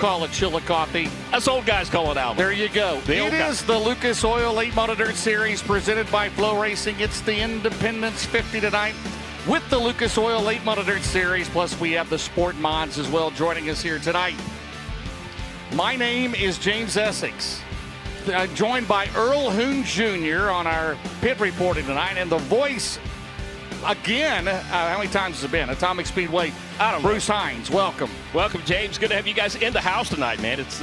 call it Chillicothe. Us old guys call it Alva. There you go. It is the Lucas Oil Late Model Dirt Series presented by FloRacing. It's the Independence 50 tonight with the Lucas Oil Late Model Dirt Series. Plus, we have the Sport Mods as well joining us here tonight. My name is James Essex. Joined by Earl Hoon Jr. on our pit reporting tonight. And the voice, again, how many times has it been? Atomic Speedway, Bruce Hines, welcome. Welcome, James. Good to have you guys in the house tonight, man. It's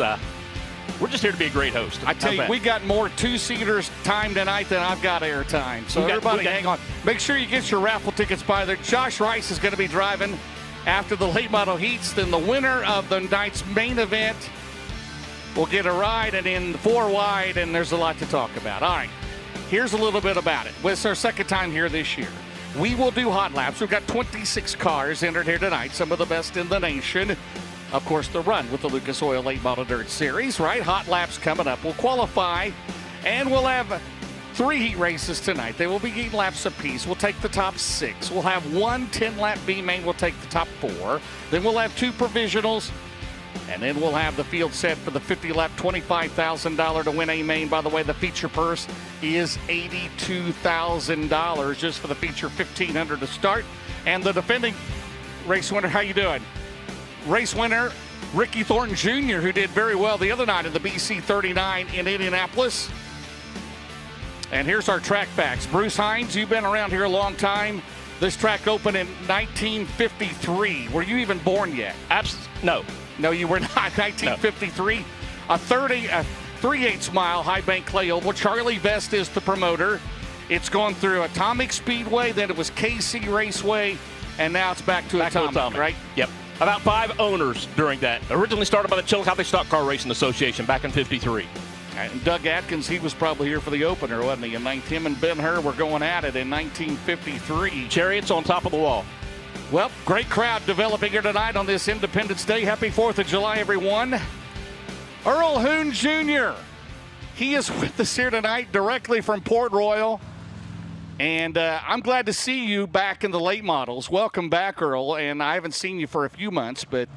we're just here to be a great host. I tell you, we got more two-seaters time tonight than I've got air time. So everybody, hang on. Make sure you get your raffle tickets by there. Josh Rice is going to be driving after the late model heats. Then the winner of the night's main event will get a ride and in 4 wide, and there's a lot to talk about. All right, here's a little bit about it. It's our second time here this year. We will do hot laps. We've got 26 cars entered here tonight, some of the best in the nation. Of course, the run with the Lucas Oil Late Model Dirt Series, right? Hot laps coming up. We'll qualify, and we'll have 3 heat races tonight. They will be 8 laps apiece. We'll take the top 6. We'll have 1 10-lap B main. We'll take the top 4. Then we'll have 2 provisionals. And then we'll have the field set for the 50-lap, $25,000 to win a main. By the way, the feature purse is $82,000 just for the feature, $1,500 to start. And the defending race winner, how you doing? Race winner, Ricky Thornton Jr., who did very well the other night in the BC 39 in Indianapolis. And here's our track facts. Bruce Hines, you've been around here a long time. This track opened in 1953. Were you even born yet? No. No, you were not. 1953. No. A 3/8 mile high bank clay oval. Charlie Vest is the promoter. It's gone through Atomic Speedway, then it was KC Raceway, and now it's back to Atomic, right? Yep. About 5 owners during that. Originally started by the Chillicothe Stock Car Racing Association back in '53. And Doug Atkins, he was probably here for the opener, wasn't he? And him and Ben Hur were going at it in 1953. Chariots on top of the wall. Well, great crowd developing here tonight on this Independence Day. Happy 4th of July, everyone. Earl Hoon Jr. He is with us here tonight directly from Port Royal. And I'm glad to see you back in the late models. Welcome back, Earl. And I haven't seen you for a few months, but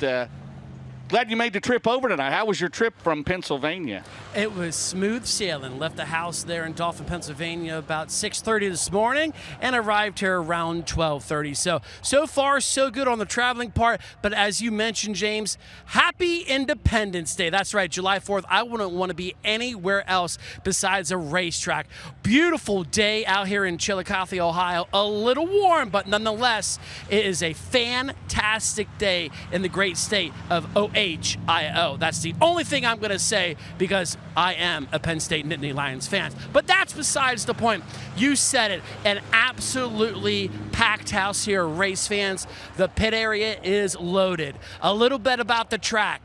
glad you made the trip over tonight. How was your trip from Pennsylvania? It was smooth sailing. Left the house there in Dauphin, Pennsylvania about 6:30 this morning and arrived here around 12:30. So far, so good on the traveling part. But as you mentioned, James, happy Independence Day. That's right, July 4th. I wouldn't want to be anywhere else besides a racetrack. Beautiful day out here in Chillicothe, Ohio. A little warm, but nonetheless, it is a fantastic day in the great state of Ohio. That's the only thing I'm going to say because I am a Penn State Nittany Lions fan. But that's besides the point. You said it, an absolutely packed house here, race fans. The pit area is loaded. A little bit about the track.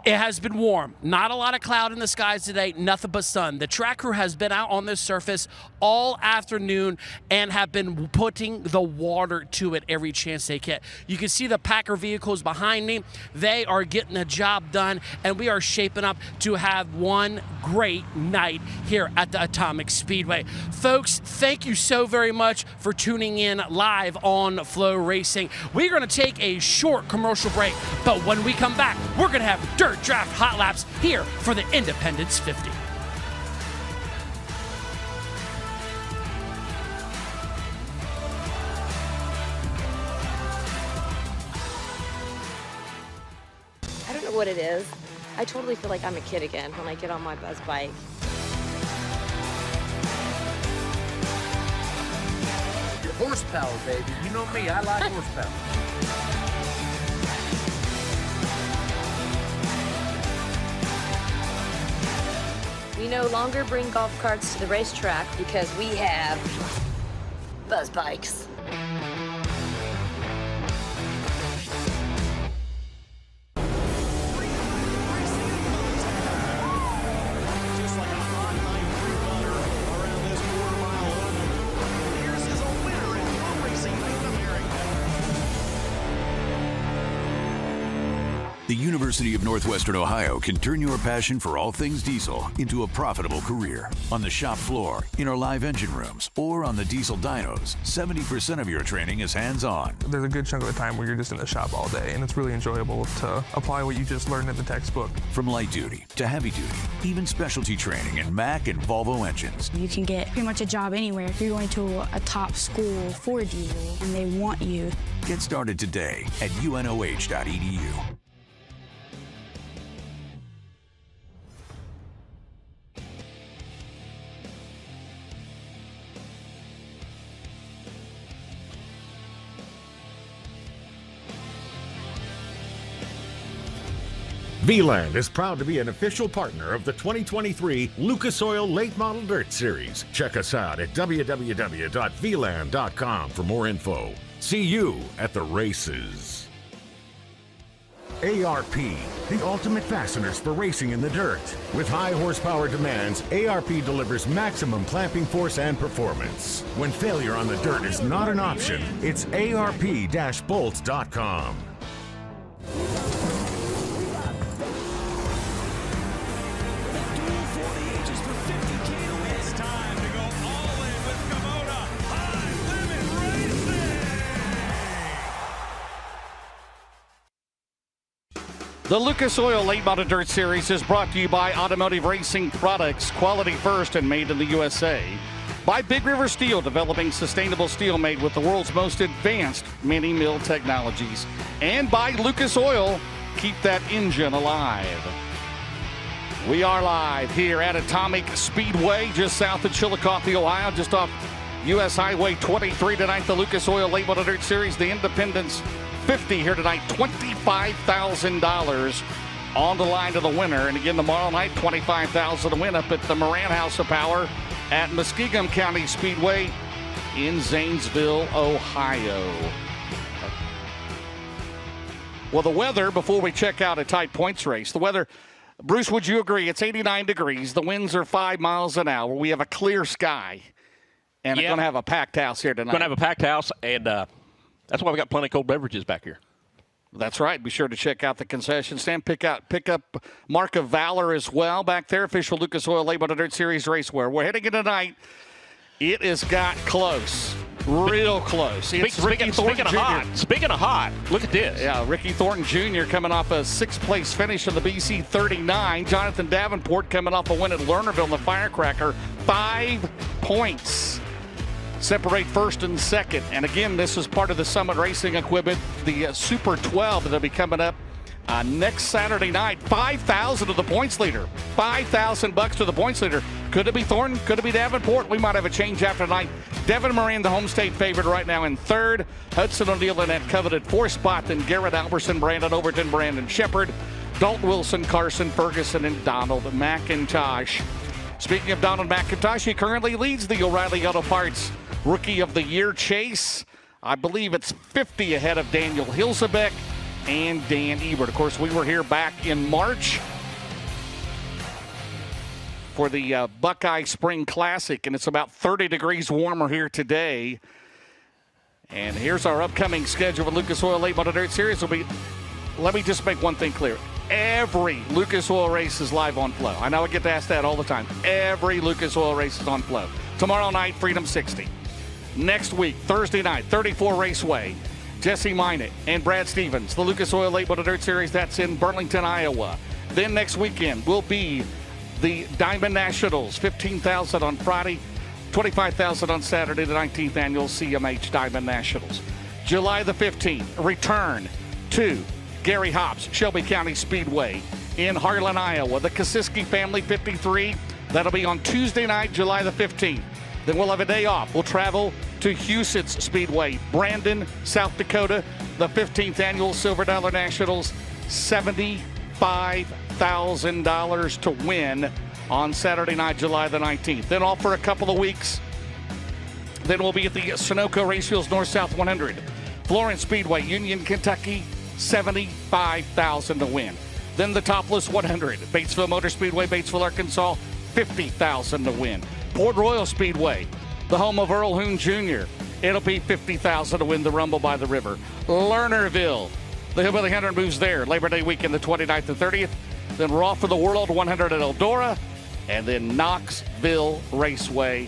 It has been warm. Not a lot of cloud in the skies today, nothing but sun. The track crew has been out on this surface all afternoon and have been putting the water to it every chance they get. You can see the Packer vehicles behind me. They are getting the job done, and we are shaping up to have one great night here at the Atomic Speedway. Folks, thank you so very much for tuning in live on FloRacing. We're going to take a short commercial break, but when we come back, we're going to have Dirt Draft Hot Laps here for the Independence 50. I don't know what it is. I totally feel like I'm a kid again when I get on my buzz bike. Your horsepower, baby. You know me, I like horsepower. We no longer bring golf carts to the racetrack because we have buzz bikes. The University of Northwestern Ohio can turn your passion for all things diesel into a profitable career. On the shop floor, in our live engine rooms, or on the diesel dynos, 70% of your training is hands-on. There's a good chunk of the time where you're just in the shop all day, and it's really enjoyable to apply what you just learned in the textbook. From light duty to heavy duty, even specialty training in Mack and Volvo engines. You can get pretty much a job anywhere if you're going to a top school for diesel, and they want you. Get started today at unoh.edu. V-Land is proud to be an official partner of the 2023 Lucas Oil Late Model Dirt Series. Check us out at www.vland.com for more info. See you at the races. ARP, the ultimate fasteners for racing in the dirt. With high horsepower demands, ARP delivers maximum clamping force and performance. When failure on the dirt is not an option, it's arp-bolts.com. The Lucas Oil Late Model Dirt Series is brought to you by Automotive Racing Products, quality first and made in the USA. By Big River Steel, developing sustainable steel made with the world's most advanced mini mill technologies. And by Lucas Oil, keep that engine alive. We are live here at Atomic Speedway, just south of Chillicothe, Ohio, just off US Highway 23 tonight. The Lucas Oil Late Model Dirt Series, the Independence 50 here tonight, $25,000 on the line to the winner. And again, tomorrow night, $25,000 to win up at the Moran House of Power at Muskingum County Speedway in Zanesville, Ohio. Well, the weather, before we check out a tight points race, the weather, Bruce, would you agree? It's 89 degrees. The winds are 5 miles an hour. We have a clear sky. And we're going to have a packed house here tonight. Going to have a packed house, and that's why we got plenty of cold beverages back here. That's right. Be sure to check out the concession stand. Pick up Mark of Valor as well back there. Official Lucas Oil Late Model Dirt Series racewear. We're heading in tonight. It has got close. Real close. Speaking of hot, look at this. Yeah, Ricky Thornton Jr. coming off a sixth-place finish in the BC 39. Jonathan Davenport coming off a win at Lernerville in the Firecracker. 5 points separate first and second. And again, this is part of the Summit Racing equipment, the Super 12 that'll be coming up next Saturday night. $5,000 to the points leader. $5,000 to the points leader. Could it be Thornton? Could it be Davenport? We might have a change after tonight. Devin Moran, the home state favorite right now in third. Hudson O'Neill in that coveted fourth spot. Then Garrett Alberson, Brandon Overton, Brandon Shepard, Dalton Wilson, Carson Ferguson, and Donald McIntosh. Speaking of Donald McIntosh, he currently leads the O'Reilly Auto Parts Rookie of the Year chase. I believe it's 50 ahead of Daniel Hilsabeck and Dan Ebert. Of course, we were here back in March for the Buckeye Spring Classic, and it's about 30 degrees warmer here today. And here's our upcoming schedule for Lucas Oil Late Model Dirt Series. Let me just make one thing clear. Every Lucas Oil race is live on Flow. I know I get to ask that all the time. Every Lucas Oil race is on Flow. Tomorrow night, Freedom 60. Next week, Thursday night, 34 Raceway. Jesse Minot and Brad Stevens, the Lucas Oil Late Model Dirt Series, that's in Burlington, Iowa. Then next weekend will be the Diamond Nationals, $15,000 on Friday, $25,000 on Saturday, the 19th annual CMH Diamond Nationals. July the 15th, return to Gary Hobbs, Shelby County Speedway in Harlan, Iowa. The Kosiski Family 53, that'll be on Tuesday night, July the 15th. Then we'll have a day off. We'll travel to Huset's Speedway, Brandon, South Dakota, the 15th annual Silver Dollar Nationals, $75,000 to win on Saturday night, July the 19th. Then off for a couple of weeks. Then we'll be at the Sunoco Racefields North-South 100. Florence Speedway, Union, Kentucky, $75,000 to win. Then the Topless 100, Batesville Motor Speedway, Batesville, Arkansas, $50,000 to win. Port Royal Speedway, the home of Earl Hoon Jr., it'll be $50,000 to win the Rumble by the River. Lernerville, The Hillbilly 100 moves there. Labor Day weekend, the 29th and 30th. Then Raw for the World 100 at Eldora. And then Knoxville Raceway.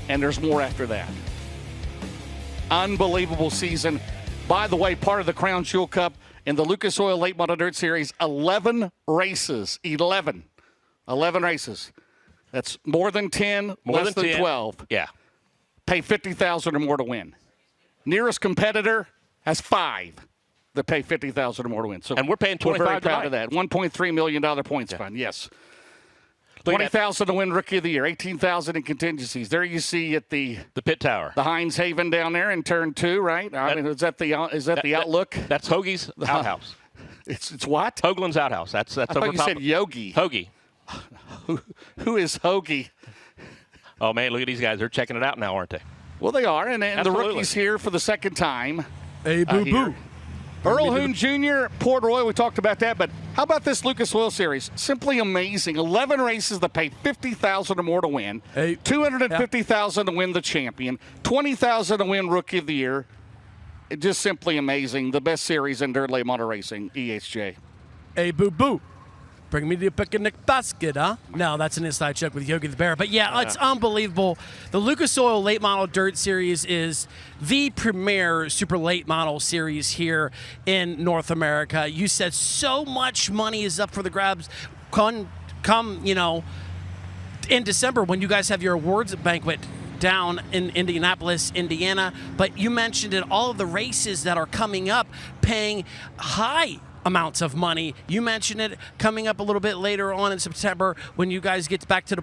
And there's more after that. Unbelievable season. By the way, part of the Crown Jewel Cup in the Lucas Oil Late Model Dirt Series, 11 races. 11 races. That's more than 10, less than 12. Yeah. Pay $50,000 or more to win. Nearest competitor has 5 that pay $50,000 or more to win. So and we're paying $25 we're very proud tonight. of that. $1.3 million points fund, yes. $20,000 to win Rookie of the Year, $18,000 in contingencies. There you see at the Pit Tower, the Heinz Haven down there in turn 2, right? I mean, is that the outlook? That's Hoagie's outhouse. It's what? Hoagland's outhouse. That's I over thought you top said of Yogi. Hoagie. Who is Hoagie? Oh man, look at these guys. They're checking it out now, aren't they? Well, they are, and the Absolutely. rookie's here for the second time. Hey, boo-boo. Earl Hoon Jr., Port Royal, we talked about that, but how about this Lucas Oil Series? Simply amazing. 11 races that pay $50,000 or more to win, $250,000 to win the champion, $20,000 to win Rookie of the Year. Just simply amazing. The best series in dirt late model racing, EHJ. Hey, boo-boo. Bring me the picnic basket, huh? No, that's an inside joke with Yogi the Bear. But yeah, it's unbelievable. The Lucas Oil Late Model Dirt Series is the premier super late model series here in North America. You said so much money is up for the grabs. Come, in December when you guys have your awards banquet down in Indianapolis, Indiana. But you mentioned it, all of the races that are coming up paying high amounts of money. You mentioned it coming up a little bit later on in September when you guys get back to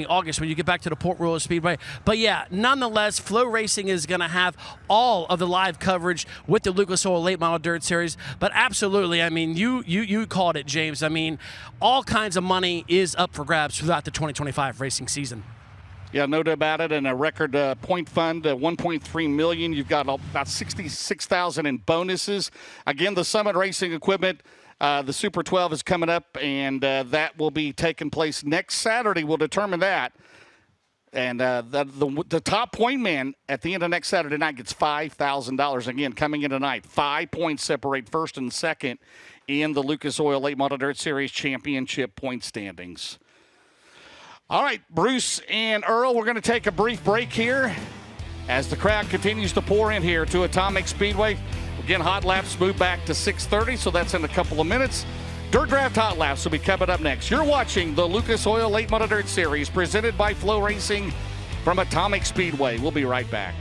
August when you get back to the Port Royal Speedway. But yeah, nonetheless, FloRacing is going to have all of the live coverage with the Lucas Oil Late Model Dirt Series. But absolutely, I mean, you called it, James. I mean, all kinds of money is up for grabs throughout the 2025 racing season. Yeah, no doubt about it. And a record point fund, $1.3 million. You've got about $66,000 in bonuses. Again, the Summit Racing equipment, the Super 12 is coming up, and that will be taking place next Saturday. We'll determine that. And the top point man at the end of next Saturday night gets $5,000. Again, coming in tonight, 5 points separate first and second in the Lucas Oil Late Model Dirt Series Championship point standings. All right, Bruce and Earl, we're going to take a brief break here as the crowd continues to pour in here to Atomic Speedway. Again, hot laps move back to 6:30, so that's in a couple of minutes. Dirt Draft Hot Laps will be coming up next. You're watching the Lucas Oil Late Model Dirt Series presented by FloRacing from Atomic Speedway. We'll be right back.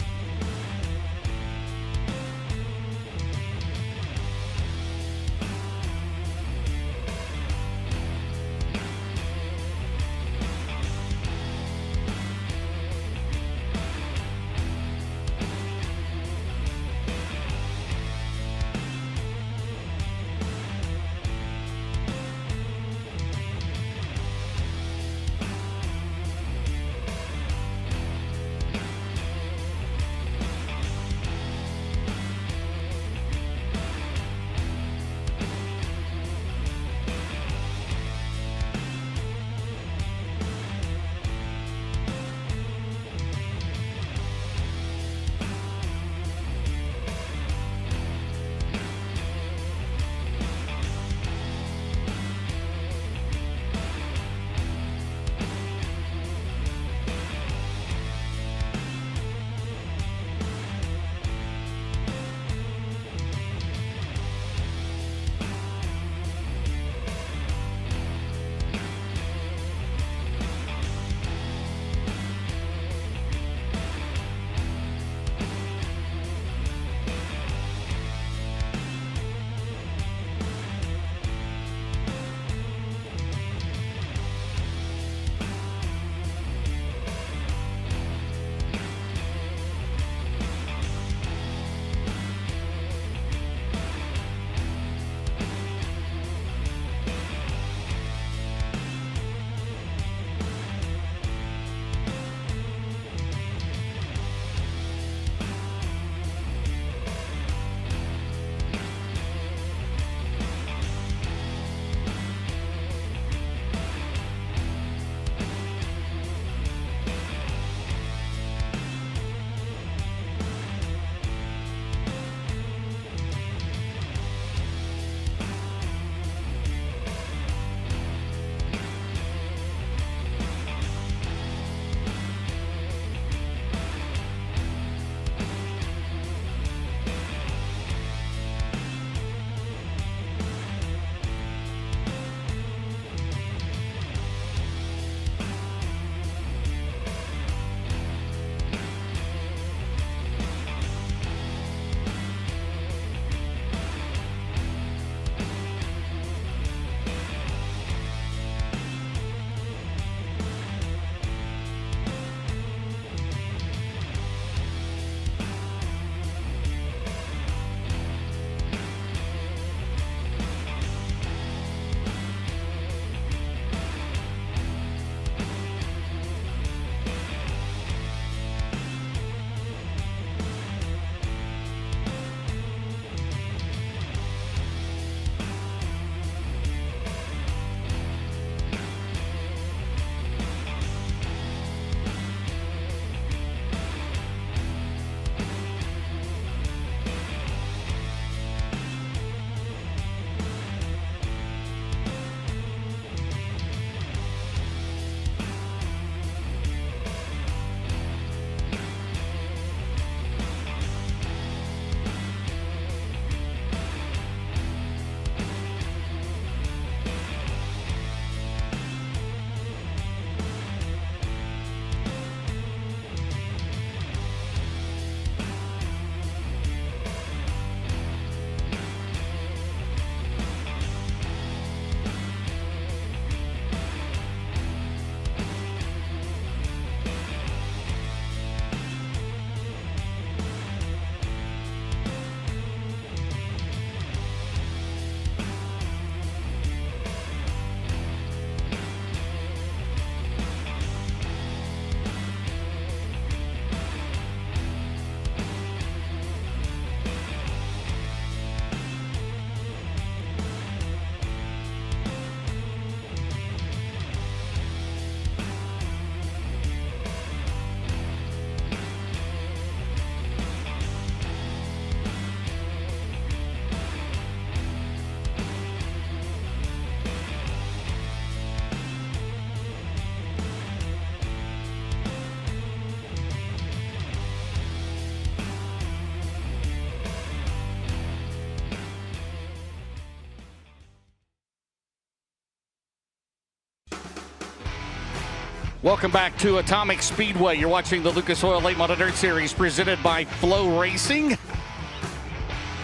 Welcome back to Atomic Speedway. You're watching the Lucas Oil Late Model Dirt Series presented by FloRacing.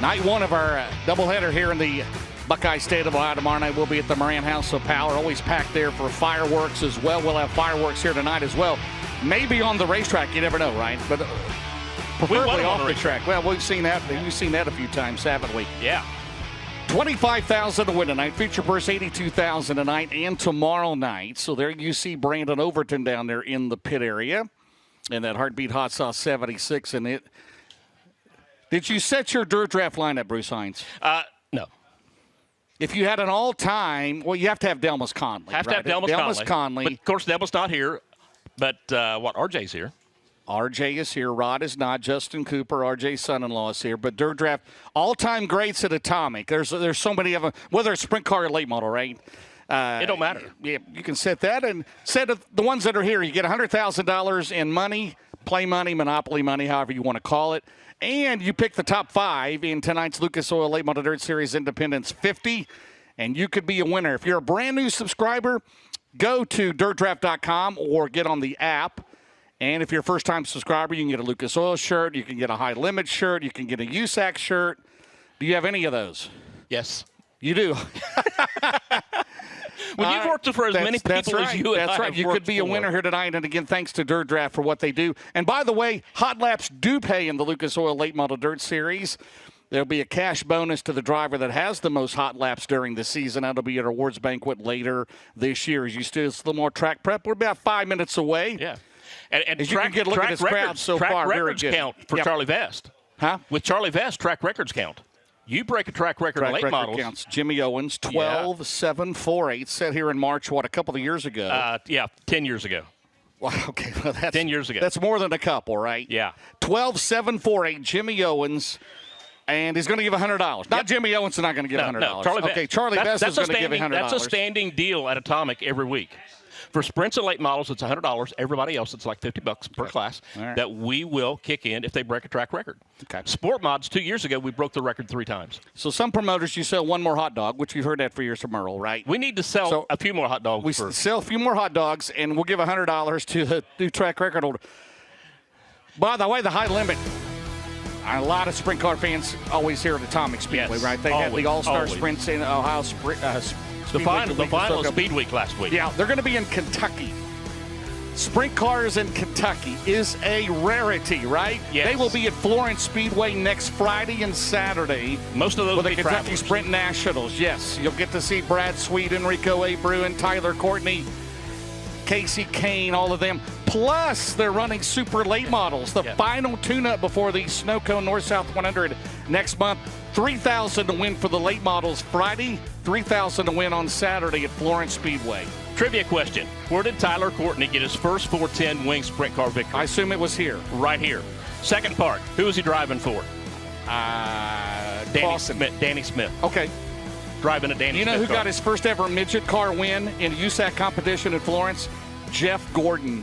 Night one of our doubleheader here in the Buckeye State of Ohio. Tomorrow night we'll be at the Moran House of Power. Always packed there for fireworks as well. We'll have fireworks here tonight as well. Maybe on the racetrack, you never know, right? But preferably off the track. Well, we've seen that. We've seen that a few times, haven't we? Yeah. $25,000 to win tonight. Feature purse $82,000 tonight and tomorrow night. So there you see Brandon Overton down there in the pit area, and that Heartbeat Hot Sauce 76 in it. Did you set your dirt draft lineup, Bruce Hines? No. If you had an all-time, well, you have to have Delmas Conley. Have to have Delmas Conley. But of course, Delmas not here. But RJ's here. RJ is here. Rod is not. Justin Cooper, RJ's son-in-law, is here. But dirt draft, all-time greats at Atomic. There's so many of them, whether it's sprint car or late model, right? It don't matter. Yeah, you can set that and set the ones that are here. You get $100,000 in money, play money, monopoly money, however you want to call it. And you pick the top 5 in tonight's Lucas Oil Late Model Dirt Series Independence 50, and you could be a winner. If you're a brand new subscriber, go to dirtdraft.com or get on the app. And if you're a first-time subscriber, you can get a Lucas Oil shirt, you can get a High Limit shirt, you can get a USAC shirt. Do you have any of those? Yes. You do? Well, you've worked for as many people as you and That's I right. have You could be a winner here tonight. And again, thanks to Dirt Draft for what they do. And by the way, hot laps do pay in the Lucas Oil Late Model Dirt Series. There'll be a cash bonus to the driver that has the most hot laps during the season. That'll be at our awards banquet later this year. As you still a little more track prep. We're about 5 minutes away. Yeah. And as you can get a look at this crowd so far, track very records good. count for Charlie Vest. Huh? With Charlie Vest, track records count. You break a track record in late models. Counts. Jimmy Owens, 12-7-4-8, set here in March, a couple of years ago? 10 years ago. Wow, okay. Well, that's 10 years ago. That's more than a couple, right? Yeah. 12-7-4-8, Jimmy Owens. And he's going to give $100. Not Jimmy Owens is not going to give $100. No, Charlie Vest. Okay, Charlie Vest is going to give $100. That's a standing deal at Atomic every week. For sprints and late models, it's $100. Everybody else, it's like $50 per class that we will kick in if they break a track record. Okay. Sport mods, 2 years ago, we broke the record 3 times. So some promoters, you sell one more hot dog, which you've heard that for years from Earl, right? We need to sell a few more hot dogs. We sell a few more hot dogs, and we'll give $100 to the new track record holder. By the way, the High Limit, a lot of sprint car fans always here at Atomic Speedway, right? They had the All-Star sprints in Ohio the final of Speed Week last week. Yeah, they're going to be in Kentucky. Sprint cars in Kentucky is a rarity, right? Yes. They will be at Florence Speedway next Friday and Saturday. Most of those with the Kentucky travelers. Sprint Nationals. Yes, you'll get to see Brad Sweet, Enrico Abreu, and Tyler Courtney, Casey Kane, all of them. Plus, they're running super late models. The final tune-up before the Snow Cone North-South 100 next month. $3,000 to win for the late models Friday, $3,000 to win on Saturday at Florence Speedway. Trivia question. Where did Tyler Courtney get his first 410 wing sprint car victory? I assume it was here. Right here. Second part. Who was he driving for? Danny Smith. Okay. Driving a Danny Smith. You know who car. got his first ever midget car win in USAC competition in Florence? Jeff Gordon.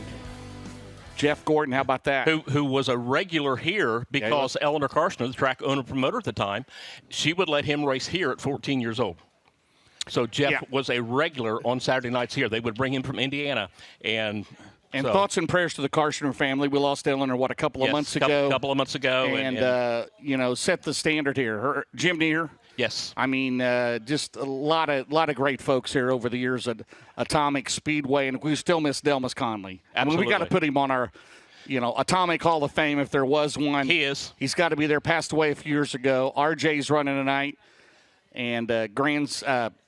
Jeff Gordon, how about that? Who was a regular here because Eleanor Carson, the track owner promoter at the time, she would let him race here at 14 years old. So Jeff was a regular on Saturday nights here. They would bring him from Indiana. And thoughts and prayers to the Carsoner family. We lost Eleanor, a couple of months ago? A couple of months ago. And set the standard here. Jim Neer. Yes. I mean, just a lot of great folks here over the years at Atomic Speedway, and we still miss Delmas Conley. Absolutely. I mean, we got to put him on our, Atomic Hall of Fame if there was one. He is. He's got to be there. Passed away a few years ago. RJ's running tonight, and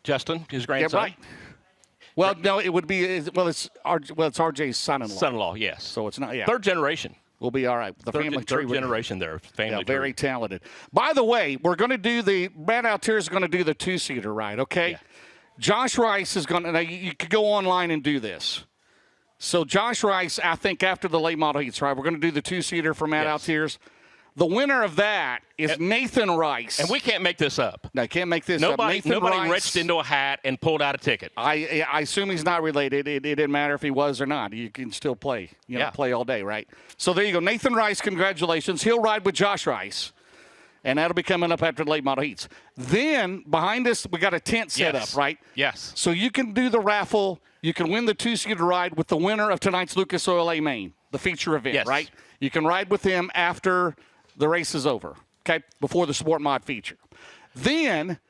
Justin, his grandson. Yeah, right. Well, no, it would be. It's RJ's son-in-law. Son-in-law, yes. So it's not. Yeah. Third generation. We'll be all right. The family tree. Third generation there. Family tree. Very talented. By the way, we're going to do Brad Altier is going to do the 2-seater ride, okay? Yeah. Josh Rice is going to, now you could go online and do this. So Josh Rice, I think after the late model heats, right, we're going to do the 2-seater for Matt Altier's. The winner of that is Nathan Rice. And we can't make this up. No, can't make this up. Nobody reached into a hat and pulled out a ticket. I assume he's not related. It didn't matter if he was or not. You can still play. Play all day, right? So there you go. Nathan Rice, congratulations. He'll ride with Josh Rice. And that'll be coming up after the late model heats. Then behind us, we got a tent set up, right? Yes. So you can do the raffle. You can win the 2-seater ride with the winner of tonight's Lucas Oil A Main, the feature event, Yes. right? You can ride with him after the race is over, okay, before the Sport Mod feature. Then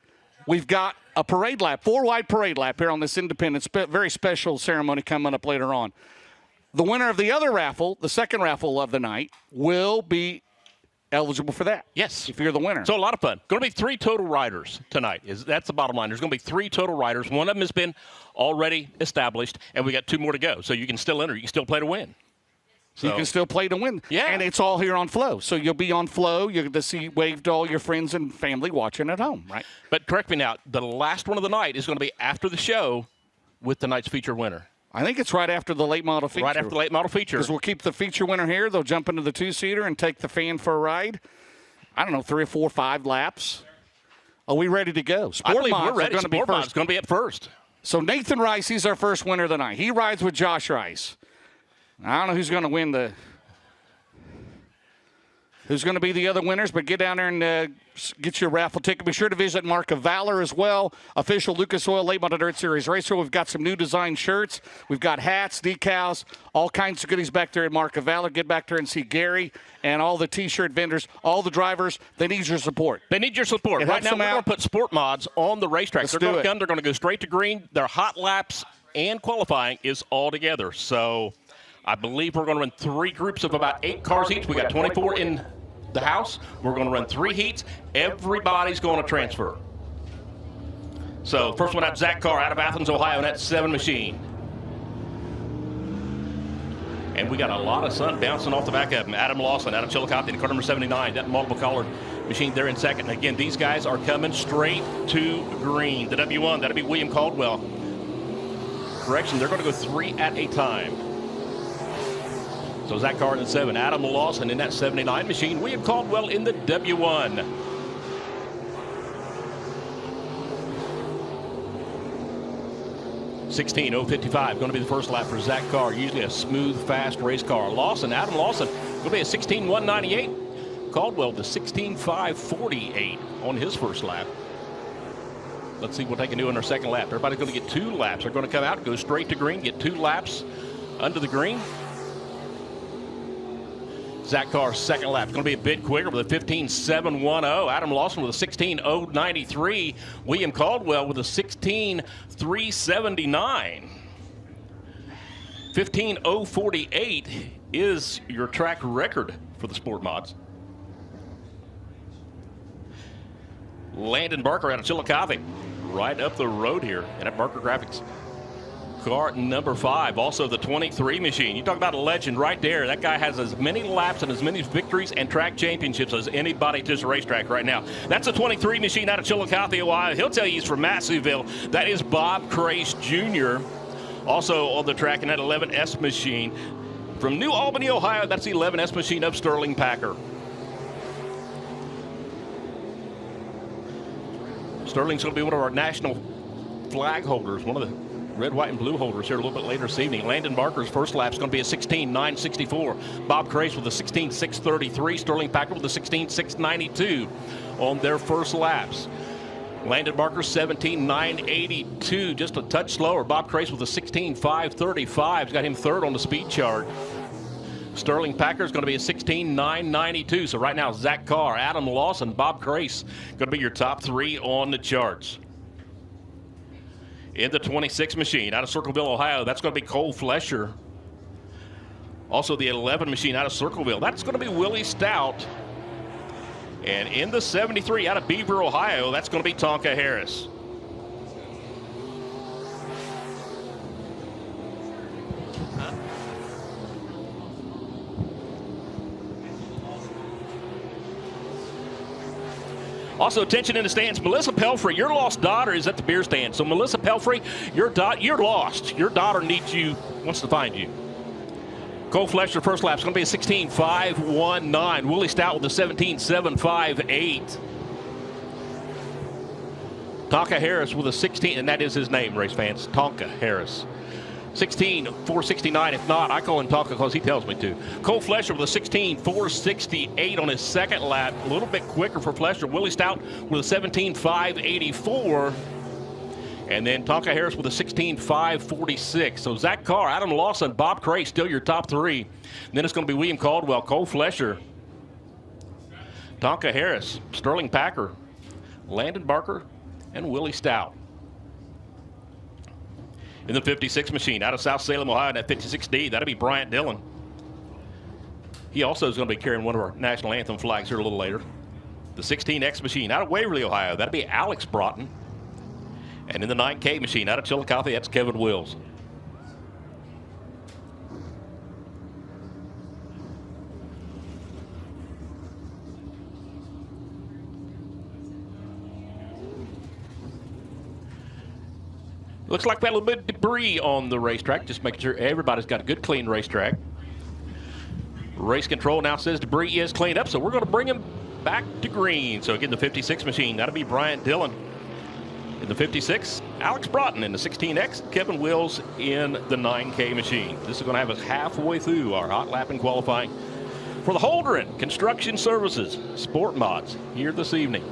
we've got a parade lap, 4-wide parade lap here on this Independence, very special ceremony coming up later on. The winner of the other raffle, the second raffle of the night, will be eligible for that. Yes. If you're the winner. So a lot of fun. Going to be 3 total riders tonight. That's the bottom line. There's going to be 3 total riders. One of them has been already established, and we got 2 more to go. So you can still enter. You can still play to win. So you can still play to win. Yeah. And it's all here on Flow. So you'll be on Flow. You're going to see wave to all your friends and family watching at home, right? But correct me now, the last one of the night is going to be after the show with tonight's feature winner. I think it's right after the late model feature. Right after the late model feature. Because we'll keep the feature winner here. They'll jump into the 2-seater and take the fan for a ride. I don't know, 3 or 4, 5 laps. Are we ready to go? I believe Mods we're ready. are going to be Sport Mod's first. going to be up first. So Nathan Rice, he's our first winner of the night. He rides with Josh Rice. I don't know who's going to win who's going to be the other winners, but get down there and get your raffle ticket. Be sure to visit Mark of Valor as well, official Lucas Oil Late Model Dirt Series racer. We've got some new design shirts. We've got hats, decals, all kinds of goodies back there at Mark of Valor. Get back there and see Gary and all the T-shirt vendors, all the drivers. They need your support. They need your support. Right now, we're going to put Sport Mods on the racetrack. They're going to come. They're going to go straight to green. Their hot laps and qualifying is all together. So I believe we're going to run 3 groups of about 8 cars each. We got 24 in the house. We're going to run 3 heats. Everybody's going to transfer. So first one out, Zach Carr out of Athens, Ohio, and that 7 machine. And we got a lot of sun bouncing off the back of him. Adam Lawson out of Chillicothe, the car number 79, that multiple colored machine there in second. And again, these guys are coming straight to green. The W1, that'll be William Caldwell. Correction, they're going to go 3 at a time. So Zach Carr in the 7, Adam Lawson in that 79 machine, William Caldwell in the W1. $16.055 going to be the first lap for Zach Carr. Usually a smooth, fast race car. Adam Lawson going to be a 16.198. Caldwell to 16.548 on his first lap. Let's see what they can do in their second lap. Everybody's going to get 2 laps. They're going to come out, go straight to green, get 2 laps under the green. Zach Carr's second lap is going to be a bit quicker with a 15.710. Adam Lawson with a 16.093. William Caldwell with a 16.379. 15.048 is your track record for the Sport Mods. Landon Barker out of Chillicothe, right up the road here, and at Barker Graphics. Car number 5, also the 23 machine. You talk about a legend right there. That guy has as many laps and as many victories and track championships as anybody to this racetrack right now. That's a 23 machine out of Chillicothe, Ohio. He'll tell you he's from Masseyville. That is Bob Crace Jr. Also on the track in that 11S machine. From New Albany, Ohio, that's the 11S machine of Sterling Packer. Sterling's going to be one of our national flag holders, one of the red, white, and blue holders here a little bit later this evening. Landon Barker's first lap is going to be a 16.964. Bob Crace with a 16.633. Sterling Packer with a 16.692 on their first laps. Landon Barker 17.982, just a touch slower. Bob Crace with a 16.535. He's got him third on the speed chart. Sterling Packer is going to be a 16.992. So right now, Zach Carr, Adam Lawson, Bob Crace going to be your top 3 on the charts. In the 26 machine out of Circleville, Ohio, that's going to be Cole Flesher. Also the 11 machine out of Circleville, that's going to be Willie Stout. And in the 73 out of Beaver, Ohio, that's going to be Tonka Harris. Also, attention in the stands, Melissa Pelfrey, your lost daughter is at the beer stand. So, Melissa Pelfrey, you're lost. Your daughter wants to find you. Cole Flesher, first lap, is going to be a 16.519. Willie Stout with a 17.758. Tonka Harris with a 16, and that is his name, race fans, Tonka Harris. 16.469. If not, I call him Tonka because he tells me to. Cole Flesher with a 16.468 on his second lap. A little bit quicker for Flesher. Willie Stout with a 17.584. And then Tonka Harris with a 16.546. So Zach Carr, Adam Lawson, Bob Cray still your top three. And then it's going to be William Caldwell, Cole Flesher, Tonka Harris, Sterling Packer, Landon Barker, and Willie Stout. In the 56 machine out of South Salem, Ohio, in that 56D, that'll be Bryant Dillon. He also is going to be carrying one of our national anthem flags here a little later. The 16X machine out of Waverly, Ohio, that'll be Alex Broughton. And in the 9K machine out of Chillicothe, that's Kevin Wills. Looks like we had a little bit of debris on the racetrack. Just making sure everybody's got a good, clean racetrack. Race control now says debris is cleaned up, so we're going to bring him back to green. So again, the 56 machine, that'll be Bryant Dillon. In the 56, Alex Broughton. In the 16X, Kevin Wills in the 9K machine. This is going to have us halfway through our hot lap and qualifying for the Holdren Construction Services Sport Mods here this evening.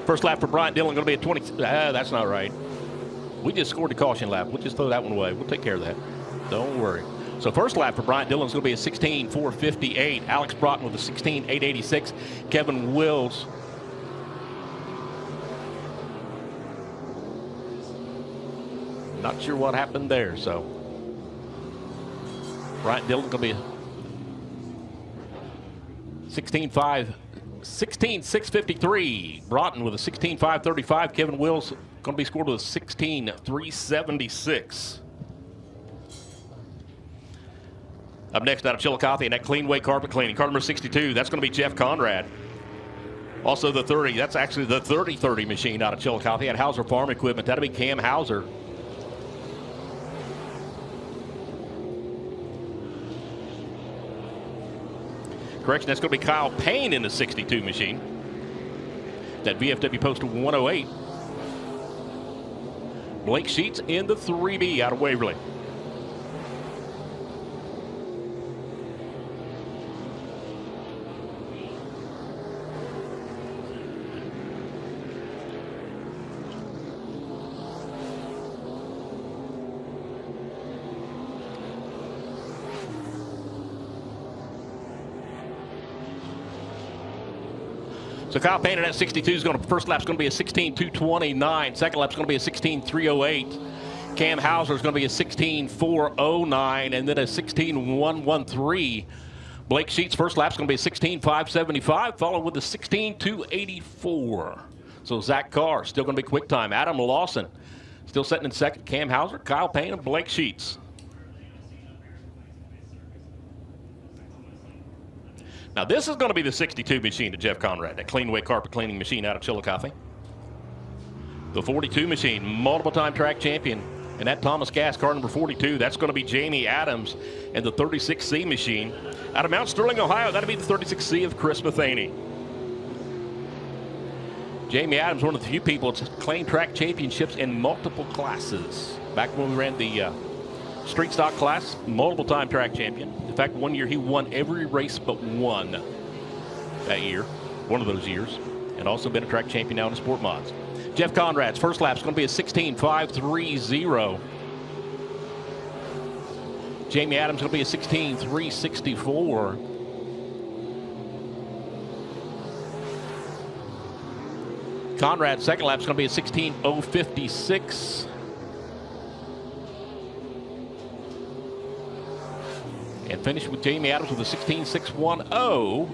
First lap for Bryant Dillon going to be at 20. That's not right. We just scored the caution lap. We'll just throw that one away. We'll take care of that. Don't worry. So first lap for Bryant Dillon is going to be a 16.458. Alex Broughton with a 16.886. Kevin Wills. Not sure what happened there. So Bryant Dillon going to be 16.653. Broughton with a 16.535. Kevin Wills going to be scored with a 16.376. Up next out of Chillicothe in that Cleanway carpet cleaning. Car number 62, that's going to be Jeff Conrad. Also the 30, that's actually the 30-30 machine out of Chillicothe at Hauser Farm Equipment. That'll be Cam Hauser. Correction, that's going to be Kyle Payne in the 62 machine. That VFW posted 108. Blake Sheets in the 3B out of Waverly. So Kyle Payne in that 62 is going to, first lap's going to be a 16.229. Second lap's going to be a 16.308. Cam Hauser is going to be a 16.409 and then a 16.113. Blake Sheets' first lap's going to be a 16.575, followed with a 16.284. So Zach Carr still going to be quick time. Adam Lawson still sitting in second. Cam Hauser, Kyle Payne, and Blake Sheets. Now this is going to be the 62 machine to Jeff Conrad, that Cleanway carpet cleaning machine out of Chillicothe. The 42 machine, multiple time track champion. And that Thomas Gas car number 42, that's going to be Jamie Adams. And the 36C machine out of Mount Sterling, Ohio, that'll be the 36C of Chris Matheny. Jamie Adams, one of the few people to claim track championships in multiple classes. Back when we ran the street stock class, multiple time track champion. In fact, one year he won every race but one that year, one of those years, and also been a track champion now in Sport Mods. Jeff Conrad's first lap is going to be a 16.530. Jamie Adams going to be a 16.364. Conrad's second lap is going to be a 16.056. And finish with Jamie Adams with a 16.610.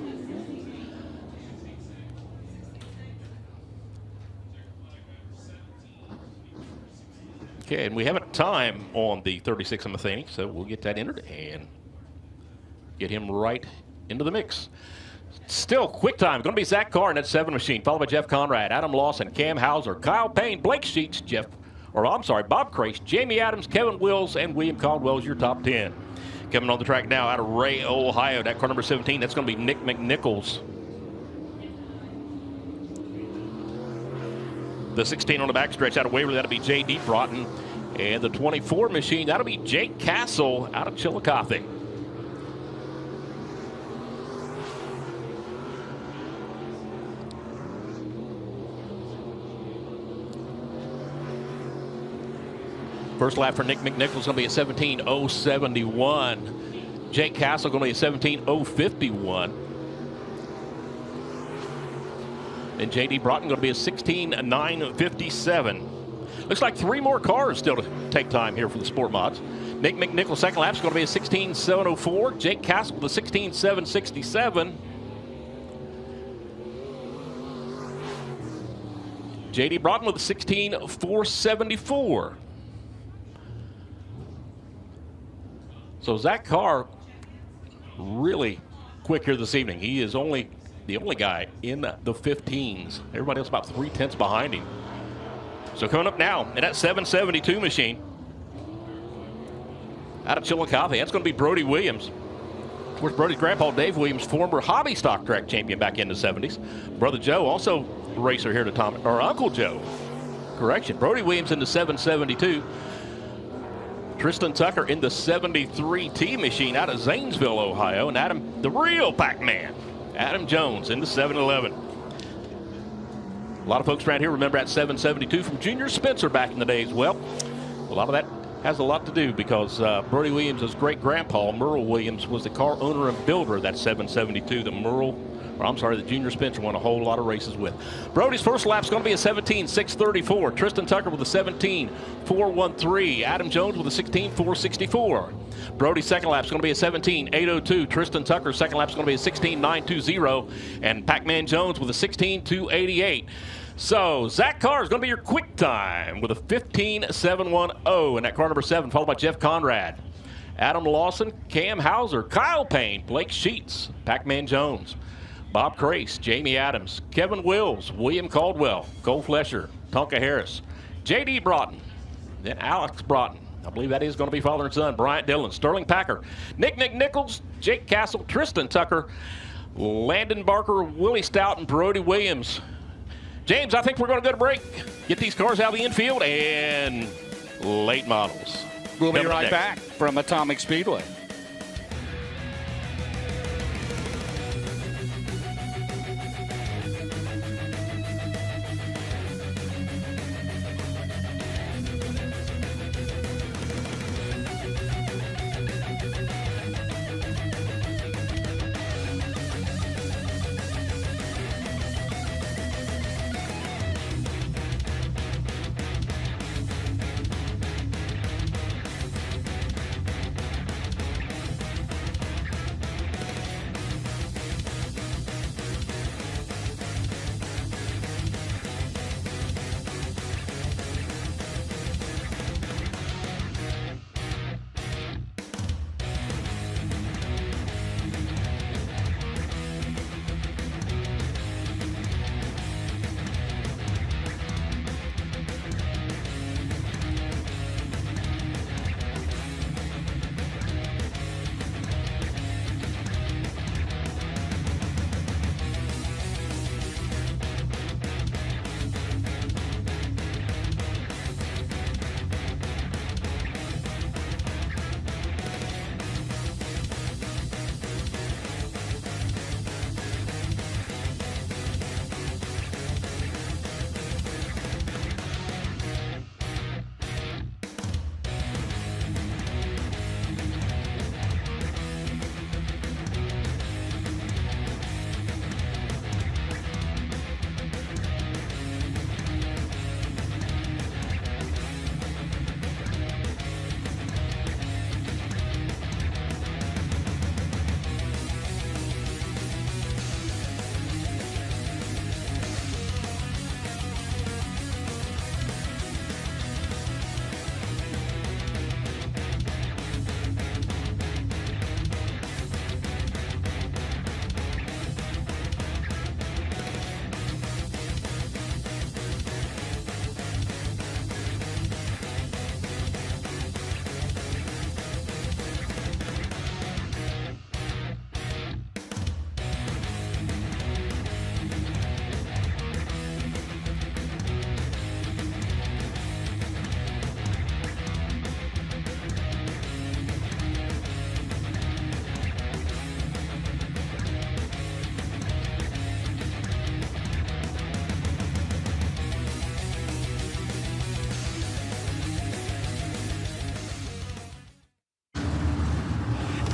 Okay, and we have a time on the 36 of Matheny, so we'll get that entered and get him right into the mix. Still, quick time. Going to be Zach Carr in that 7 machine, followed by Jeff Conrad, Adam Lawson, Cam Hauser, Kyle Payne, Blake Sheets, Bob Crace, Jamie Adams, Kevin Wills, and William Caldwell is your top 10. Coming on the track now out of Ray, Ohio. That car number 17, that's going to be Nick McNichols. The 16 on the backstretch out of Waverly, that'll be J.D. Broughton. And the 24 machine, that'll be Jake Castle out of Chillicothe. First lap for Nick McNichols going to be a 17:071. Jake Castle going to be a 17:051. And J.D. Broughton going to be a 16:957. Looks like 3 more cars still to take time here for the Sport Mods. Nick McNichols' second lap is going to be a 16:704. Jake Castle with a 16:767. J.D. Broughton with a 16:474. So Zach Carr really quick here this evening. He is the only guy in the 15s. Everybody else about 3/10 behind him. So coming up now in that 772 machine out of Chillicothe, that's going to be Brody Williams. Of course, Brody's grandpa, Dave Williams, former hobby stock track champion back in the 70s. Brother Joe, also racer here to Tom, or Uncle Joe. Correction, Brody Williams in the 772. Tristan Tucker in the 73T machine out of Zanesville, Ohio. And Adam, the real Pac-Man, Adam Jones in the 711. A lot of folks around here remember that 772 from Junior Spencer back in the day as well. A lot of that has a lot to do because Brody Williams' great-grandpa, Merle Williams, was the car owner and builder of that 772 that Junior Spencer won a whole lot of races with. Brody's first lap is going to be a 17:634. Tristan Tucker with a 17:413. Adam Jones with a 16:464. Brody's second lap is going to be a 17:802. Tristan Tucker's second lap is going to be a 16:920. And Pac-Man Jones with a 16:288. So Zach Carr is going to be your quick time with a 15:710 in that car number 7, followed by Jeff Conrad. Adam Lawson, Cam Hauser, Kyle Payne, Blake Sheets, Pac-Man Jones, Bob Crace, Jamie Adams, Kevin Wills, William Caldwell, Cole Flesher, Tonka Harris, J.D. Broughton, then Alex Broughton. I believe that is going to be father and son. Bryant Dillon, Sterling Packer, Nick McNichols, Jake Castle, Tristan Tucker, Landon Barker, Willie Stout, and Brody Williams. James, I think we're going to go to break. Get these cars out of the infield and late models. We'll be right back from Atomic Speedway.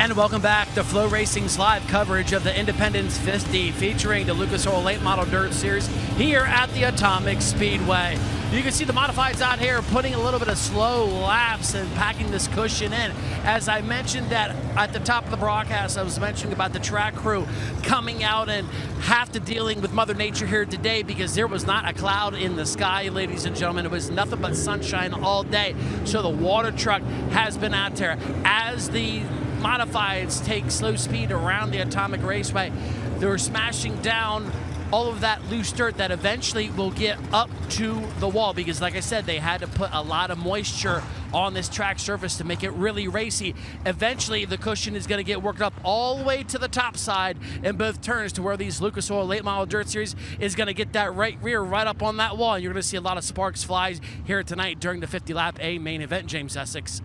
And welcome back to FloRacing's live coverage of the Independence 50 featuring the Lucas Oil Late Model Dirt Series here at the Atomic Speedway. You can see the modifieds out here putting a little bit of slow laps and packing this cushion in. As I mentioned that at the top of the broadcast, I was mentioning about the track crew coming out and have to dealing with Mother Nature here today because there was not a cloud in the sky, ladies and gentlemen. It was nothing but sunshine all day. So the water truck has been out there. As the modifieds take slow speed around the Atomic Raceway, they're smashing down all of that loose dirt that eventually will get up to the wall because, like I said, they had to put a lot of moisture on this track surface to make it really racy. Eventually, the cushion is going to get worked up all the way to the top side in both turns to where these Lucas Oil Late Model Dirt Series is going to get that right rear right up on that wall. And you're going to see a lot of sparks fly here tonight during the 50-lap A main event, James Essex.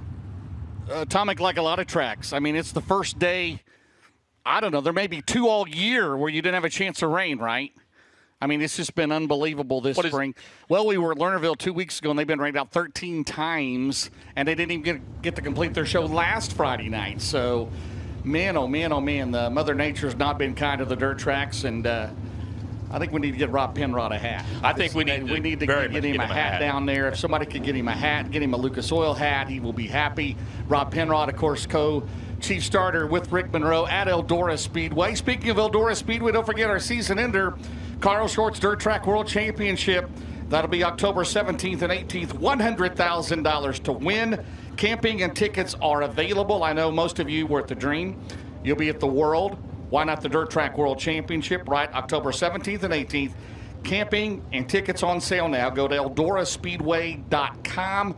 Atomic, like a lot of tracks. I mean, it's the first day, I don't know, there may be 2 all year where you didn't have a chance of rain, right? I mean, it's just been unbelievable this spring. Well, we were at Lernerville 2 weeks ago, and they've been rained out 13 times, and they didn't even get to complete their show last Friday night. So, man, oh, man, oh, man, the Mother Nature's not been kind to the dirt tracks, and I think we need to get Rob Penrod a hat. I think we need to get him a hat down there. If somebody could get him a hat, get him a Lucas Oil hat, he will be happy. Rob Penrod, of course, co-chief starter with Rick Monroe at Eldora Speedway. Speaking of Eldora Speedway, don't forget our season ender, Carl Short's Dirt Track World Championship. That'll be October 17th and 18th. $100,000 to win. Camping and tickets are available. I know most of you were at the Dream. You'll be at the World. Why not the Dirt Track World Championship, right? October 17th and 18th. Camping and tickets on sale now. Go to eldoraspeedway.com.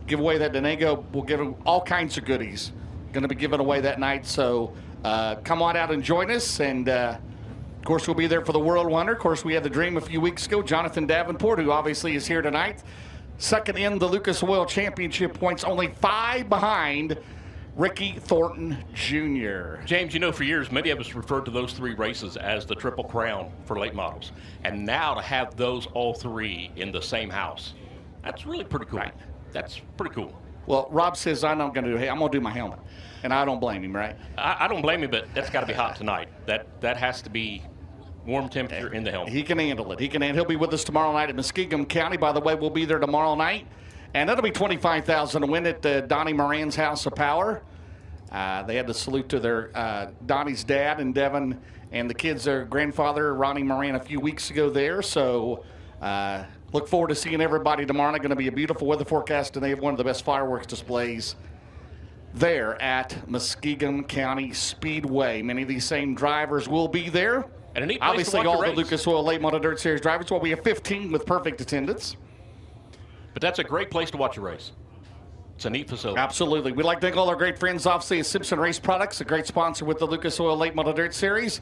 Give away that Denego. We'll give them all kinds of goodies. Going to be given away that night. So come on out and join us. And, of course, we'll be there for the World Wonder. Of course, we had the Dream a few weeks ago. Jonathan Davenport, who obviously is here tonight. Second in the Lucas Oil Championship points. Only 5 behind Ricky Thornton Jr. James, you know, for years, many of us referred to those 3 races as the Triple Crown for late models. And now to have those all 3 in the same house, that's really pretty cool. Right. That's pretty cool. Well, Rob says I'm going to do my helmet. And I don't blame him, right? I don't blame him, but that's got to be hot tonight. That has to be warm temperature in the helmet. He can handle it. He'll be with us tomorrow night at Muskingum County. By the way, we'll be there tomorrow night. And that'll be $25,000 to win at Donnie Moran's House of Power. They had to salute to their Donnie's dad and Devin and the kids, their grandfather, Ronnie Moran, a few weeks ago there. So look forward to seeing everybody tomorrow night. Going to be a beautiful weather forecast, and they have one of the best fireworks displays there at Muskingum County Speedway. Many of these same drivers will be there. And a neat place obviously, to watch all the the Lucas Oil Late Model Dirt Series drivers. Well, we have 15 with perfect attendance. But that's a great place to watch a race. It's a neat facility. Absolutely. We'd like to thank all our great friends, obviously, at Simpson Race Products, a great sponsor with the Lucas Oil Late Model Dirt Series.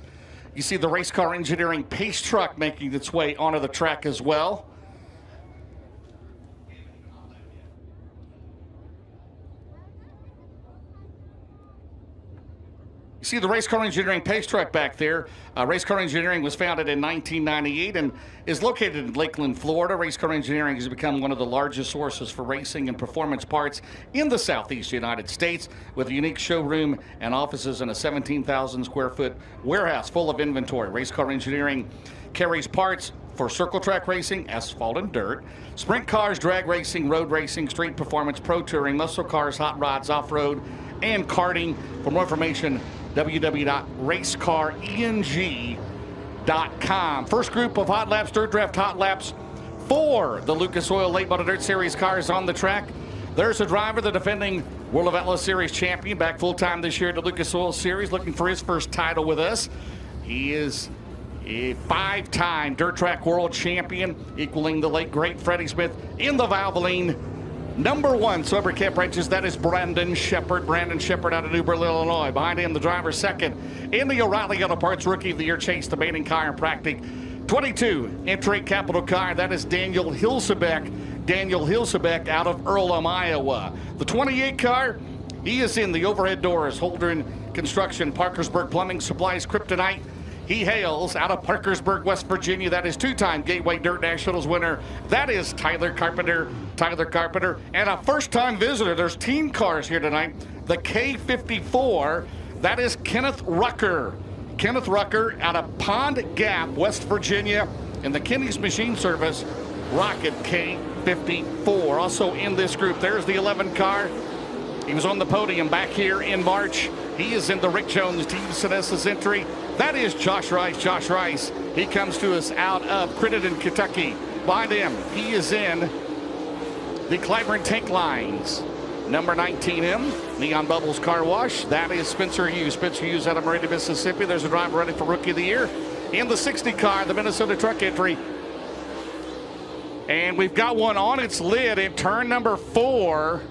You see the race car engineering pace truck making its way onto the track as well. You see the Race Car Engineering pace truck back there. Race Car Engineering was founded in 1998 and is located in Lakeland, Florida. Race Car Engineering has become one of the largest sources for racing and performance parts in the Southeast United States, with a unique showroom and offices in a 17,000 square foot warehouse full of inventory. Race Car Engineering carries parts for circle track racing, asphalt and dirt, sprint cars, drag racing, road racing, street performance, pro touring, muscle cars, hot rods, off-road, and karting. For more information, www.racecareng.com. First group of hot laps, dirt draft hot laps for the Lucas Oil Late Model Dirt Series cars on the track. There's a driver, the defending World of Outlaw Series champion, back full-time this year at the Lucas Oil Series, looking for his first title with us. He is a 5-time dirt track world champion, equaling the late great Freddie Smith in the Valvoline. Number 1 celebrity camp races, that is Brandon Shepard. Brandon Shepard out of New Bern, Illinois. Behind him, the driver second in the O'Reilly Auto Parts Rookie of the Year Chase, the maiden car in practice. 22 entry capital car, that is Daniel Hilsabeck. Daniel Hilsabeck out of Earlham, Iowa. The 28 car, he is in the overhead doors, Holdren Construction, Parkersburg Plumbing Supplies, Kryptonite. He hails out of Parkersburg, West Virginia. That is 2-time Gateway Dirt Nationals winner. That is Tyler Carpenter. Tyler Carpenter. And a first-time visitor. There's team cars here tonight. The K54. That is Kenneth Rucker. Kenneth Rucker out of Pond Gap, West Virginia, in the Kenny's Machine Service Rocket K54. Also in this group, there's the 11 car. He was on the podium back here in March. He is in the Rick Jones Team Sonessa's entry. That is Josh Rice. Josh Rice, he comes to us out of Crittenden, Kentucky. Behind him, he is in the Clyburn Tank Lines. Number 19M, Neon Bubbles Car Wash. That is Spencer Hughes. Spencer Hughes out of Meridian, Mississippi. There's a driver ready for Rookie of the Year. In the 60 car, the Minnesota truck entry. And we've got one on its lid in turn number 4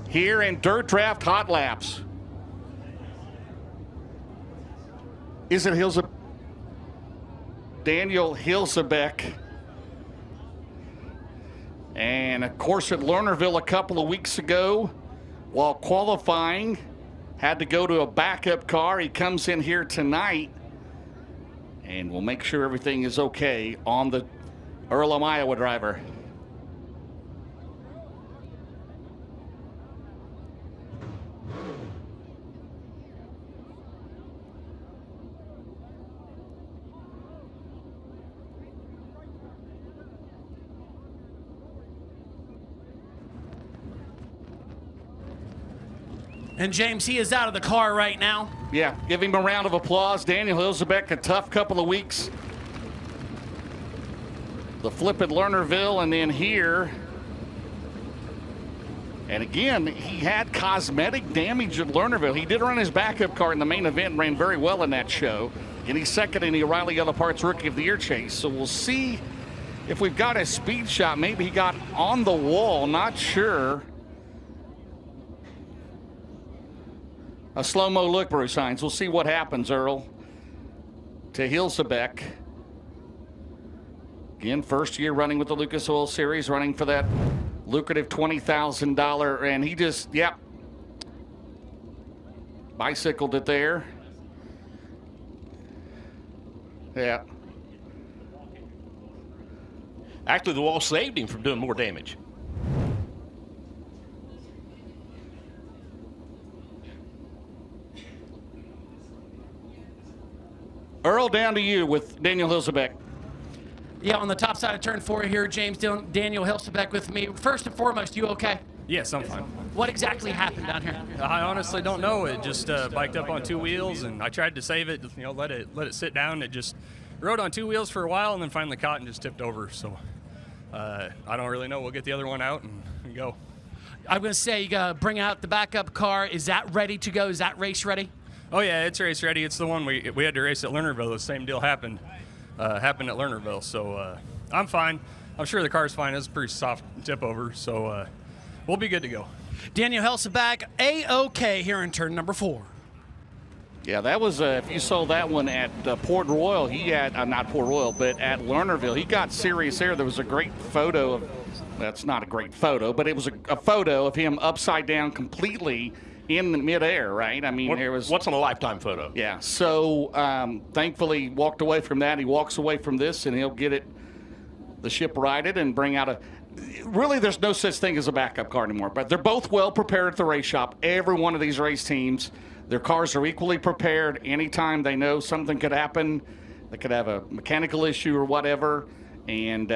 here in Dirt Draft Hot Laps. Is it Hilsabeck? Daniel Hilsabeck. And of course at Lernerville a couple of weeks ago, while qualifying, had to go to a backup car. He comes in here tonight, and we'll make sure everything is okay on the Earlham, Iowa driver. And James, he is out of the car right now. Yeah, give him a round of applause. Daniel Hilsabeck, a tough couple of weeks. The flip at Lernerville and then here. And again, he had cosmetic damage at Lernerville. He did run his backup car in the main event and ran very well in that show. And he's second in the O'Reilly Yellow Parts Rookie of the Year chase. So we'll see if we've got a speed shot. Maybe he got on the wall, not sure. A slow-mo look, Bruce Hines. We'll see what happens, Earl. To Hilsabeck. Again, first year running with the Lucas Oil Series, running for that lucrative $20,000. And he just, yep, bicycled it there. Yeah. Actually, the wall saved him from doing more damage. Earl, down to you with Daniel Hilsabeck. Yeah, on the top side of turn 4 here, James, Daniel Hilsabeck with me. First and foremost, you okay? Yes, I'm fine. What exactly happened down here? I honestly don't know. It just biked up on 2 wheels, and I tried to save it, let it sit down. It just rode on 2 wheels for a while, and then finally caught and just tipped over. So I don't really know. We'll get the other one out and go. I'm going to say you got to bring out the backup car. Is that ready to go? Is that race ready? Oh yeah, it's race ready. It's the one we had to race at Lernerville. The same deal happened at Lernerville. So I'm fine. I'm sure the car's fine. It's a pretty soft tip over, so we'll be good to go. Daniel Hilsabeck, A-OK here in turn number 4. Yeah, that was, if you saw that one at Port Royal, he had, not Port Royal, but at Lernerville, he got serious there. There was a great photo of, that's not a great photo, but it was a photo of him upside down completely in the midair, right? I mean, there was... What's on a lifetime photo? Yeah, so thankfully he walked away from that. He walks away from this, and he'll get the ship righted and bring out a... Really, there's no such thing as a backup car anymore, but they're both well prepared at the race shop. Every one of these race teams, their cars are equally prepared. Anytime they know something could happen, they could have a mechanical issue or whatever. And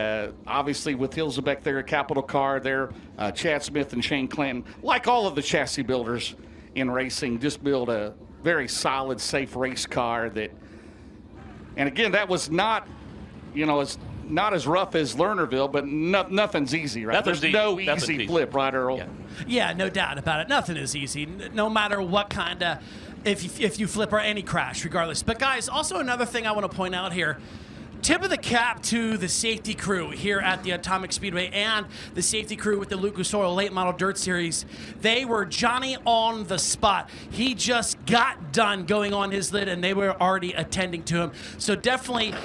obviously with Hilsabeck, they're a capital car. They're Chad Smith and Shane Clinton, like all of the chassis builders in racing, just build a very solid, safe race car that, and again, that was not, it's not as rough as Lernerville, but nothing's easy, right? There's no easy flip, right, Earl? Yeah, no doubt about it. Nothing is easy, no matter what kind of, if you flip or any crash, regardless. But guys, also another thing I want to point out here, tip of the cap to the safety crew here at the Atomic Speedway and the safety crew with the Lucas Oil Late Model Dirt Series. They were Johnny on the spot. He just got done going on his lid, and they were already attending to him. So definitely,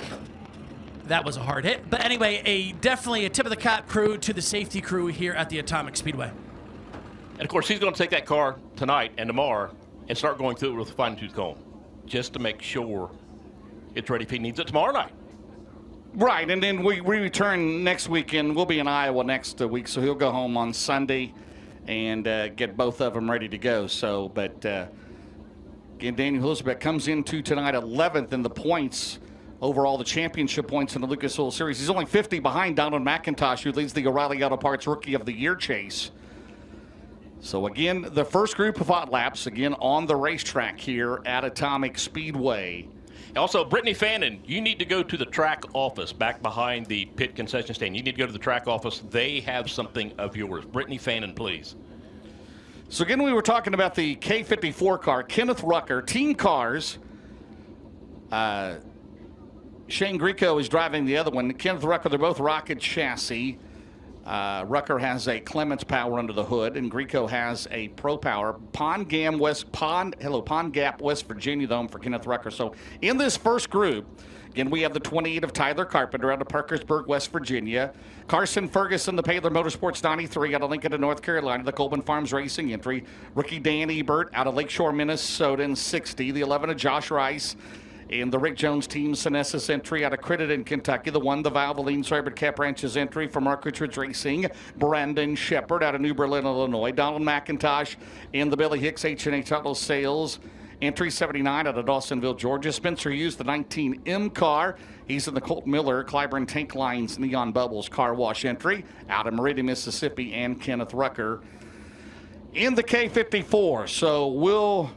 that was a hard hit. But anyway, definitely a tip of the cap crew to the safety crew here at the Atomic Speedway. And of course, he's going to take that car tonight and tomorrow and start going through it with a fine-tooth comb just to make sure it's ready if he needs it tomorrow night. Right, and then we return next weekend. We'll be in Iowa next week, so he'll go home on Sunday and get both of them ready to go. So, but And Daniel Hilsabeck comes into tonight 11th in the points over all the championship points in the Lucas Oil Series. He's only 50 behind Donald McIntosh, who leads the O'Reilly Auto Parts Rookie of the Year chase. So again, the first group of hot laps, again, on the racetrack here at Atomic Speedway. Also, Brittany Fannin, you need to go to the track office back behind the pit concession stand. You need to go to the track office. They have something of yours. Brittany Fannin, please. So again, we were talking about the K54 car, Kenneth Rucker, Team Cars. Shane Grieco is driving the other one. Kenneth Rucker, they're both rocket chassis. Rucker has a Clements power under the hood, and Grieco has a Pro Power. Pond Gap, West Virginia, the home for Kenneth Rucker. So in this first group, again, we have the 28 of Tyler Carpenter out of Parkersburg, West Virginia. Carson Ferguson, the Paylor Motorsports 93 out of Lincoln, North Carolina, the Colburn Farms Racing entry. Rookie Dan Ebert out of Lakeshore, Minnesota in 60. The 11 of Josh Rice. And the Rick Jones team, Senessus entry out of Crittenden, Kentucky. The 1, the Valvoline Soybeard Cap Ranches entry from Mark Richards Racing. Brandon Shepard out of New Berlin, Illinois. Donald McIntosh in the Billy Hicks H&H Auto Sales. Entry 79 out of Dawsonville, Georgia. Spencer Hughes, the 19 M car. He's in the Colt Miller Clyburn Tank Lines Neon Bubbles Car Wash entry out of Meridian, Mississippi. And Kenneth Rucker in the K54. So we'll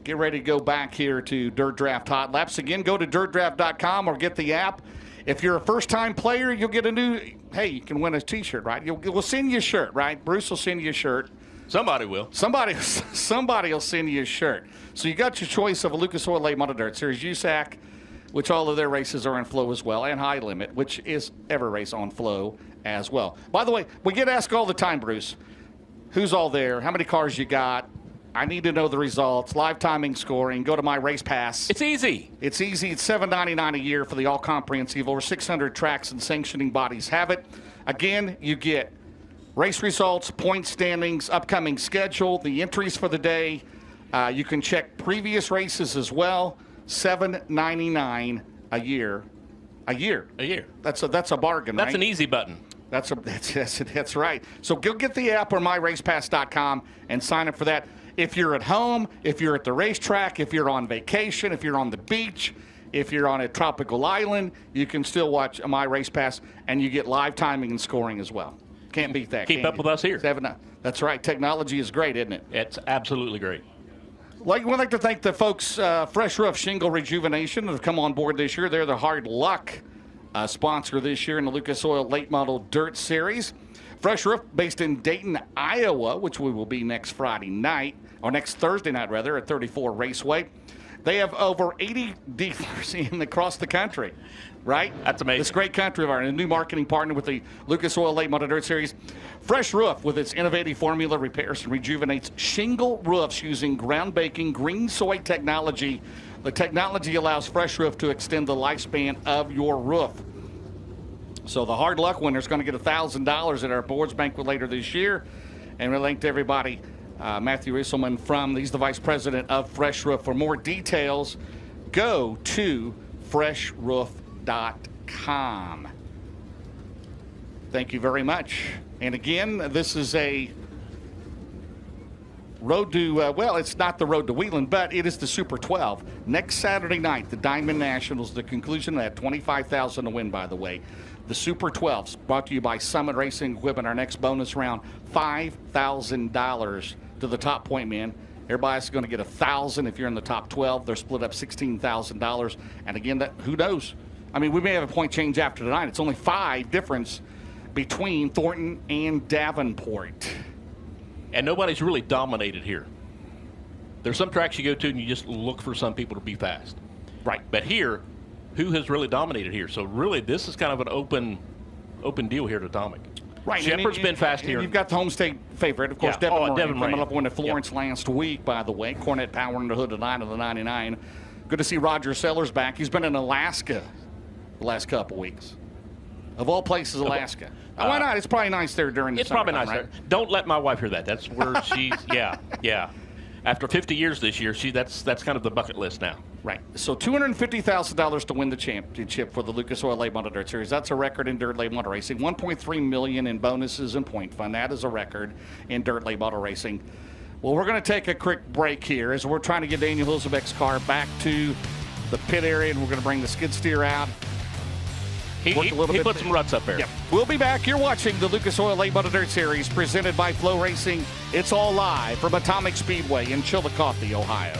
get ready to go back here to Dirt Draft Hot Laps. Again, go to dirtdraft.com or get the app. If you're a first-time player, you'll get a new, hey, you can win a T-shirt, right? We'll send you a shirt, right? Bruce will send you a shirt. Somebody will. Somebody will send you a shirt. So you got your choice of a Lucas Oil Late Model Dirt Series USAC, which all of their races are in flow as well, and High Limit, which is every race on flow as well. By the way, we get asked all the time, Bruce, who's all there? How many cars you got? I need to know the results, live timing, scoring. Go to my Race Pass. It's easy. It's easy. It's $7.99 a year for the all-comprehensive. Over 600 tracks and sanctioning bodies have it. Again, you get race results, point standings, upcoming schedule, the entries for the day. You can check previous races as well. $7.99 a year. A year. That's a bargain, right? That's an easy button. That's right. So go get the app or myracepass.com and sign up for that. If you're at home, if you're at the racetrack, if you're on vacation, if you're on the beach, if you're on a tropical island, you can still watch My Race Pass, and you get live timing and scoring as well. Can't beat that. Keep up with us here. That's right. Technology is great, isn't it? It's absolutely great. We'd like to thank the folks, Fresh Roof Shingle Rejuvenation, that have come on board this year. They're the Hard Luck sponsor this year in the Lucas Oil Late Model Dirt Series. Fresh Roof, based in Dayton, Iowa, which we will be next Thursday night, at 34 Raceway. They have over 80 dealers across the country, right? That's amazing. This great country of ours, a new marketing partner with the Lucas Oil Late Model Dirt Series. Fresh Roof, with its innovative formula, repairs and rejuvenates shingle roofs using ground-baking green soy technology. The technology allows Fresh Roof to extend the lifespan of your roof. So the Hard Luck winner is going to get $1,000 at our boards banquet later this year. And we thank everybody. Matthew Risselman he's the vice president of Fresh Roof. For more details, go to freshroof.com. Thank you very much. And again, this is a road to, it's not the road to Wheeling, but it is the Super 12. Next Saturday night, the Diamond Nationals, the conclusion of that, $25,000 to win, by the way. The Super 12s, brought to you by Summit Racing Equipment. Our next bonus round, $5,000 to the top point man. Everybody's going to get $1,000 if you're in the top 12. They're split up $16,000. And again, who knows? I mean, we may have a point change after tonight. It's only 5 difference between Thornton and Davenport. And nobody's really dominated here. There's some tracks you go to and you just look for some people to be fast. Right. But here, who has really dominated here? So really, this is kind of an open deal here at Atomic. Right. Shepard's been fast here. You've got the home state favorite, of course, Devin coming up winning Florence last week, by the way. Cornet Power in the hood of 9 of the 99. Good to see Roger Sellers back. He's been in Alaska the last couple weeks. Of all places, Alaska. Why not? It's probably nice there during the summer. It's probably nice there. Don't let my wife hear that. That's where she's, yeah. After 50 years this year, that's kind of the bucket list now. Right. So $250,000 to win the championship for the Lucas Oil Late Model Dirt Series. That's a record in dirt late model racing. $1.3 million in bonuses and point fund. That is a record in dirt late model racing. Well, we're going to take a quick break here as we're trying to get Daniel Hilsabeck's car back to the pit area, and we're going to bring the skid steer out. He put some ruts up there. Yep. We'll be back. You're watching the Lucas Oil Late Model Dirt Series presented by FloRacing. It's all live from Atomic Speedway in Chillicothe, Ohio.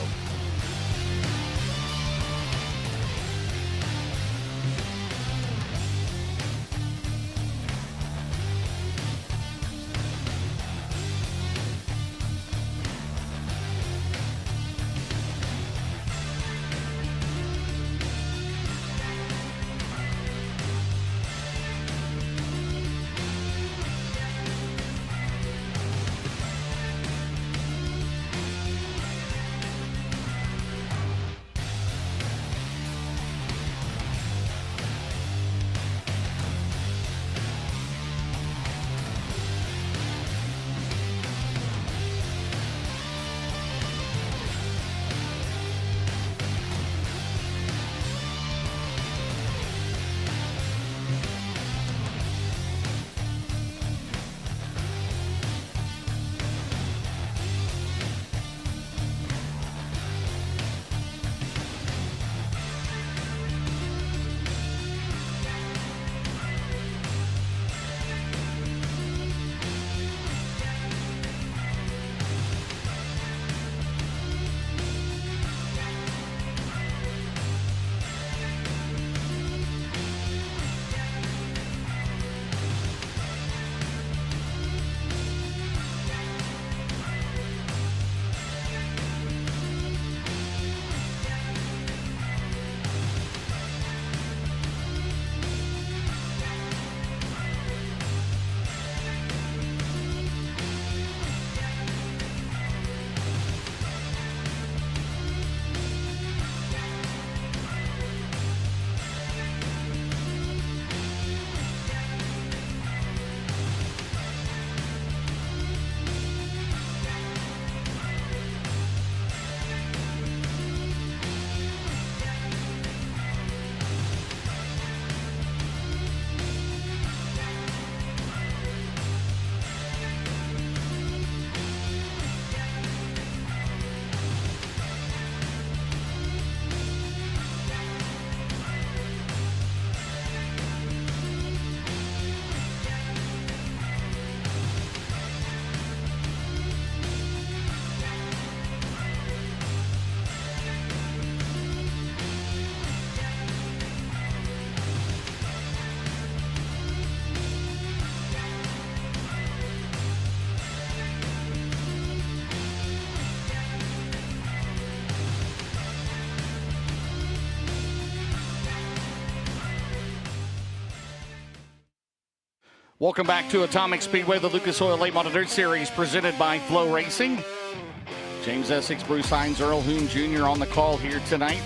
Welcome back to Atomic Speedway, the Lucas Oil Late Model Dirt Series presented by FloRacing. James Essex, Bruce Hines, Earl Hoon Jr. on the call here tonight.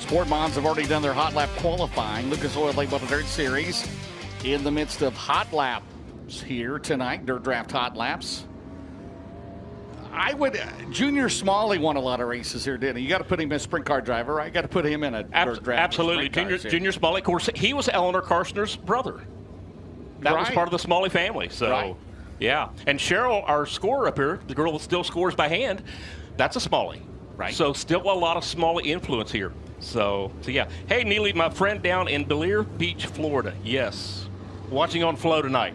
Sport Mods have already done their hot lap qualifying. Lucas Oil Late Model Dirt Series in the midst of hot laps here tonight, Dirt Draft hot laps. Junior Smalley won a lot of races here, didn't he? You got to put him as a sprint car driver, right? Got to put him in a dirt draft. Absolutely. Junior Smalley, of course, he was Eleanor Karstner's brother. That was part of the Smalley family. So, yeah. And Cheryl, our scorer up here, the girl that still scores by hand, that's a Smalley. Right. So still a lot of Smalley influence here. So yeah. Hey, Neely, my friend down in Bellear Beach, Florida. Yes. Watching on Flow tonight.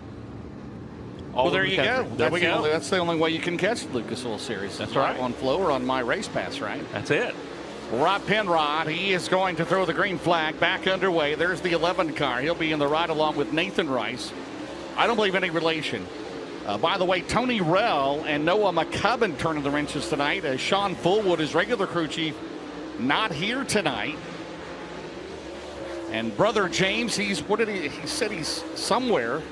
Well, there you go. There we go. That's the only way you can catch the Lucas Oil Series. That's right. On Flow or on My Race Pass, right? That's it. Rob Penrod, he is going to throw the green flag back underway. There's the 11 car. He'll be in the ride along with Nathan Rice. I don't believe any relation. By the way, Tony Rell and Noah McCubbin turning the wrenches tonight. Sean Fullwood, his regular crew chief, not here tonight. And brother James, he said he's somewhere.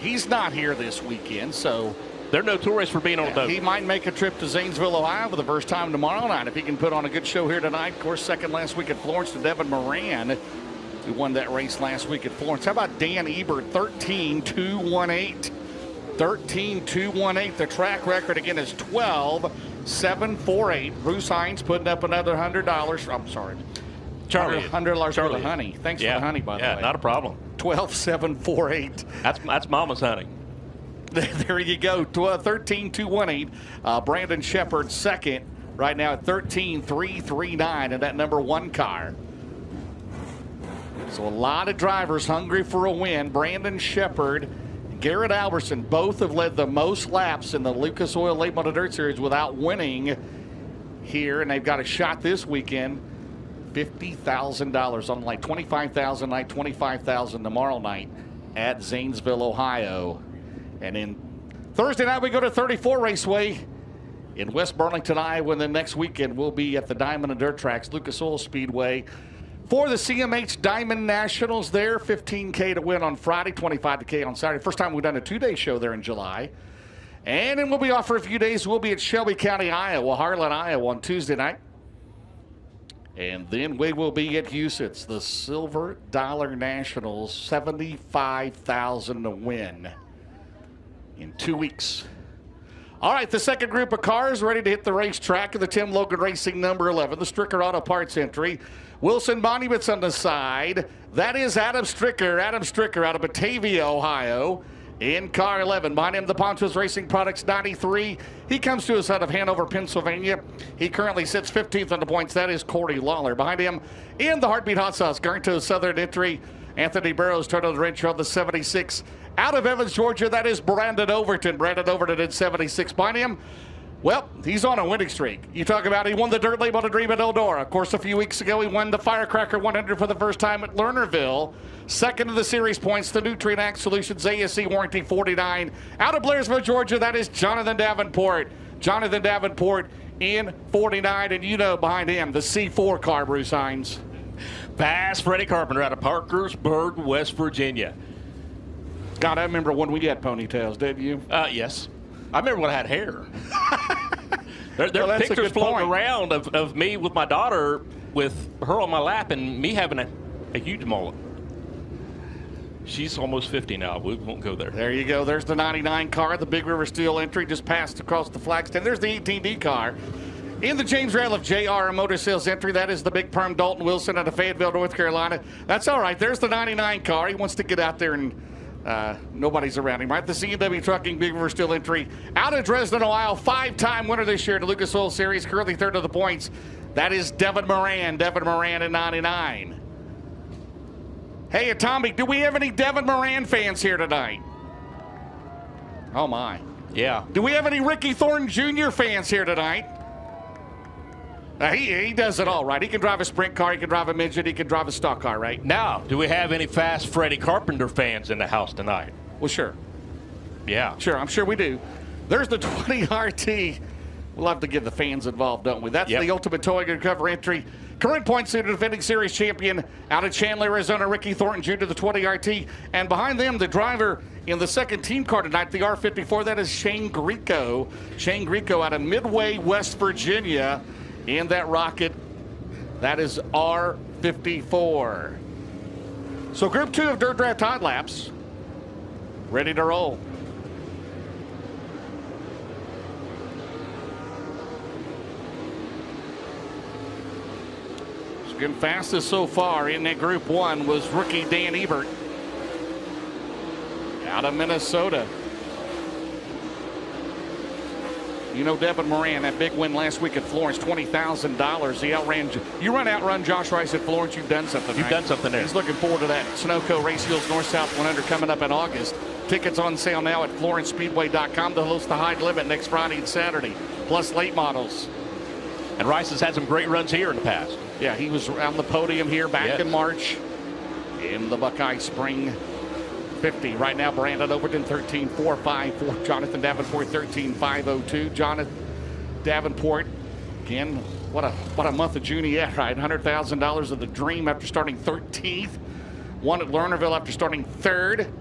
He's not here this weekend, so they're notorious for being on a boat. He might make a trip to Zanesville, Ohio for the first time tomorrow night if he can put on a good show here tonight. Of course, second last week at Florence to Devin Moran, who won that race last week at Florence. How about Dan Ebert, 13-2-1-8. 13-2-1-8. The track record again is 12-7-4-8. Bruce Hines putting up another $100. I'm sorry. Charlie. $100 for the honey. Thanks for the honey, by the way. Yeah, not a problem. 12-7-4-8. That's Mama's honey. There you go. 13,218. Brandon Shepard second right now at 13,339 in that number 1 car. So a lot of drivers hungry for a win. Brandon Shepard, Garrett Albertson, both have led the most laps in the Lucas Oil Late Model Dirt Series without winning here, and they've got a shot this weekend. $50,000 on like $25,000 night, $25,000 tomorrow night at Zanesville, Ohio. And then Thursday night we go to 34 Raceway in West Burlington, Iowa. And then next weekend we'll be at the Diamond and Dirt Tracks, Lucas Oil Speedway, for the CMH Diamond Nationals there. $15K to win on Friday, $25K on Saturday. First time we've done a 2-day show there in July. And then we'll be off for a few days. We'll be at Shelby County, Iowa, Harlan, Iowa on Tuesday night. And then we will be at Huset's, the Silver Dollar Nationals, $75,000 to win in 2 weeks. All right, the second group of cars ready to hit the racetrack of the Tim Logan Racing number 11, the Stricker Auto Parts entry. Wilson Monuments on the side. That is Adam Stricker. Adam Stricker out of Batavia, Ohio, in car 11. Behind him, the Ponchos Racing Products 93. He comes to us out of Hanover, Pennsylvania. He currently sits 15th on the points. That is Corey Lawler. Behind him, in the Heartbeat Hot Sauce, Garnto Southern entry, Anthony Barrows, turn of the wrench on the 76. Out of Evans, Georgia, that is Brandon Overton. Brandon Overton at 76. Behind him, well, he's on a winning streak. You talk about he won the Dirt Label to Dream at Eldora. Of course, a few weeks ago, he won the Firecracker 100 for the first time at Lernerville. Second of the series points, the Nutrient Act Solutions ASC Warranty 49. Out of Blairsville, Georgia, that is Jonathan Davenport. Jonathan Davenport in 49, and you know behind him, the C4 car, Bruce Hines. Pass Freddie Carpenter out of Parkersburg, West Virginia. God, I remember when we had ponytails, didn't you? Yes. I remember when I had hair. There Well, are pictures floating point. around of me with my daughter with her on my lap and me having a huge mullet. She's almost 50 now. We won't go there. There you go. There's the 99 car, the Big River Steel entry, just passed across the flag stand. There's the 18D car. In the James Rail of JR Motor Sales entry, that is the Big Perm Dalton Wilson out of Fayetteville, North Carolina. That's all right. There's the 99 car. He wants to get out there and nobody's around him, right? The C&W Trucking Big River Steel entry out of Dresden, Ohio. 5-time winner this year to Lucas Oil Series, currently third of the points. That is Devin Moran. Devin Moran in 99. Hey, Atomic, do we have any Devin Moran fans here tonight? Oh, my. Yeah. Do we have any Ricky Thornton Jr. fans here tonight? He does it all, right? He can drive a sprint car, he can drive a midget, he can drive a stock car, right? Now, do we have any fast Freddie Carpenter fans in the house tonight? Well, sure. Yeah. Sure, I'm sure we do. There's the 20 RT. We'll have to get the fans involved, don't we? That's the Ultimate Towing and Cover entry. Current points leader, defending series champion out of Chandler, Arizona, Ricky Thornton Jr., the 20 RT. And behind them, the driver in the second team car tonight, the R54, that is Shane Greco. Shane Greco out of Midway, West Virginia, in that rocket. That is R54. So Group 2 of Dirt Draft Time Lapse, ready to roll. Getting fastest so far in that Group 1 was rookie Dan Ebert out of Minnesota. You know Devin Moran, that big win last week at Florence, $20,000. He outrun Josh Rice at Florence. You've done something. You've done something there. He's looking forward to that. Sunoco Race Hills North-South 100 coming up in August. Tickets on sale now at FlorenceSpeedway.com to host the High Limit next Friday and Saturday, plus late models. And Rice has had some great runs here in the past. Yeah, he was on the podium here back in March in the Buckeye Spring 50. Right now, Brandon Overton 13.454. Jonathan Davenport 13.502. Jonathan Davenport, again, what a month of June he had, right? $100,000 of the dream after starting 13th. Won at Lernerville after starting 3rd.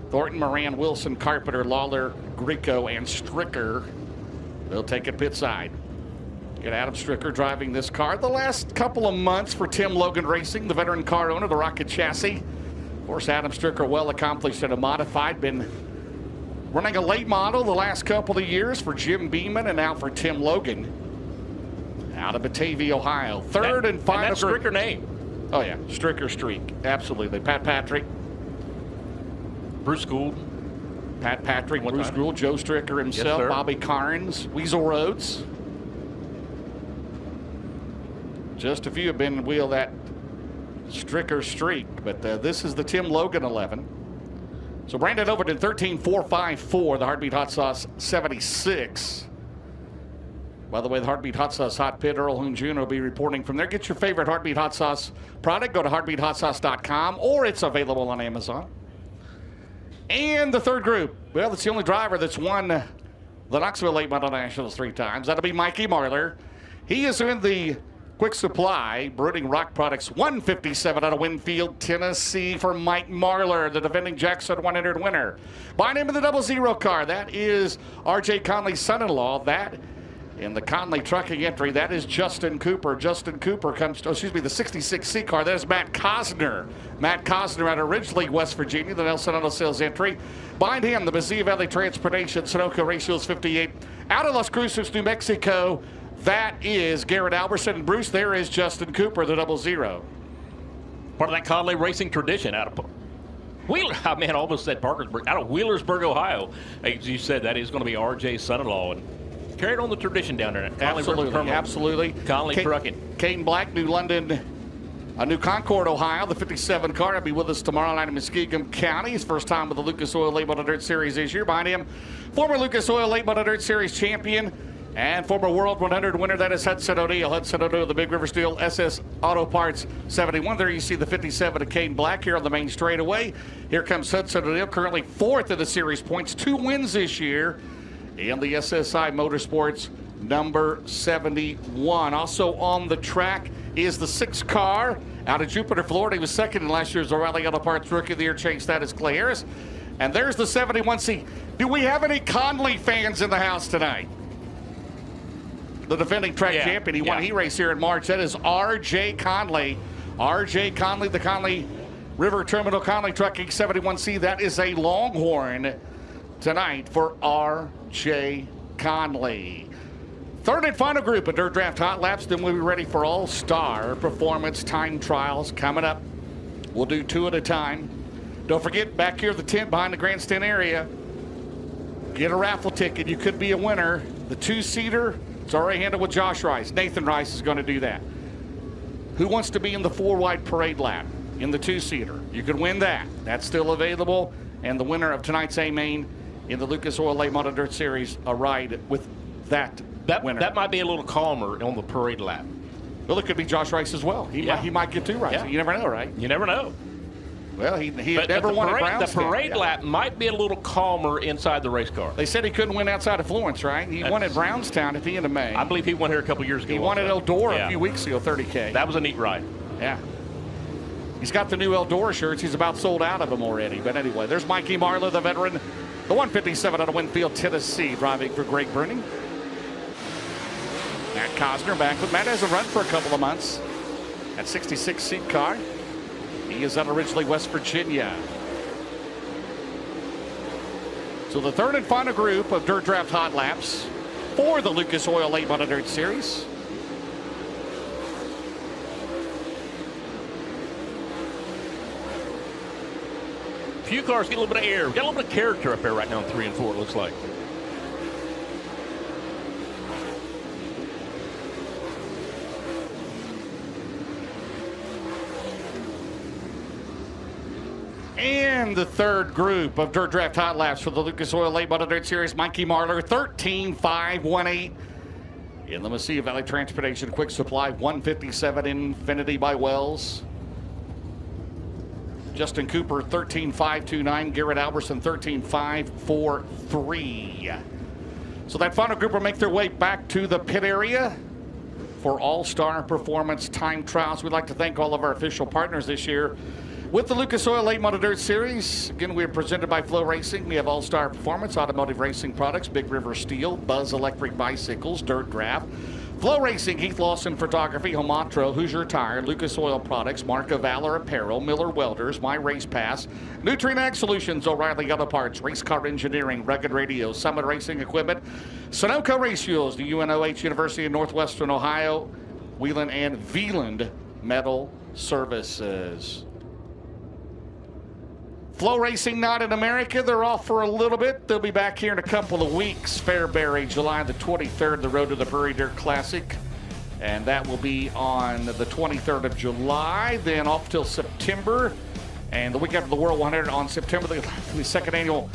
Thornton, Moran, Wilson, Carpenter, Lawler, Greco, and Stricker. They'll take it pit side. Get Adam Stricker driving this car. The last couple of months for Tim Logan Racing, the veteran car owner, the Rocket Chassis. Of course, Adam Stricker, well accomplished in a modified, been running a late model the last couple of years for Jim Beeman and now for Tim Logan. Out of Batavia, Ohio. Third and final. And that Stricker name. Oh, yeah. Stricker Streak. Absolutely. Pat Patrick. Bruce Gould. Pat Patrick, Bruce Gruhl, Joe Stricker himself, Yes, Bobby Carnes, Weasel Rhodes. Just a few have been wheel that Stricker streak, but this is the Tim Logan 11. So Brandon Overton 13.454, the Heartbeat Hot Sauce 76. By the way, the Heartbeat Hot Sauce Hot Pit, Earl Hoon Jr. will be reporting from there. Get your favorite Heartbeat Hot Sauce product. Go to heartbeathotsauce.com, or it's available on Amazon. And the third group, well, it's the only driver that's won the Knoxville Late Model Nationals 3 times. That'll be Mikey Marlar. He is in the Quick Supply Brooding Rock Products 157 out of Winfield, Tennessee for Mike Marlar, the defending Jackson 100 winner. By name of the 00 car, that is R.J. Conley's son-in-law. That in the Conley trucking entry, that is Justin Cooper. Justin Cooper comes to, the 66C car. That is Matt Cosner. Matt Cosner out of Ridge League, West Virginia, the Nelson Auto Sales entry. Behind him, the Mesilla Valley Transportation, Sunoco Ratios 58. Out of Las Cruces, New Mexico, that is Garrett Alberson. And Bruce, there is Justin Cooper, the 00. Part of that Conley racing tradition out of Wheeler. I mean, I almost said Parkersburg. Out of Wheelersburg, Ohio. As you said, that is going to be RJ's son-in-law. And carried on the tradition down there. Absolutely. Conley Trucking. Caden Black, New London, New Concord, Ohio, the 57 car. He'll be with us tomorrow night in Muskingum County. His first time with the Lucas Oil Late Model Dirt Series this year. Behind him, former Lucas Oil Late Model Dirt Series champion and former World 100 winner. That is Hudson O'Neill. Hudson O'Neill, the Big River Steel SS Auto Parts 71. There you see the 57 of Caden Black here on the main straightaway. Here comes Hudson O'Neill, currently 4th in the series points. 2 wins this year in the SSI Motorsports number 71. Also on the track is the 6 car out of Jupiter, Florida. He was 2nd in last year's O'Reilly Auto Parts Rookie of the Year chase. That is Clay Harris. And there's the 71C. Do we have any Conley fans in the house tonight? The defending track champion. He won a heat race here in March. That is R.J. Conley. R.J. Conley, the Conley River Terminal Conley Trucking 71C. That is a Longhorn tonight for R.J. Conley. Third and final group of Dirt Draft Hot Laps. Then we'll be ready for All-Star Performance Time Trials coming up. We'll do 2 at a time. Don't forget, back here at the tent behind the grandstand area, get a raffle ticket. You could be a winner. The 2-seater, it's already handled with Josh Rice. Nathan Rice is going to do that. Who wants to be in the 4-wide parade lap in the 2-seater? You could win that. That's still available. And the winner of tonight's A-Main in the Lucas Oil Late Model Dirt Series, a ride with that winner. That might be a little calmer on the parade lap. Well, it could be Josh Rice as well. He might get 2 rides. Yeah. You never know, right? You never know. Well, he had never won at Brownstown. The parade lap might be a little calmer inside the race car. They said he couldn't win outside of Florence, right? He won at Brownstown at the end of May. I believe he won here a couple years ago. He won at Eldora a few weeks ago, 30K. That was a neat ride. Yeah. He's got the new Eldora shirts. He's about sold out of them already. But anyway, there's Mikey Marlar, the veteran, the 157 out of Winfield, Tennessee, driving for Greg Bruning. Matt Cosner back with Matt. Hasn't run for a couple of months. That 66-seat car. He is out originally West Virginia. So the third and final group of Dirt Draft Hot Laps for the Lucas Oil Late Model Dirt Series. Few cars get a little bit of air. Got a little bit of character up there right now in 3 and 4, it looks like. And the third group of Dirt Draft Hot Laps for the Lucas Oil Late Model Dirt Series, Mikey Marlar, 13.518 in the Mesilla Valley Transportation Quick Supply, 157 Infinity by Wells. Justin Cooper, 13.529. Garrett Alberson, 13.543. So that final group will make their way back to the pit area for All-Star Performance Time Trials. We'd like to thank all of our official partners this year with the Lucas Oil Late Model Dirt Series. Again, we are presented by FloRacing. We have All-Star Performance, Automotive Racing Products, Big River Steel, Buzz Electric Bicycles, Dirt Draft, FloRacing, Heath Lawson Photography, Homatro, Hoosier Tire, Lucas Oil Products, Mark of Valor Apparel, Miller Welders, My Race Pass, Nutrien Ag Solutions, O'Reilly Auto Parts, Race Car Engineering, Rugged Radio, Summit Racing Equipment, Sunoco Ratios, the UNOH University of Northwestern Ohio, Wheelan and Veland Metal Services. FloRacing not in America. They're off for a little bit. They'll be back here in a couple of weeks. Fairbury, July the 23rd, the Road to the Prairie Dirt Classic. And that will be on the 23rd of July. Then off till September. And the week after the World 100 on September the second annual.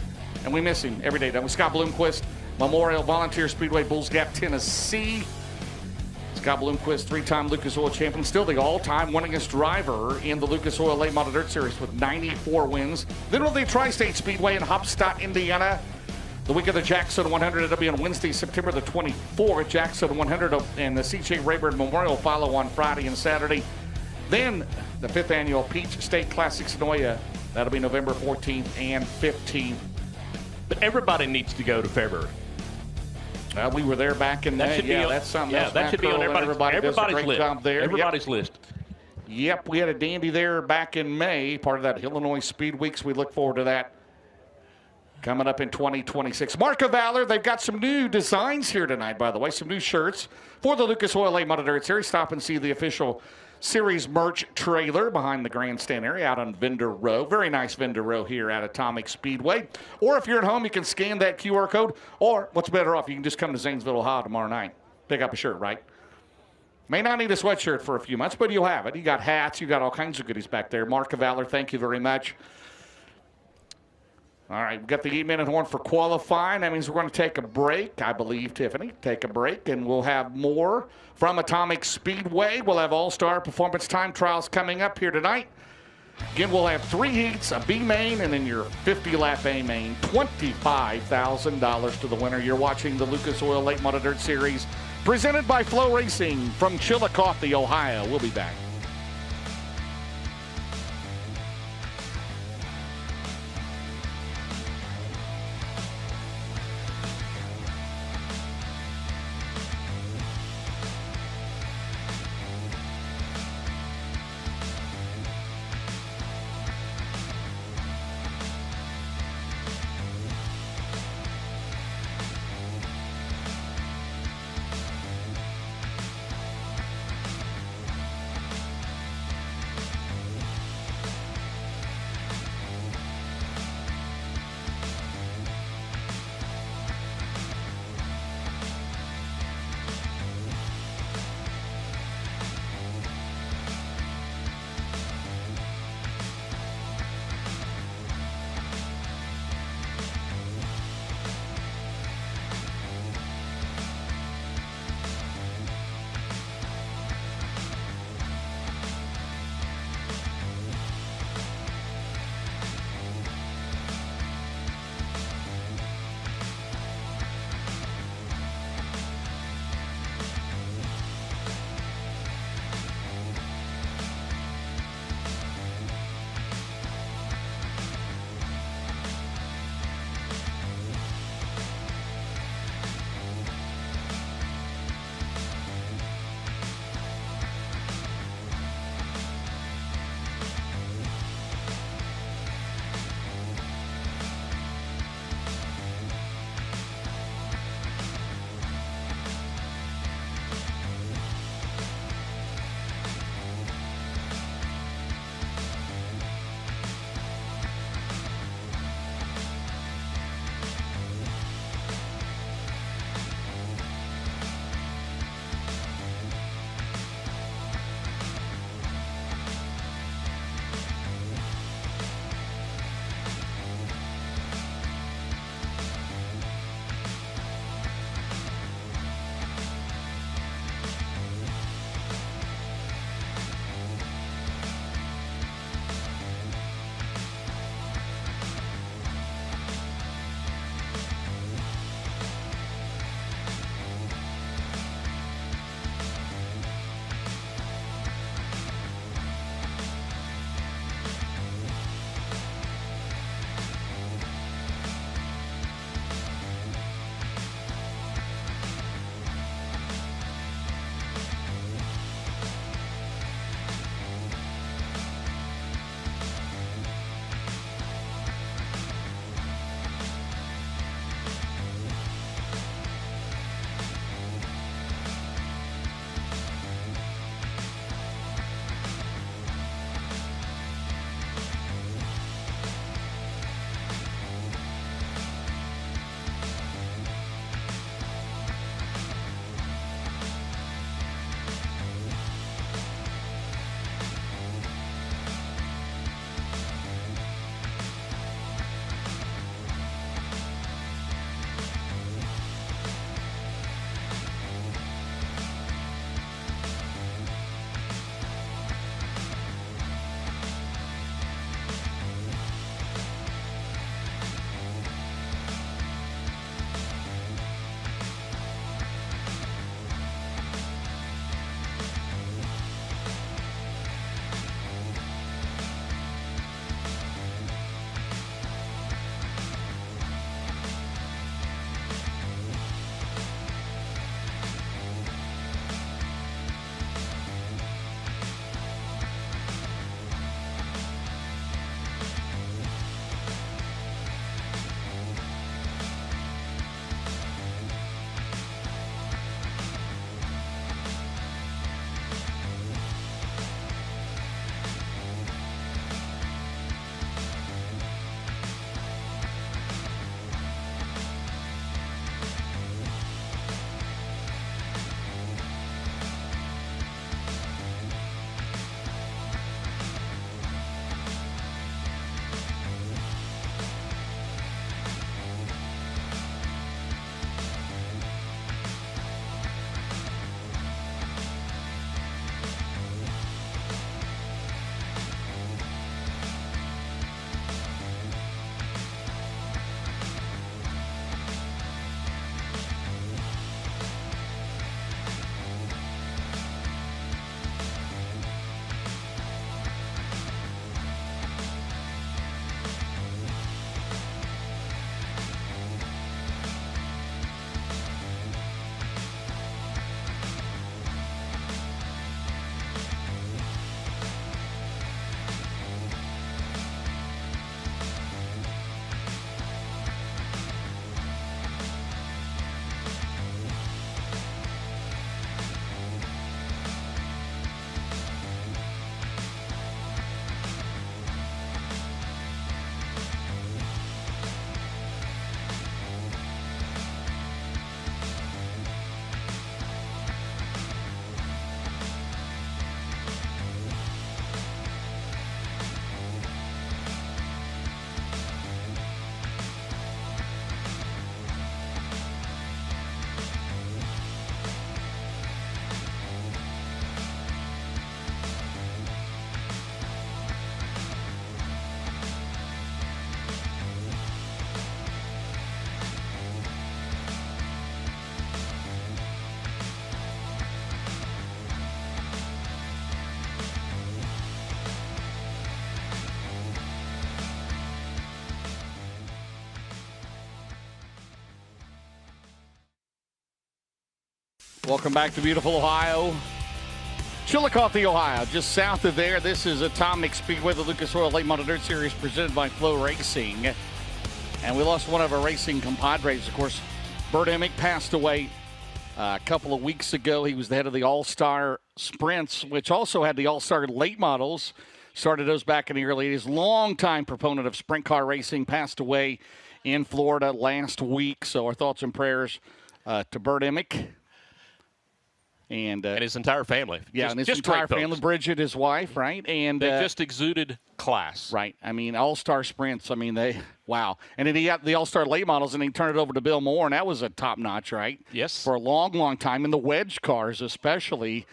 And we miss him every day. That was Scott Bloomquist, Memorial Volunteer Speedway, Bulls Gap, Tennessee. Scott Bloomquist, 3-time Lucas Oil champion, still the all-time winningest driver in the Lucas Oil Late Model Dirt Series with 94 wins. Then with the Tri-State Speedway in Hopstadt, Indiana. The week of the Jackson 100, it'll be on Wednesday, September the 24th. Jackson 100 and the C.J. Rayburn Memorial follow on Friday and Saturday. Then the 5th annual Peach State Classic Sonoya. That'll be November 14th and 15th. But everybody needs to go to Fairbury. Well, we were there back in May. Yeah, that's something else. That should be on everybody's list. Everybody's list. Yep, we had a dandy there back in May, part of that Illinois Speed Weeks. We look forward to that coming up in 2026. Mark of Valor, they've got some new designs here tonight, by the way, some new shirts for the Lucas Oil Late Model Dirt Series. Stop and see the official series merch trailer behind the grandstand area out on Vendor Row. Very nice Vendor Row here at Atomic Speedway. Or if you're at home, you can scan that QR code. Or what's better off, you can just come to Zanesville, Ohio tomorrow night. Pick up a shirt, right? May not need a sweatshirt for a few months, but you'll have it. You got hats, you got all kinds of goodies back there. Mark of Valor, thank you very much. All right, we've got the 8-minute horn for qualifying. That means we're going to take a break, I believe, Tiffany. Take a break, and we'll have more from Atomic Speedway. We'll have All-Star Performance Time Trials coming up here tonight. Again, we'll have 3 heats, a B main, and then your 50-lap A main. $25,000 to the winner. You're watching the Lucas Oil Late Model Dirt Series presented by FloRacing from Chillicothe, Ohio. We'll be back. Welcome back to beautiful Ohio. Chillicothe, Ohio, just south of there. This is Atomic Speedway, the Lucas Oil Late Model Dirt Series presented by FloRacing. And we lost one of our racing compadres, of course. Bert Emick passed away a couple of weeks ago. He was the head of the All-Star Sprints, which also had the All-Star Late Models. Started those back in the early 80s. Longtime proponent of sprint car racing. Passed away in Florida last week. So our thoughts and prayers to Bert Emick. And his entire family. Yeah, and his entire family. Bridget, his wife, right? And they just exuded class. Right. I mean, all-star sprints. I mean, wow. And then he got the all-star late models, and he turned it over to Bill Moore, and that was a top-notch, right? Yes. For a long, long time. And the wedge cars, especially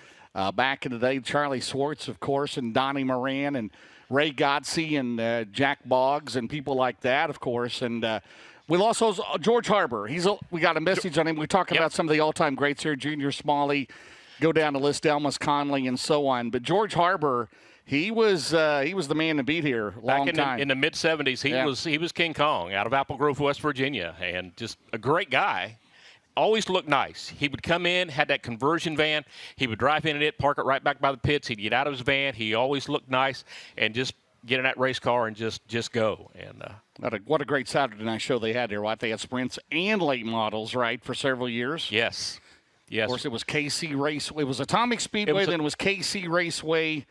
back in the day. Charlie Swartz, of course, and Donnie Moran, and Ray Godsey, and Jack Boggs, and people like that, of course. And we lost George Harbour. We got a message on him. We're talking about some of the all-time greats here, Junior Smalley, go down the list, Delmas Conley, and so on. But George Harbour, he was the man to beat here long time. Back in the mid-'70s, he was King Kong out of Apple Grove, West Virginia, and just a great guy. Always looked nice. He would come in, had that conversion van. He would drive in it, park it right back by the pits. He'd get out of his van. He always looked nice, and just get in that race car and just go. And what a great Saturday night show they had there. Right? They had sprints and late models, right, for several years. Yes. Yes. Of course, it was KC Raceway. It was Atomic Speedway, then it was KC Raceway.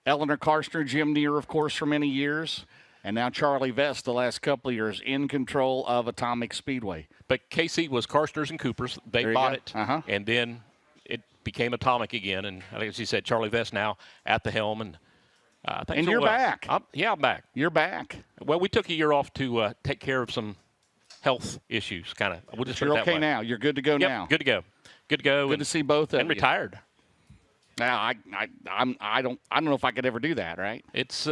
Eleanor Karstner, Jim Neer, of course, for many years. And now Charlie Vest, the last couple of years, in control of Atomic Speedway. But KC was Karstner's and Cooper's. They bought it, and then it became Atomic again. And I think, as you said, Charlie Vest now at the helm. And you're back. I'm back. You're back. Well, we took a year off to take care of some health issues, kind of. We'll just you're okay now. You're good to go now. Good to go. Good to go. Good to see both of you. And retired. Now I don't know if I could ever do that. Right? It's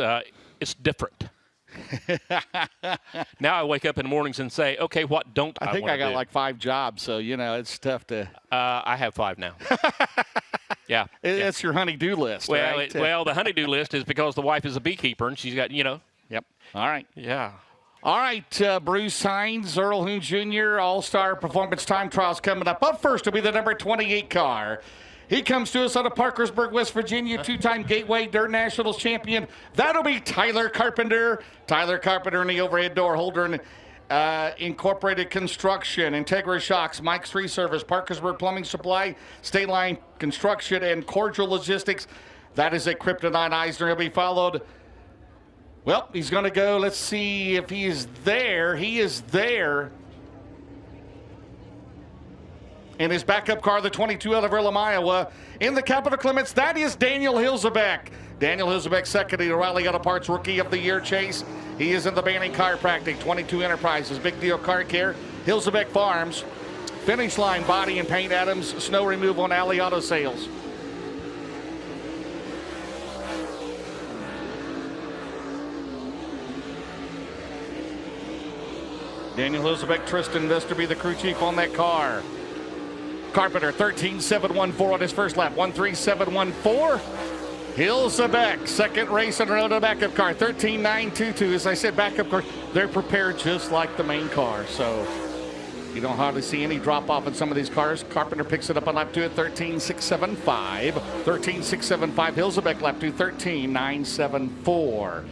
different. Now I wake up in the mornings and say, okay, what don't I think I got like 5 jobs, so it's tough to. I have 5 now. Yeah, that's your honey-do list. Well, right? The honey-do list is because the wife is a beekeeper and she's got Yep. All right. Yeah. All right, Bruce Hines, Earl Hoon Jr., All-Star Performance Time Trials coming up. Up first will be the number 28 car. He comes to us out of Parkersburg, West Virginia, 2-time Gateway Dirt Nationals champion. That'll be Tyler Carpenter. Tyler Carpenter in the overhead door holder and Incorporated Construction, Integra Shocks, Mike's Tree Service, Parkersburg Plumbing Supply, State Line Construction, and Cordial Logistics. That is a Kryptonite Eisner. He'll be followed. Well, he's going to go. Let's see if he's there. He is there. In his backup car, the 22 out of Earlham, Iowa. In the Capitol Clements, that is Daniel Hilsabeck. Daniel Hilsabeck, second in the Riley Auto Parts Rookie of the Year chase. He is in the Banning Chiropractic, 22 Enterprises, Big Deal Car Care, Hilsabeck Farms, Finish Line Body and Paint, Adams Snow Removal, and Alley Auto Sales. Daniel Hilsabeck, Tristan Vesterby, the crew chief on that car. Carpenter, 13.714 on his first lap, 13714. Hilsabeck, second race in a row to the backup car, 13.922. As I said, backup cars, they're prepared just like the main car. So you don't hardly see any drop off in some of these cars. Carpenter picks it up on lap 2 at 13.675. 13.675. Hilsabeck, lap 2, 13.974.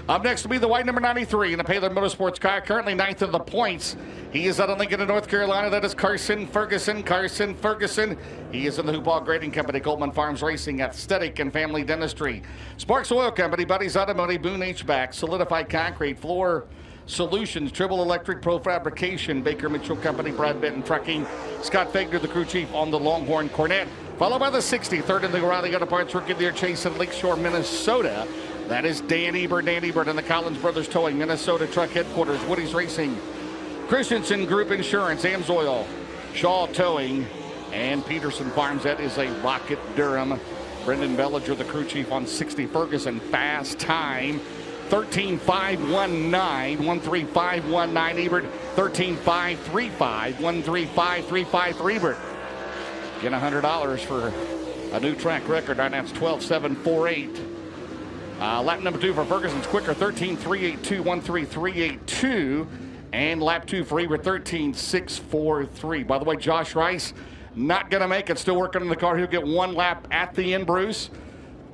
Up next will be the white number 93 in the Paylor Motorsports car, currently 9th in the points. He is out of Lincoln in North Carolina. That is Carson Ferguson. Carson Ferguson. He is in the Hoopall Grading Company, Goldman Farms Racing, Aesthetic and Family Dentistry, Sparks Oil Company, Buddy's Automotive, Boone HVAC, Solidified Concrete, Floor Solutions, Tribble Electric, Pro Fabrication, Baker Mitchell Company, Brad Benton Trucking, Scott Fagner, the crew chief on the Longhorn Cornet. Followed by the 63rd in the O'Reilly Auto Parts Rookie of the Year chase in Lakeshore, Minnesota. That is Dan Ebert and the Collins Brothers Towing, Minnesota Truck Headquarters, Woody's Racing, Christensen Group Insurance, Amsoil, Shaw Towing, and Peterson Farms. That is a Rocket Durham. Brendan Bellinger, the crew chief on 60 Ferguson. Fast time, 13.519, 13519 Ebert, 13.535, 13535 Ebert. Get $100 for a new track record. That's 12.748. Lap number 2 for Ferguson's quicker, 13.382, 13382. And lap 2 for Ebert, 13.643. By the way, Josh Rice, not going to make it. Still working on the car. He'll get one lap at the end, Bruce.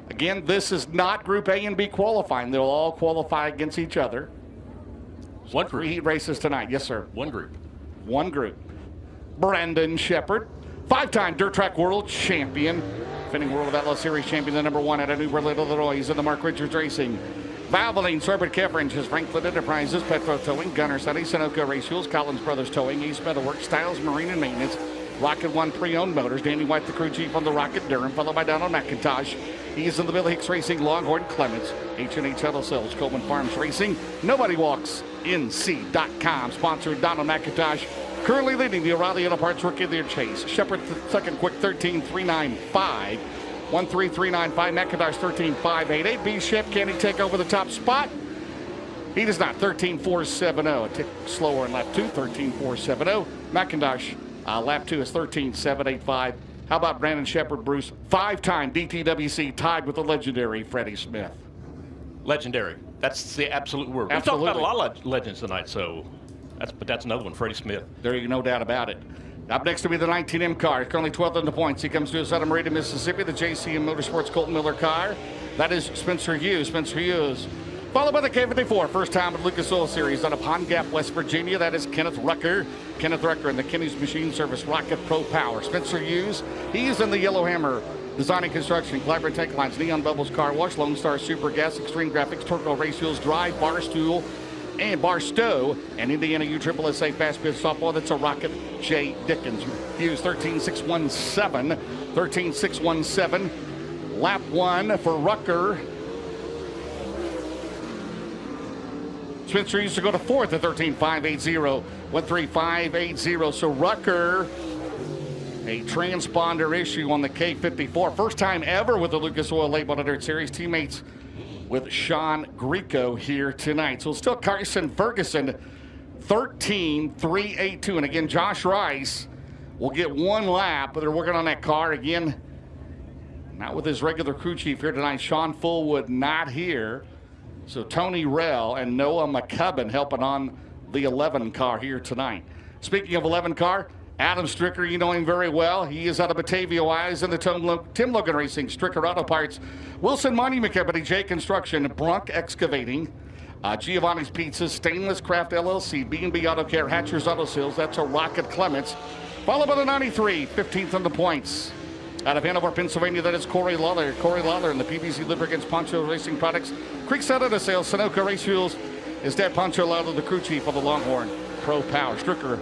Again, this is not Group A and B qualifying. They'll all qualify against each other. One group. 3 heat races tonight. Yes, sir. One group. One group. Brandon Shepard, 5-time Dirt Track World Champion. Defending World of Outlaw Series Champion, the number 1 out of New Berlin, Illinois. He's in the Mark Richards Racing. Valvoline, Sorbert Kefringes, Franklin Enterprises, Petro Towing, Gunner Study, Sunoco Race Fuels, Collins Brothers Towing, East Metalworks, Styles Marine and Maintenance, Rocket One Pre-Owned Motors, Danny White, the crew chief on the Rocket Durham, followed by Donald McIntosh. He is in the Billy Hicks Racing, Longhorn Clements, H&H Auto Sales, Coleman Farms Racing, Nobody Walks, NC.com, sponsored Donald McIntosh, currently leading the O'Reilly Auto Parts Rookie of the Year chase. Shepard second quick, 13.395. 13395, McIntosh 13.588. B Shep, can he take over the top spot? He does not. 13.470. A tick slower in lap 2, 13.470. McIntosh, lap 2 is 13.785. How about Brandon Shepard, Bruce? 5-time DTWC, tied with the legendary Freddie Smith. Legendary. That's the absolute word. Absolutely. We've talked about a lot of legends tonight, so that's another one, Freddie Smith. There you go, no doubt about it. Up next to be the 19M car. Currently 12th in the points. He comes to us out of Merida, Mississippi. The JCM Motorsports Colton Miller car. That is Spencer Hughes. Spencer Hughes. Followed by the K54. First time at Lucas Oil Series out of Pond Gap, West Virginia. That is Kenneth Rucker. Kenneth Rucker in the Kenny's Machine Service Rocket Pro Power. Spencer Hughes. He is in the Yellow Hammer. Designing construction, Collaborative Tank Lines, Neon Bubbles Car Wash, Lone Star Super Gas, Extreme Graphics, Turco Race Fuels, Drive, Barstool, and Barstow, and Indiana USSSA Fast Pitch Softball. That's a Rocket J. Dickens. Hughes 13.617. 13.617. Lap 1 for Rucker. Spencer used to go to 4th at 13.580. 13580. So Rucker, a transponder issue on the K54. First time ever with the Lucas Oil Late Model Dirt Series. Teammates with Sean Grieco here tonight. So still Carson Ferguson, 13.382. And again, Josh Rice will get one lap, but they're working on that car again. Not with his regular crew chief here tonight. Sean Fullwood not here. So Tony Rell and Noah McCubbin helping on the 11 car here tonight. Speaking of 11 car, Adam Stricker, you know him very well. He is out of Batavia, Ohio. He's in the Tim Logan Racing, Stricker Auto Parts, Wilson Monument Company, J Construction, Brunk Excavating, Giovanni's Pizzas, Stainless Craft LLC, B&B Auto Care, Hatcher's Auto Sales. That's a Rocket Clements. Followed by the 93, 15th on the points. Out of Hanover, Pennsylvania, that is Corey Lawler. Corey Lawler in the PBC Lubricants, Poncho Racing Products, Creekside Auto Sales, Sunoco Race Fuels. Is Dad Poncho Lawler, the crew chief of the Longhorn Pro Power. Stricker,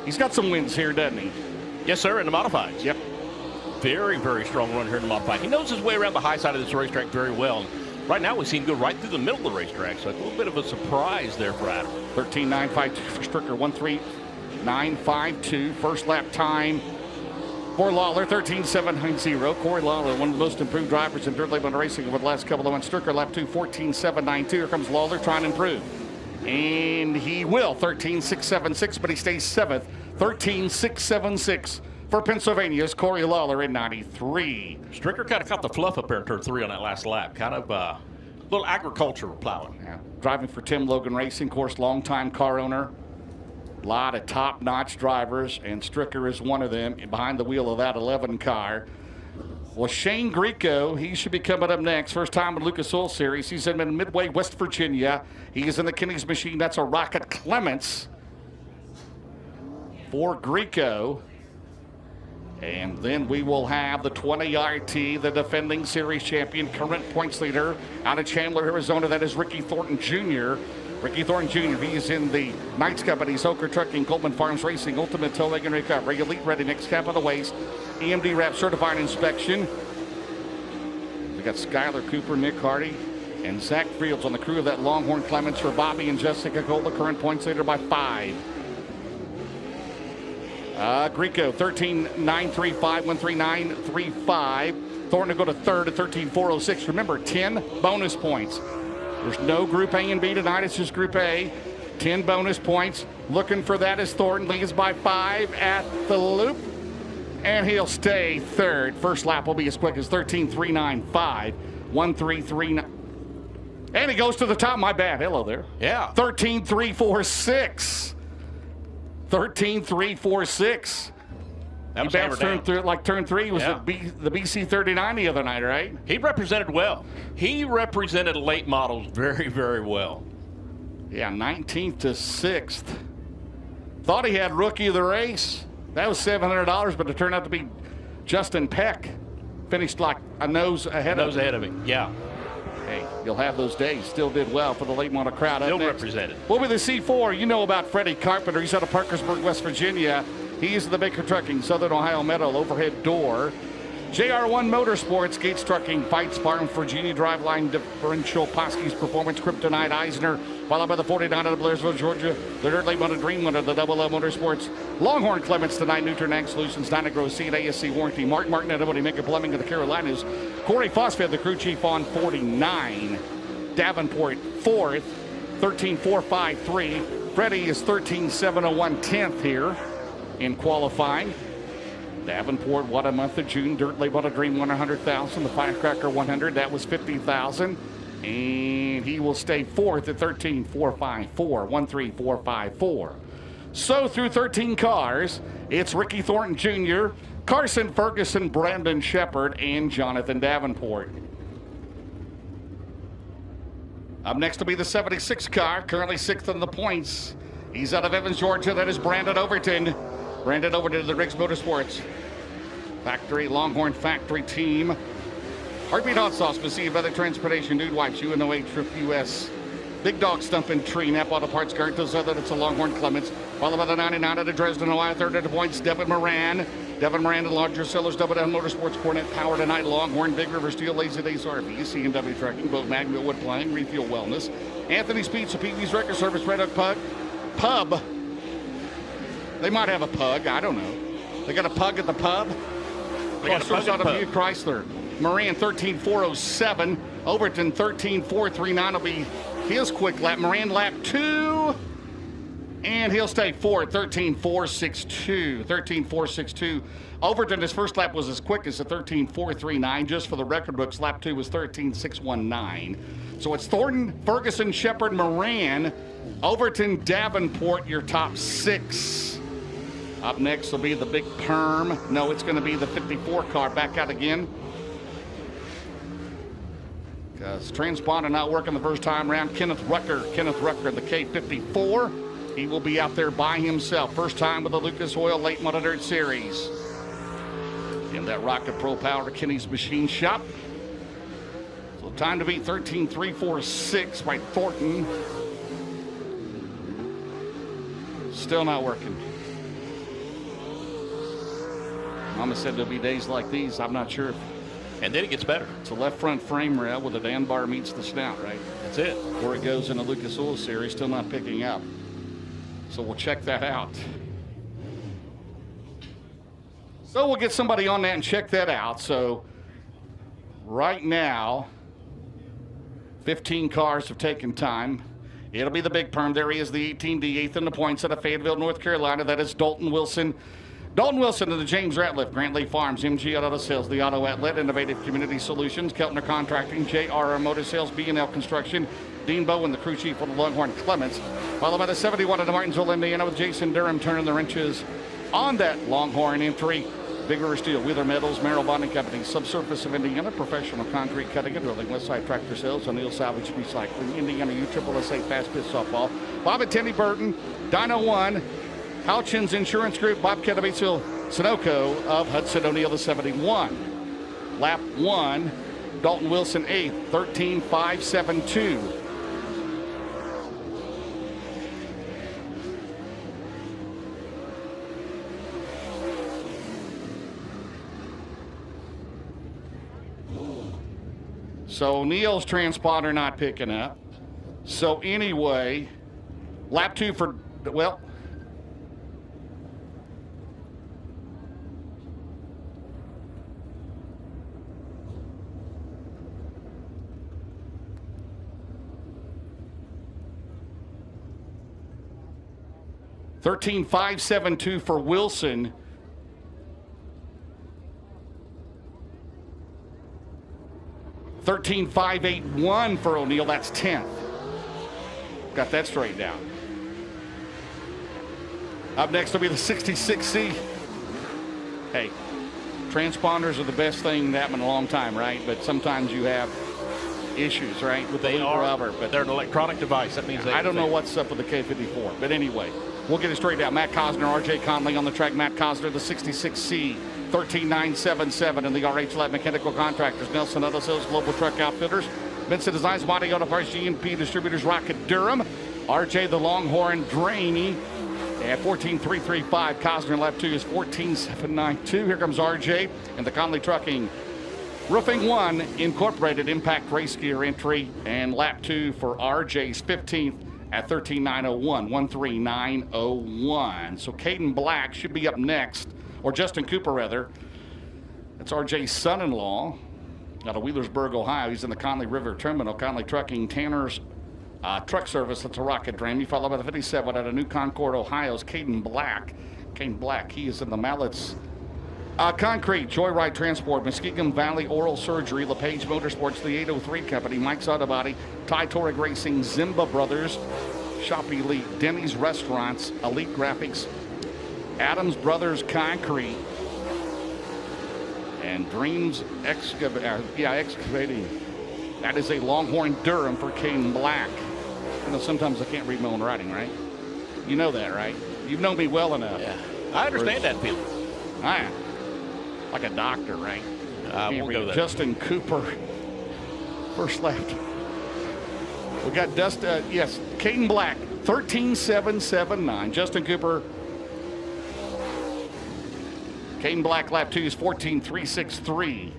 he's got some wins here, doesn't he? Yes, sir, in the modifieds. Yep. Very, very strong run here in the modified. He knows his way around the high side of this racetrack very well. Right now, we see him go right through the middle of the racetrack, so it's a little bit of a surprise there for Adam. 13.952 for Stricker, 13952. First lap time for Lawler, 13.790. Corey Lawler, one of the most improved drivers in dirt late model racing over the last couple of months. Stricker, lap 2, 14.792. Here comes Lawler trying to improve. And he will, 13.676, but he stays 7th. 13.676 for Pennsylvania's Corey Lawler in 93. Stricker kind of caught the fluff up there in turn 3 on that last lap. Kind of a little agricultural plowing. Yeah. Driving for Tim Logan Racing, of course, longtime car owner. A lot of top-notch drivers, and Stricker is one of them behind the wheel of that 11 car. Well, Shane Grieco, he should be coming up next. First time in Lucas Oil Series. He's in Midway, West Virginia. He is in the Kenny's Machine. That's a Rocket Clements for Grieco. And then we will have the 20 RT, the defending series champion, current points leader out of Chandler, Arizona. That is Ricky Thornton Jr. Ricky Thornton Jr., he is in the Knights Company, Soker Trucking, Coleman Farms Racing, Ultimate Towing and Recovery, Elite Ready Mix, Cap of the Waste, EMD Wrap Certified Inspection. We got Skylar Cooper, Nick Hardy, and Zach Fields on the crew of that Longhorn Clements for Bobby and Jessica Cole, the current points leader by 5. Grieco, 13.935, 139.35. Thornton to go to 3rd at 13.406. Remember, 10 bonus points. There's no Group A and B tonight. It's just Group A. 10 bonus points. Looking for that as Thornton leads by 5 at the loop. And he'll stay 3rd. First lap will be as quick as 13.395. 1.339. And he goes to the top. My bad. Hello there. Yeah. 13.346. 13.346. That was bounced hammered down. turn 3 was Yeah. the BC 39 the other night, right? He represented well. He represented late models very, very well. Yeah, 19th to 6th. Thought he had rookie of the race. That was $700, but it turned out to be Justin Peck. Finished like a nose ahead of him. Yeah. Hey, you'll have those days. Still did well for the late model crowd. Still represented. We'll be the C4. You know about Freddie Carpenter. He's out of Parkersburg, West Virginia. He's the Baker Trucking, Southern Ohio Metal, overhead door. JR1 Motorsports, Gates Trucking, Fight Spartan, Virginia Driveline, Differential, Poske's Performance, Kryptonite, Eisner, followed by the 49 out of Blairsville, Georgia, the Dirt Late Model Dream Winner, the Double O Motorsports, Longhorn Clements tonight, Newton Ag Solutions, Dynagrow Seed, ASC Warranty, Mark Martin, Everybody Maker Plumbing of the Carolinas, Corey Fosfed, the crew chief on 49, Davenport 4th, 13.453. Freddie is 13.701 10th here in qualifying. Davenport, what a month of June. Dirt Late Model Dream 100,000. The Firecracker 100, that was 50,000. And he will stay 4th at 13.454, 13.454. So through 13 cars, it's Ricky Thornton Jr., Carson Ferguson, Brandon Shepard, and Jonathan Davenport. Up next will be the 76 car, currently 6th in the points. He's out of Evans, Georgia. That is Brandon Overton. Brandon Overton to the Riggs Motorsports Factory, Longhorn Factory team. Heartbeat Hot Sauce, received by the Transportation, Dude Wipes, UNOH, Trip US. Big Dog Stumpin' Tree, Napa Auto Parts, Gartos, other it's a Longhorn Clements. Followed by the 99 out of Dresden, Ohio, 3rd at the points, Devin Moran. Devin Moran and Larger Sellers, Double Down Motorsports, Cornet Power tonight, Longhorn, Big River Steel, Lazy Days RV, C&W Trucking, Boat Magnet Wood Playing, Refuel Wellness. Anthony's Pizza, Pee-wee's Record Service, Red Oak Pub. They might have a pug, I don't know. They got a pug at the pub. They got a pug at the pub. Chrysler. Moran 13.407. Overton 13.439 will be his quick lap. Moran lap 2. And he'll stay 4th, 13.462. 13.462. Overton, his first lap was as quick as a 13.439. Just for the record books, lap 2 was 13.619. So it's Thornton, Ferguson, Shepard, Moran, Overton, Davenport, your top 6. Up next will be the big perm. No, it's going to be the 54 car back out again. Because transponder not working the first time around. Kenneth Rucker, the K54. He will be out there by himself. First time with the Lucas Oil Late Model Dirt Series. In that Rocket Pro Power to Kenny's Machine Shop. So time to beat 13.346 by Thornton. Still not working. Mama said there'll be days like these. I'm not sure if. And then it gets better. It's a left front frame rail where the Dan bar meets the snout, right? That's it. Where it goes in the Lucas Oil Series, still not picking up. So we'll check that out. So we'll get somebody on that and check that out. So right now, 15 cars have taken time. It'll be the big perm. There he is, the 18D, 8th in the points out of Fayetteville, North Carolina. That is Dalton Wilson. Dalton Wilson of the James Ratliff, Grant Lee Farms, MG Auto Sales, the Auto Outlet, Innovative Community Solutions, Keltner Contracting, JRR Motor Sales, B&L Construction, Dean Bowen, the crew chief for the Longhorn Clements, followed by the 71 of the Martinsville, Indiana, with Jason Durham turning the wrenches on that Longhorn entry. Big River Steel, Wheeler Metals, Merrill Bonding Company, Subsurface of Indiana, Professional Concrete Cutting and Drilling, Westside Tractor Sales, O'Neill Salvage Recycling, Indiana USSSA Fast Pitch Softball, Bob and Tenny Burton, Dino One, Houchins Insurance Group, Bob Katabatesville, Sunoco of Hudson O'Neill, the 71. Lap 1, Dalton Wilson 8th, 13.572. So O'Neill's transponder not picking up. So anyway, lap 2 for, well, $13.572 for Wilson. $13.581 for O'Neill. That's 10th. Got that straightened out. Up next will be the 66C. hey, transponders are the best thing that happened in a long time, right? But sometimes you have issues, right? With They the are, rubber. But they're an electronic device. That means I don't know what's up with the K54. But anyway, we'll get it straight out. Matt Cosner, R.J. Conley on the track. Matt Cosner, the 66C, 13977 in the RH Lab Mechanical Contractors. Nelson Auto Sales, Global Truck Outfitters. Vincent Designs, Body Auto Parts, GMP Distributors, Rocket Durham. R.J. the Longhorn, Draney. At 14.335, Cosner lap 2 is 14.792. Here comes R.J. and the Conley Trucking Roofing 1 Incorporated Impact Race Gear entry, and lap 2 for R.J.'s 15th at 13.901, 13901. So Caden Black should be up next, or Justin Cooper rather. That's R.J.'s son-in-law out of Wheelersburg, Ohio. He's in the Conley River Terminal. Conley Trucking, Tanner's Truck Service. That's a Rocket Dream. Followed by the 57 out of New Concord, Ohio's Caden Black. Caden Black, he is in the Mallets Concrete, Joyride Transport, Muskegon Valley Oral Surgery, LePage Motorsports, the 803 Company, Mike's Auto Body, Ty Torrig Racing, Zimba Brothers, Shop Elite, Denny's Restaurants, Elite Graphics, Adams Brothers Concrete, and Dreams Excavating. That is a Longhorn Durham for Caden Black. You know, sometimes I can't read my own writing, right? You know that, right? You've known me well enough. Yeah, I understand that feeling. Like a doctor, right? We'll go there. Justin Cooper, first lap. We got Caden Black, 13.779. Justin Cooper. Caden Black, lap 2 is 14.363.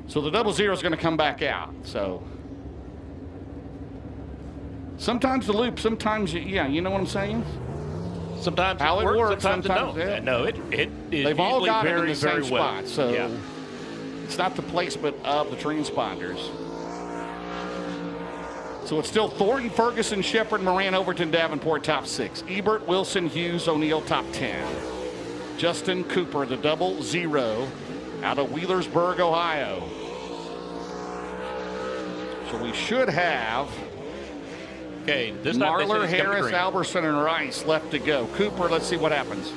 So the 00 is going to come back out. So sometimes the loop, sometimes you know what I'm saying? Sometimes how it works, sometimes it don't. Yeah. No, it is They've all got it in the very same well. spot. So yeah. It's not the placement of the transponders. So it's still Thornton, Ferguson, Shepard, Moran, Overton, Davenport, top 6. Ebert, Wilson, Hughes, O'Neill, top 10. Justin Cooper, the 00 out of Wheelersburg, Ohio. So we should have Marler, Harris, Alberson, and Rice left to go. Cooper, let's see what happens.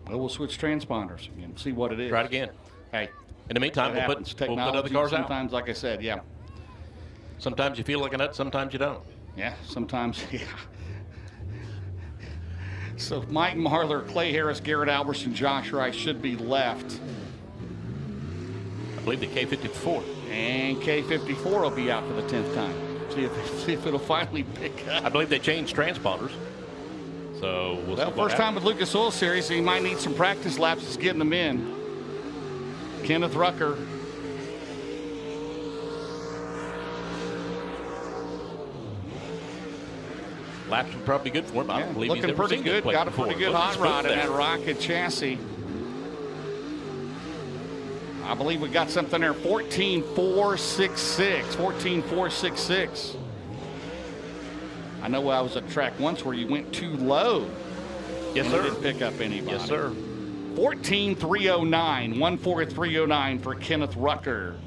Well, we'll switch transponders and see what it is. Try it again. Hey. In the meantime, we'll put other cars out. Sometimes, like I said, yeah. Sometimes you feel like a nut, sometimes you don't. Yeah, sometimes, yeah. So Mike Marler, Clay Harris, Garrett Alberson, Josh Rice should be left. I believe the K54. And K54 will be out for the 10th time. See if it'll finally pick up. I believe they changed transponders. So we'll see first time with Lucas Oil Series, so he might need some practice laps just getting them in. Kenneth Rucker. Laps are probably good for him. I don't believe looking he's ever pretty seen good. Got a pretty good hot rod in that Rocket chassis. I believe we got something there. 14.466. 14.466. I know I was at a track once where you went too low. Yes, sir. Didn't pick up anybody. Yes, sir. 14.309. 1.4309 for Kenneth Rucker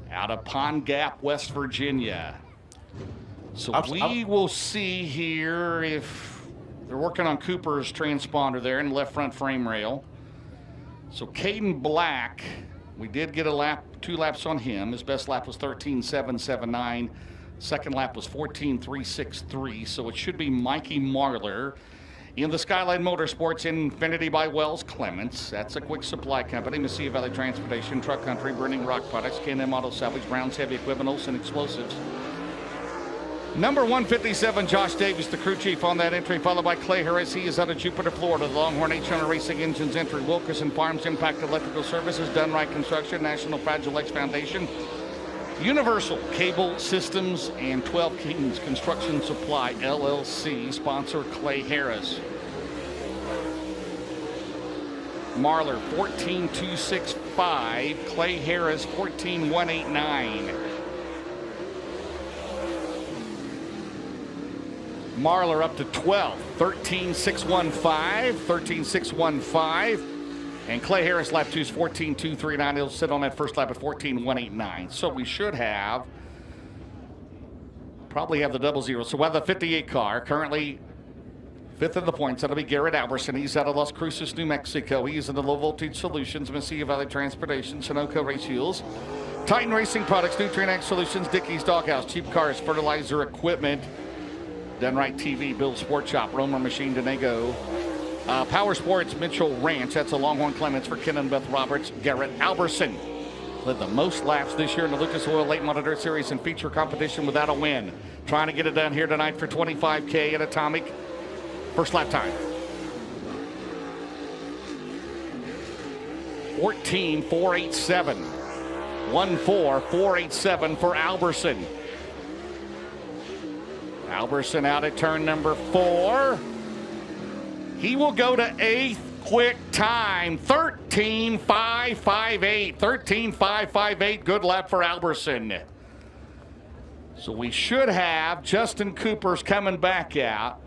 out of Pond Gap, West Virginia. So we will see here if they're working on Cooper's transponder there in the left front frame rail. So Caden Black We did get a lap, 2 laps on him. His best lap was 13.779. Second lap was 14.363. So it should be Mikey Marlar. In the Skyline Motorsports, Infinity by Wells Clements. That's a quick supply company. Mesilla Valley Transportation, Truck Country, Burning Rock Products, K&M Auto Salvage, Brown's Heavy Equipment, Olson Explosives. Number 157, Josh Davis, the crew chief on that entry, followed by Clay Harris. He is out of Jupiter, Florida. The Longhorn H100 Racing Engines entry. Wilkerson Farms, Impact Electrical Services, Done Right Construction, National Fragile X Foundation, Universal Cable Systems, and 12 Kings Construction Supply, LLC. Sponsor Clay Harris. Marlar, 14.265. Clay Harris, 14.189. Marlar up to 12, 13.615, 13.615. And Clay Harris, lap 2 is 14.239. He'll sit on that first lap at 14.189. So we should probably have the double zero. So we'll have the 58 car, currently 5th in the points. That'll be Garrett Alberson. He's out of Las Cruces, New Mexico. He's in the Low Voltage Solutions, Mesilla Valley Transportation, Sunoco Race Fuels, Titan Racing Products, Nutrient Ag Solutions, Dickey's Doghouse, Cheap Cars, Fertilizer Equipment, Done Right TV, Bill Sport Shop, Romer Machine, Denego, Power Sports, Mitchell Ranch. That's a Longhorn Clements for Ken and Beth Roberts. Garrett Alberson led the most laps this year in the Lucas Oil Late Model Dirt Series and feature competition without a win. Trying to get it done here tonight for $25K at Atomic. First lap time. 14.487. 1.4.487 for Alberson. Alberson out at turn number 4. He will go to 8th quick time, 13.558. 13.558, good lap for Alberson. So we should have Justin Cooper's coming back out.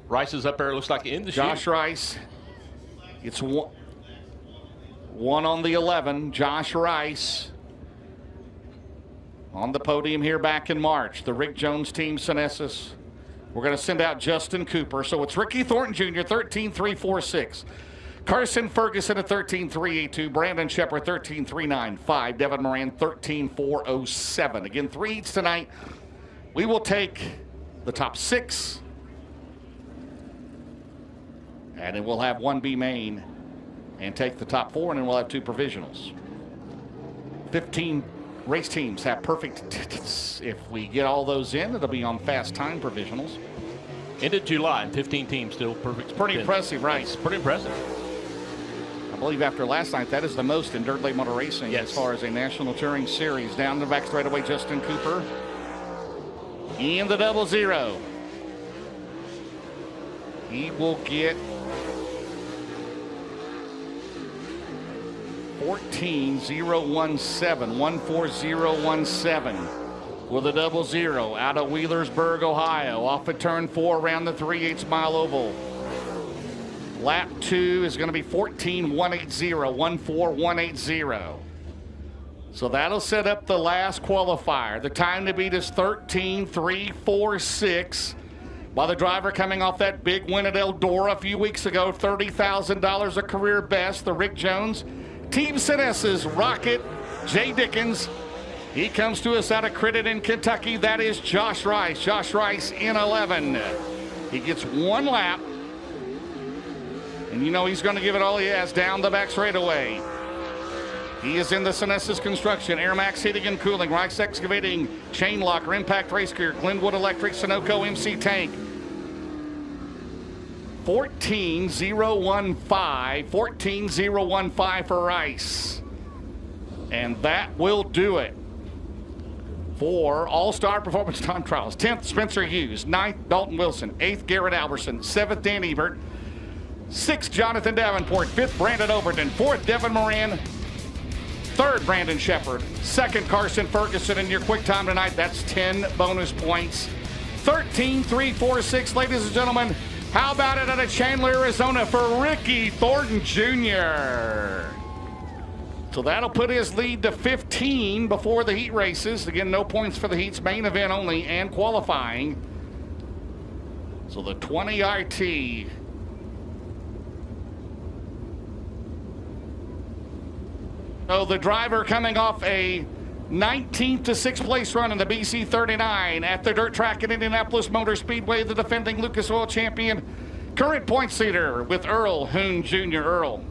Rice is up there, looks like in the Josh Rice. It's one on the 11. Josh Rice on the podium here back in March. The Rick Jones team, Synesis. We're going to send out Justin Cooper. So it's Ricky Thornton Jr., 13.346. Carson Ferguson at 13.382. Brandon Shepard, 13.395. Devin Moran, 13.407. Again, 3 heats tonight. We will take the top 6. And then we'll have 1B main and take the top 4, and then we'll have 2 provisionals. 15 race teams have perfect tickets. If we get all those in, it'll be on fast time provisionals. End of July, 15 teams still perfect. It's pretty impressive, right? It's pretty impressive. I believe after last night, that is the most in dirt late model racing as far as a national touring series. Down the back straightaway, Justin Cooper in the double zero. He will get 14.017, 14017 with a double zero out of Wheelersburg, Ohio. Off at turn 4 around the 3/8 mile oval. Lap 2 is going to be 14.180, 14180. So that'll set up the last qualifier. The time to beat is 13.346. By the driver coming off that big win at Eldora a few weeks ago, $30,000 a career best, the Rick Jones Team Synesis Rocket, Jay Dickens. He comes to us out of Credit in Kentucky. That is Josh Rice. Josh Rice in 11. He gets 1 lap. And you know he's going to give it all he has down the back straightaway. He is in the Synesis Construction, Airmax Heating and Cooling, Rice Excavating, Chain Locker, Impact Race Gear, Glenwood Electric, Sunoco MC Tank. 14.015, 14.015 for Rice. And that will do it for All-Star Performance Time Trials. 10th, Spencer Hughes. 9th, Dalton Wilson. 8th, Garrett Alberson. 7th, Dan Ebert. 6th, Jonathan Davenport. 5th, Brandon Overton. 4th, Devin Moran. 3rd, Brandon Shepard. 2nd, Carson Ferguson. And your quick time tonight, that's 10 bonus points. 13.346, ladies and gentlemen. How about it out of Chandler, Arizona for Ricky Thornton Jr.? So that'll put his lead to 15 before the heat races. Again, no points for the heats, main event only, and qualifying. So the 20 RT So the driver coming off a 19th to 6th place run in the BC 39 at the dirt track at Indianapolis Motor Speedway, the defending Lucas Oil champion, current points leader with Earl Hoon Jr. Earl.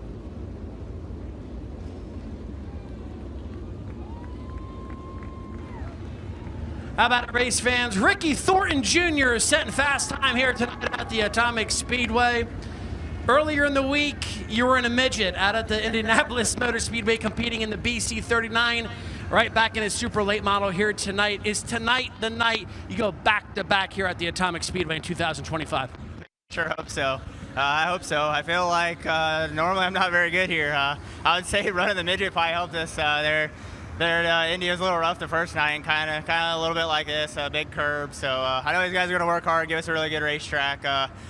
How about it, race fans? Ricky Thornton Jr. is setting fast time here tonight at the Atomic Speedway. Earlier in the week, you were in a midget out at the Indianapolis Motor Speedway competing in the BC 39. Right back in his super late model here tonight. Is tonight the night you go back-to-back here at the Atomic Speedway in 2025? Sure hope so. I hope so. I feel like normally I'm not very good here. I would say running the midget probably helped us. Indy was a little rough the first night, and kind of a little bit like this, a big curb. So I know these guys are going to work hard, give us a really good racetrack.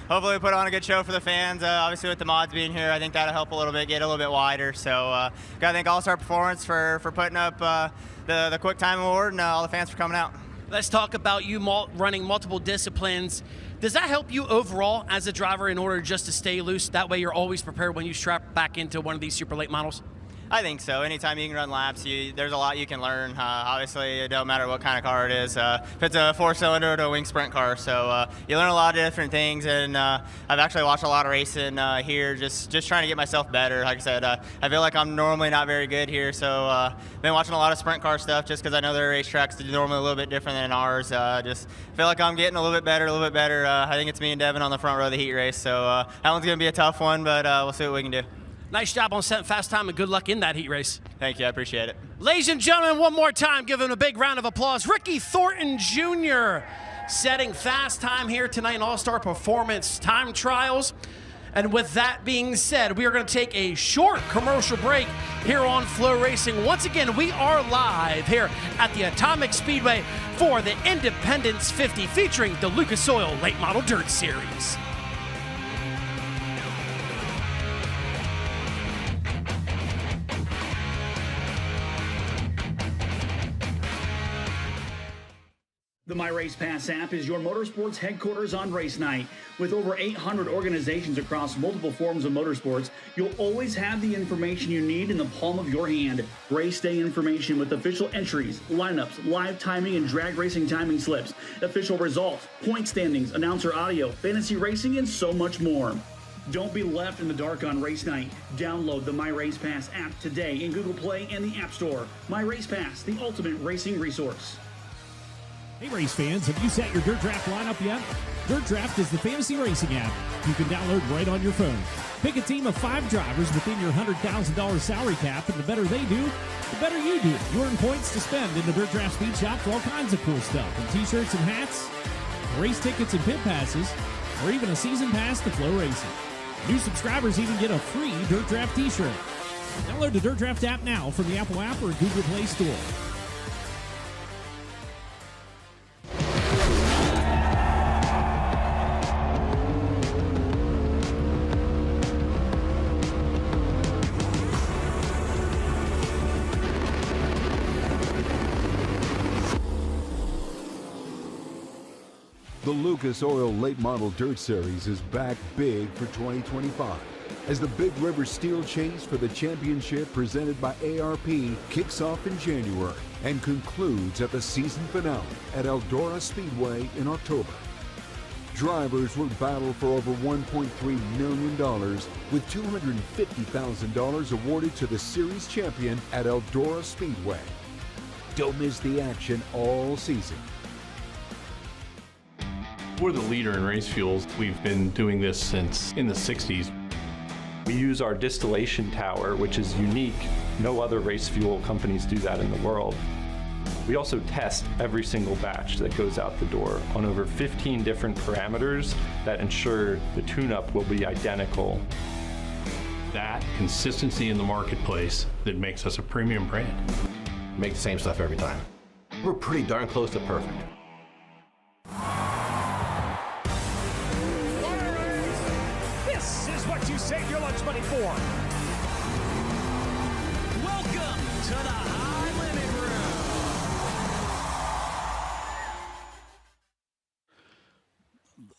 Hopefully we put on a good show for the fans. Obviously with the mods being here, I think that'll help a little bit, get a little bit wider. So got to thank All-Star Performance for putting up the Quick Time Award, and all the fans for coming out. Let's talk about you running multiple disciplines. Does that help you overall as a driver in order just to stay loose? That way you're always prepared when you strap back into one of these super late models? I think so. Anytime you can run laps, there's a lot you can learn. Obviously, it don't matter what kind of car it is. If it's a 4-cylinder or a wing sprint car, so you learn a lot of different things. And I've actually watched a lot of racing here, just trying to get myself better. Like I said, I feel like I'm normally not very good here, so been watching a lot of sprint car stuff just because I know their racetracks are normally a little bit different than ours. Just feel like I'm getting a little bit better. I think it's me and Devin on the front row of the heat race, so that one's going to be a tough one, but we'll see what we can do. Nice job on setting fast time, and good luck in that heat race. Thank you. I appreciate it. Ladies and gentlemen, one more time, give him a big round of applause. Ricky Thornton Jr. setting fast time here tonight in All-Star Performance Time Trials. And with that being said, we are going to take a short commercial break here on FloRacing. Once again, we are live here at the Atomic Speedway for the Independence 50 featuring the Lucas Oil Late Model Dirt Series. The My Race Pass app is your motorsports headquarters on race night. With over 800 organizations across multiple forms of motorsports, you'll always have the information you need in the palm of your hand. Race day information with official entries, lineups, live timing and drag racing timing slips, official results, point standings, announcer audio, fantasy racing, and so much more. Don't be left in the dark on race night. Download the My Race Pass app today in Google Play and the App Store. My Race Pass, the ultimate racing resource. Hey race fans, have you set your Dirt Draft lineup yet? Dirt Draft is the fantasy racing app you can download right on your phone. Pick a team of 5 drivers within your $100,000 salary cap, and the better they do, the better you do. You earn points to spend in the Dirt Draft Speed Shop for all kinds of cool stuff, from t-shirts and hats, race tickets and pit passes, or even a season pass to FloRacing. New subscribers even get a free Dirt Draft t-shirt. Download the Dirt Draft app now from the Apple app or Google Play Store. The Lucas Oil Late Model Dirt Series is back big for 2025 as the Big River Steel Chase for the championship presented by ARP kicks off in January and concludes at the season finale at Eldora Speedway in October. Drivers will battle for over $1.3 million with $250,000 awarded to the series champion at Eldora Speedway. Don't miss the action all season. We're the leader in race fuels. We've been doing this since in the 60s. We use our distillation tower, which is unique. No other race fuel companies do that in the world. We also test every single batch that goes out the door on over 15 different parameters that ensure the tune-up will be identical. That consistency in the marketplace that makes us a premium brand. Make the same stuff every time. We're pretty darn close to perfect. This is what you save your lunch money for. Welcome to the High Limit Room.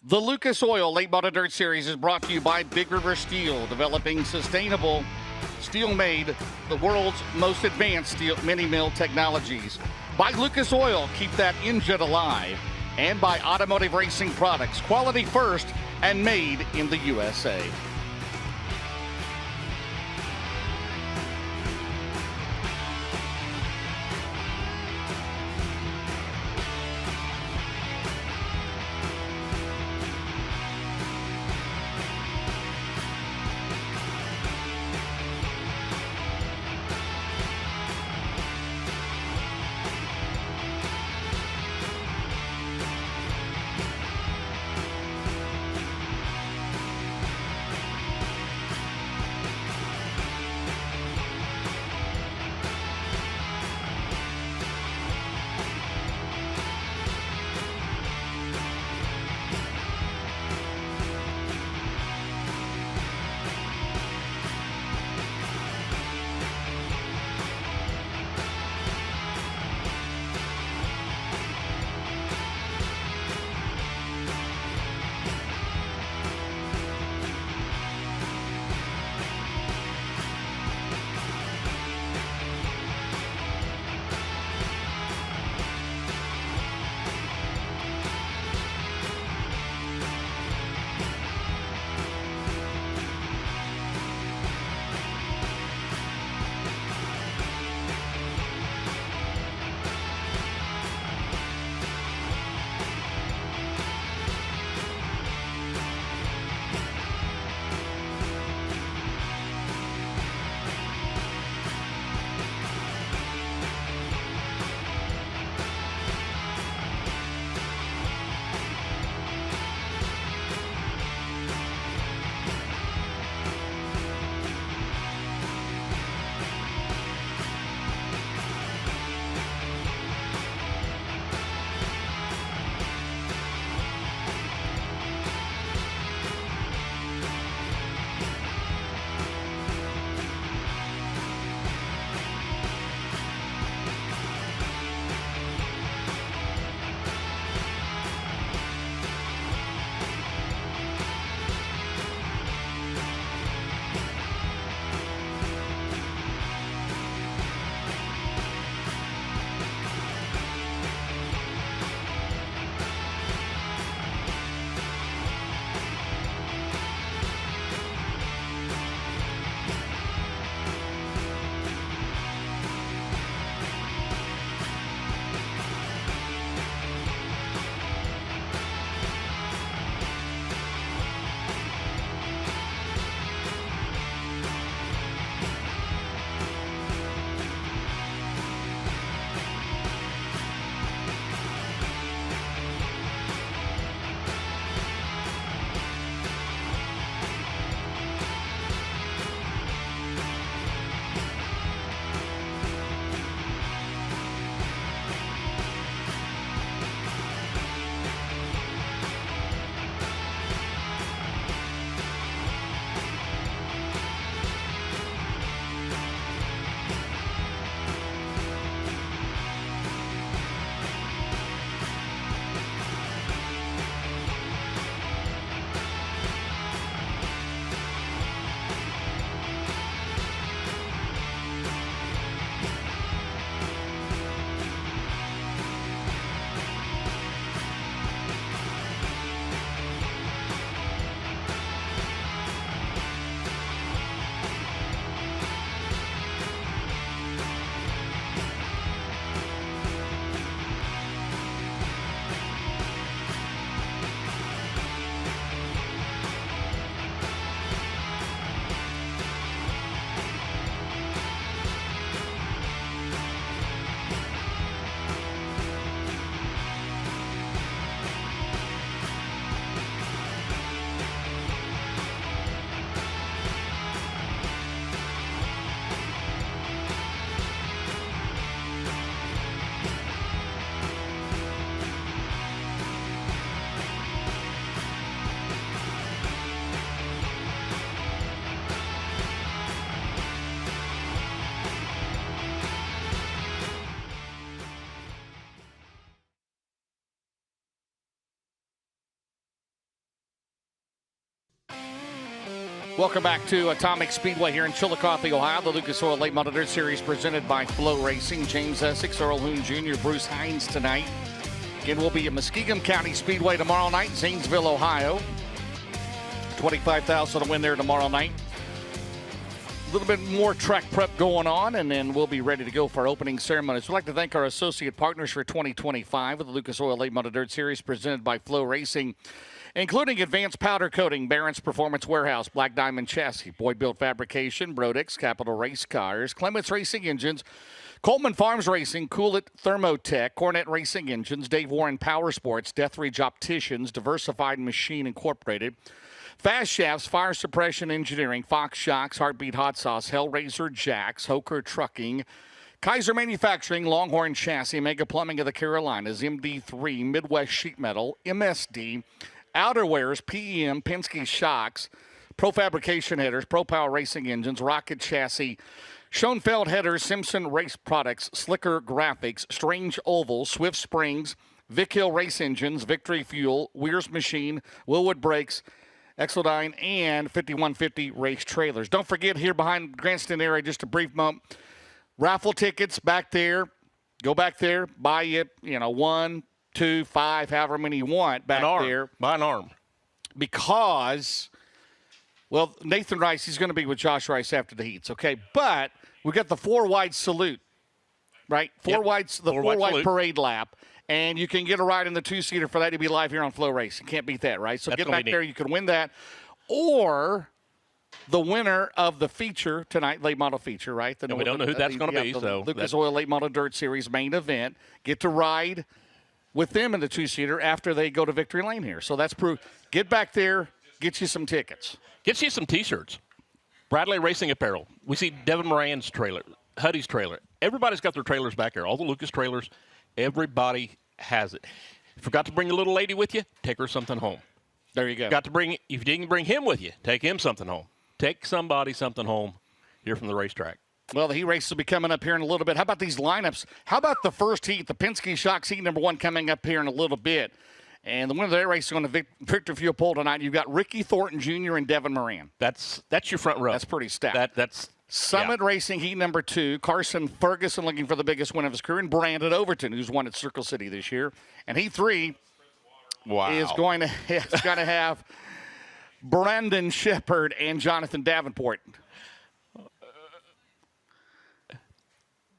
The Lucas Oil Late Model Dirt Series is brought to you by Big River Steel, developing sustainable steel made the world's most advanced steel mini mill technologies. By Lucas Oil, keep that engine alive. And by Automotive Racing Products, quality first and made in the USA. Welcome back to Atomic Speedway here in Chillicothe, Ohio. The Lucas Oil Late Model Dirt Series presented by FloRacing. James Essex, Earl Hoon Jr., Bruce Hines tonight. Again, we'll be at Muskegon County Speedway tomorrow night, Zanesville, Ohio. $25,000 to win there tomorrow night. A little bit more track prep going on, and then we'll be ready to go for our opening ceremonies. We'd like to thank our associate partners for 2025 with the Lucas Oil Late Model Dirt Series presented by FloRacing, including Advanced Powder Coating, Barron's Performance Warehouse, Black Diamond Chassis, Boyd Built Fabrication, Brodix, Capital Race Cars, Clements Racing Engines, Coleman Farms Racing, Coolit Thermotech, Cornet Racing Engines, Dave Warren Power Sports, Deathridge Opticians, Diversified Machine Incorporated, Fast Shafts, Fire Suppression Engineering, Fox Shocks, Heartbeat Hot Sauce, Hellraiser Jacks, Hoker Trucking, Kaiser Manufacturing, Longhorn Chassis, Mega Plumbing of the Carolinas, MD3, Midwest Sheet Metal, MSD, Outerwears, PEM, Penske Shocks, Pro Fabrication Headers, Pro Power Racing Engines, Rocket Chassis, Schoenfeld Headers, Simpson Race Products, Slicker Graphics, Strange Oval, Swift Springs, Vic Hill Race Engines, Victory Fuel, Weir's Machine, Willwood Brakes, Exodyne, and 5150 Race Trailers. Don't forget, here behind Grandstand area, just a brief moment, raffle tickets back there. Go back there, buy you, 1, 2, 5, however many you want back there. Buy an arm. Because, well, Nathan Rice, he's going to be with Josh Rice after the heats, okay? But we got the 4-wide salute, right? Four wide parade lap. And you can get a ride in the 2-seater for that to be live here on FloRacing. Can't beat that, right? So That's get back there. You can win that. Or the winner of the feature tonight, late model feature, right? And we don't know who that's going to be. So Lucas Oil Late Model Dirt Series main event. Get to ride with them in the 2-seater after they go to Victory Lane here. So that's proof. Get back there. Get you some tickets. Get you some T-shirts. Bradley Racing Apparel. We see Devin Moran's trailer, Huddy's trailer. Everybody's got their trailers back there. All the Lucas trailers. Everybody has it. Forgot to bring a little lady with you? Take her something home. There you go. If you didn't bring him with you, take him something home. Take somebody something home here from the racetrack. Well, the heat race will be coming up here in a little bit. How about these lineups? How about the first heat, the Penske Shocks heat number 1 coming up here in a little bit? And the winner of that race is on the Victor Fuel pole tonight. You've got Ricky Thornton Jr. and Devin Moran. That's your front row. That's pretty stacked. That's Summit Racing heat number 2. Carson Ferguson looking for the biggest win of his career. And Brandon Overton, who's won at Circle City this year. And heat 3 is going to have Brandon Shepard and Jonathan Davenport.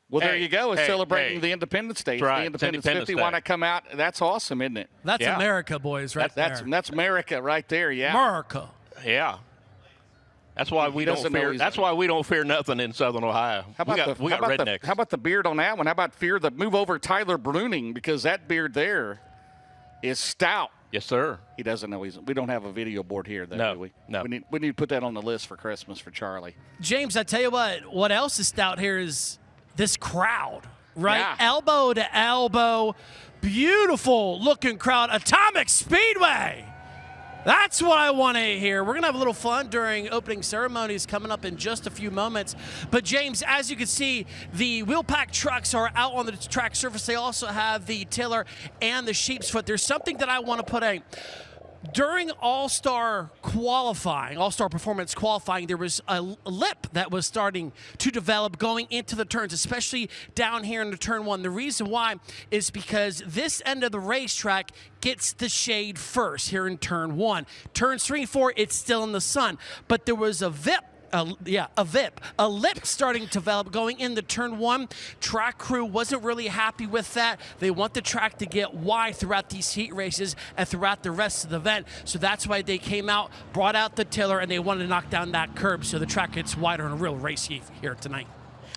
Well, there you go. It's celebrating the Independence Day. Right. The Independence 50. Why not come out? That's awesome, isn't it? That's America, boys, right there. That's America right there, yeah. America. Yeah. That's why we don't fear. That's why we don't fear nothing in Southern Ohio. We got rednecks. How about the beard on that one? How about move over Tyler Bruning, because that beard there is stout. Yes, sir. He doesn't know we don't have a video board here, though, do we? No. We need to put that on the list for Christmas for Charlie. James, I tell you what else is stout here is this crowd, right? Yeah. Elbow to elbow, beautiful looking crowd. Atomic Speedway. That's what I want to hear. We're going to have a little fun during opening ceremonies coming up in just a few moments. But, James, as you can see, the wheel pack trucks are out on the track surface. They also have the tiller and the sheep's foot. There's something that I want to put in. During All-Star qualifying, All-Star Performance qualifying, there was a lip that was starting to develop going into the turns, especially down here in the turn 1. The reason why is because this end of the racetrack gets the shade first here in turn 1. Turns 3 and 4, it's still in the sun. But there was a lip starting to develop going into turn 1. Track crew wasn't really happy with that. They want the track to get wide throughout these heat races and throughout the rest of the event. So that's why they came out, brought out the tiller, and they wanted to knock down that curb so the track gets wider and a real race heat here tonight.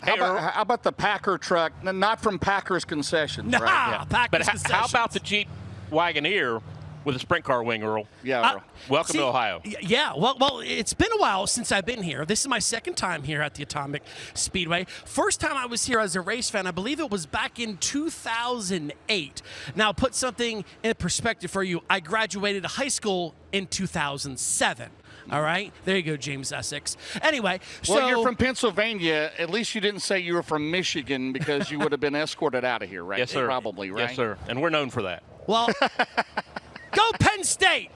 How about the Packer truck? Not from Packer's Concessions, nah, right? Yeah. Packer's But Concessions. how about the Jeep Wagoneer with a sprint car wing, Earl? Yeah, Earl. Welcome to Ohio. Yeah, well, it's been a while since I've been here. This is my second time here at the Atomic Speedway. First time I was here as a race fan, I believe it was back in 2008. Now, put something in perspective for you. I graduated high school in 2007. All right, there you go, James Essex. Anyway, well, you're from Pennsylvania. At least you didn't say you were from Michigan, because you would have been escorted out of here, right? Yes, sir. Probably, right? Yes, sir. And we're known for that. Well, go Penn State.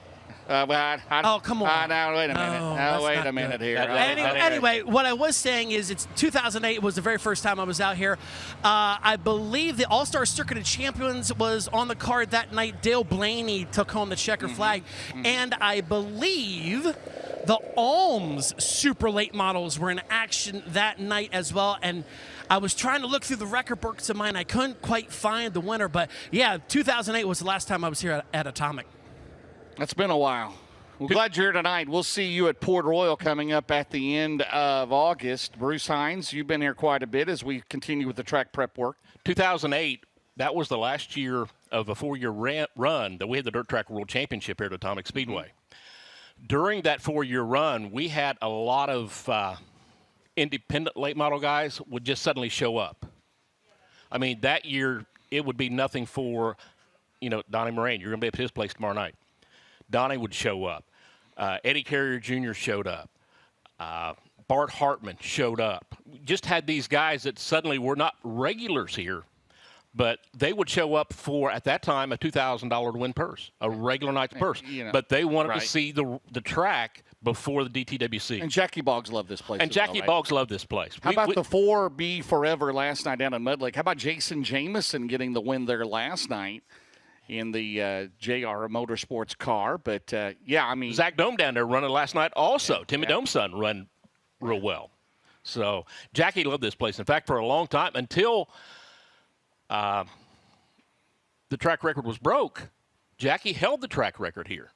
Oh, come on. Now, wait a minute. Wait a minute here. Anyway, what I was saying is it's 2008 was the very first time I was out here. I believe the All-Star Circuit of Champions was on the card that night. Dale Blaney took home the checker flag. And I believe the Alms super late models were in action that night as well. And I was trying to look through the record books of mine. I couldn't quite find the winner. But, yeah, 2008 was the last time I was here at Atomic. It's been a while. We're glad you're here tonight. We'll see you at Port Royal coming up at the end of August. Bruce Hines, you've been here quite a bit as we continue with the track prep work. 2008, that was the last year of a 4-year run that we had the Dirt Track World Championship here at Atomic Speedway. During that 4-year run, we had a lot of independent late model guys would just suddenly show up. I mean, that year, it would be nothing for, Donnie Moran. You're going to be at his place tomorrow night. Donnie would show up. Eddie Carrier Jr. showed up. Bart Hartman showed up. Just had these guys that suddenly were not regulars here, but they would show up for, at that time, a $2,000 to win purse, a regular night's purse. But they wanted to see the track before the DTWC. And Jackie Boggs loved this place. And Jackie Boggs loved this place. How about the 4B Forever last night down in Mud Lake? How about Jason Jameson getting the win there last night in the JR Motorsports car? But, yeah, I mean. Zach Dome down there running last night also. Timmy Dome's son run real well. So Jackie loved this place. In fact, for a long time, until the track record was broke, Jackie held the track record here.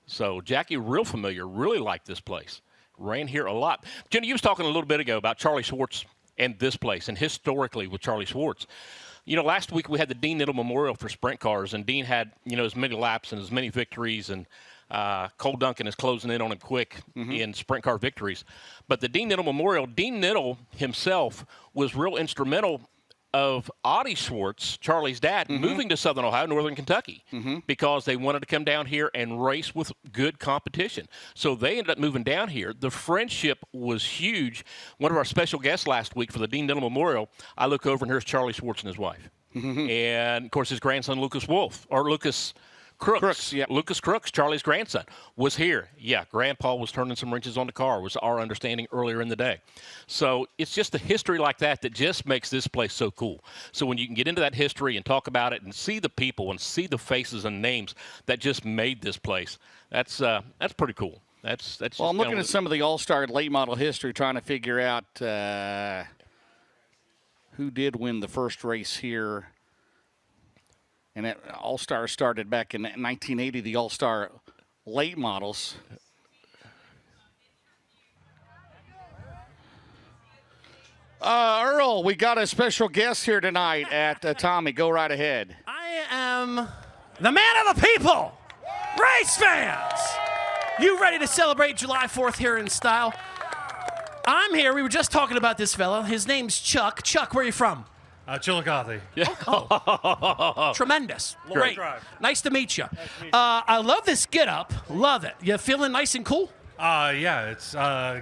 So Jackie, real familiar, really liked this place. Ran here a lot. Jenny, you was talking a little bit ago about Charlie Schwartz and this place, and historically with Charlie Schwartz. Last week we had the Dean Nittle Memorial for sprint cars, and Dean had, as many laps and as many victories, and Cole Duncan is closing in on him quick in sprint car victories. But the Dean Nittle Memorial, Dean Nittle himself was real instrumental of Audie Schwartz, Charlie's dad, moving to Southern Ohio, Northern Kentucky, because they wanted to come down here and race with good competition. So they ended up moving down here. The friendship was huge. One of our special guests last week for the Dean Nittle Memorial, I look over and here's Charlie Schwartz and his wife. And, of course, his grandson, Lucas Crooks. Lucas Crooks, Charlie's grandson, was here. Yeah, Grandpa was turning some wrenches on the car, was our understanding earlier in the day. So it's just the history like that just makes this place so cool. So when you can get into that history and talk about it and see the people and see the faces and names that just made this place, that's pretty cool. That's. Well, I'm looking at some of the All-Star late model history, trying to figure out who did win the first race here. And that All-Star started back in 1980, the All-Star late models. Earl, we got a special guest here tonight at Tommy. Go right ahead. I am the man of the people, race fans. You ready to celebrate July 4th here in style? I'm here. We were just talking about this fella. His name's Chuck. Chuck, where are you from? Chillicothe. Yeah. Oh. Tremendous. Great. Nice to meet you. I love this get-up. Love it. You feeling nice and cool? Yeah, it's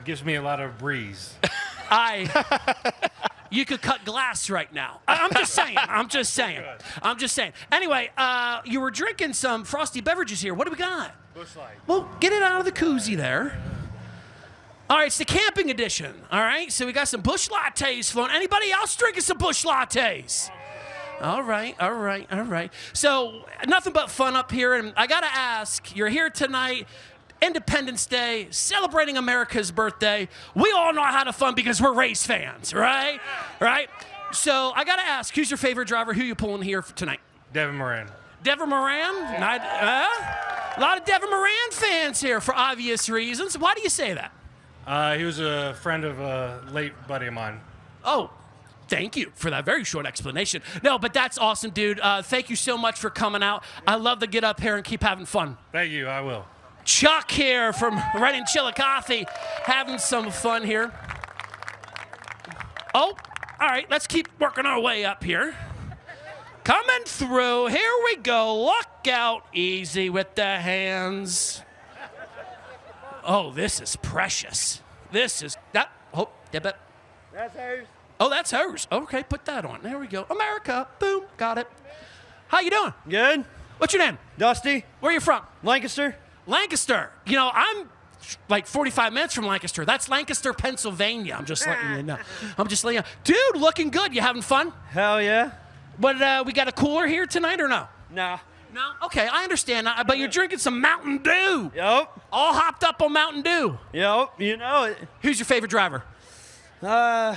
gives me a lot of breeze. You could cut glass right now. I'm just saying. Anyway, you were drinking some frosty beverages here. What do we got? Busch Light. Well, get it out of the koozie there. All right, it's the camping edition. All right, so we got some Busch Lattes flowing. Anybody else drinking some Busch Lattes? All right. So nothing but fun up here. And I got to ask, you're here tonight, Independence Day, celebrating America's birthday. We all know how to fun because we're race fans, right? Right? So I got to ask, who's your favorite driver? Who you pulling here for tonight? Devin Moran. Devin Moran? A lot of Devin Moran fans here for obvious reasons. Why do you say that? He was a friend of a late buddy of mine. Oh, thank you for that very short explanation. No, but that's awesome, dude. Thank you so much for coming out. I love to get up here and keep having fun. Thank you, I will. Chuck here from right in Chillicothe, having some fun here. Oh, all right, let's keep working our way up here. Coming through, here we go. Look out, easy with the hands. Oh, this is precious. This is that. Oh, dip it. That's hers. Oh, that's hers. Okay, put that on. There we go. America. Boom. Got it. How you doing? Good. What's your name? Dusty. Where you from? Lancaster. Lancaster. You know, I'm like 45 minutes from Lancaster. That's Lancaster, Pennsylvania. I'm just letting you know. Dude, looking good. You having fun? Hell yeah. But we got a cooler here tonight or no? Nah. No? Okay, I understand. But you're drinking some Mountain Dew. Yep. All hopped up on Mountain Dew. Yep, you know it. Who's your favorite driver? I'm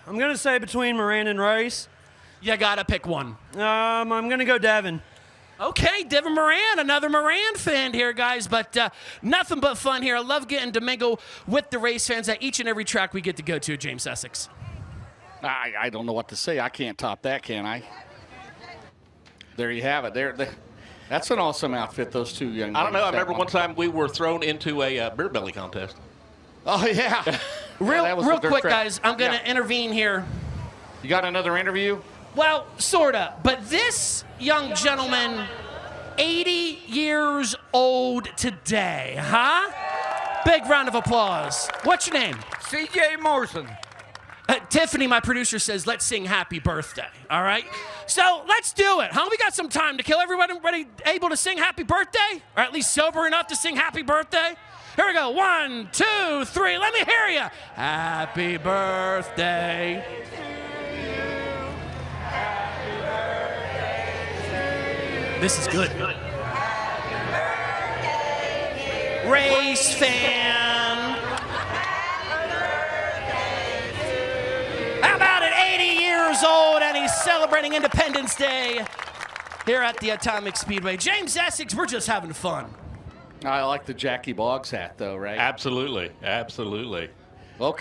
going to say between Moran and Rice. You got to pick one. I'm going to go Devin. Okay, Devin Moran, another Moran fan here, guys. But nothing but fun here. I love getting to mingle with the race fans at each and every track we get to go to, James Essex. I don't know what to say. I can't top that, can I? There you have it. That's an awesome outfit, those two young I don't know. I ladies remember have one time we were thrown into a beer belly contest. Oh, yeah. Real quick, guys, I'm going to intervene here. You got another interview? Well, sort of. But this young gentleman, 80 years old today, huh? Big round of applause. What's your name? C.J. Morrison. Tiffany, my producer, says, let's sing happy birthday, all right? So let's do it, huh? We got some time to kill. Everybody able to sing happy birthday? Or at least sober enough to sing happy birthday? Here we go. 1, 2, 3. Let me hear you. Happy birthday. This is good. Race fan. How about it? 80 years old, and he's celebrating Independence Day here at the Atomic Speedway. James Essex, we're just having fun. I like the Jackie Boggs hat, though, right? Absolutely. Absolutely. Well,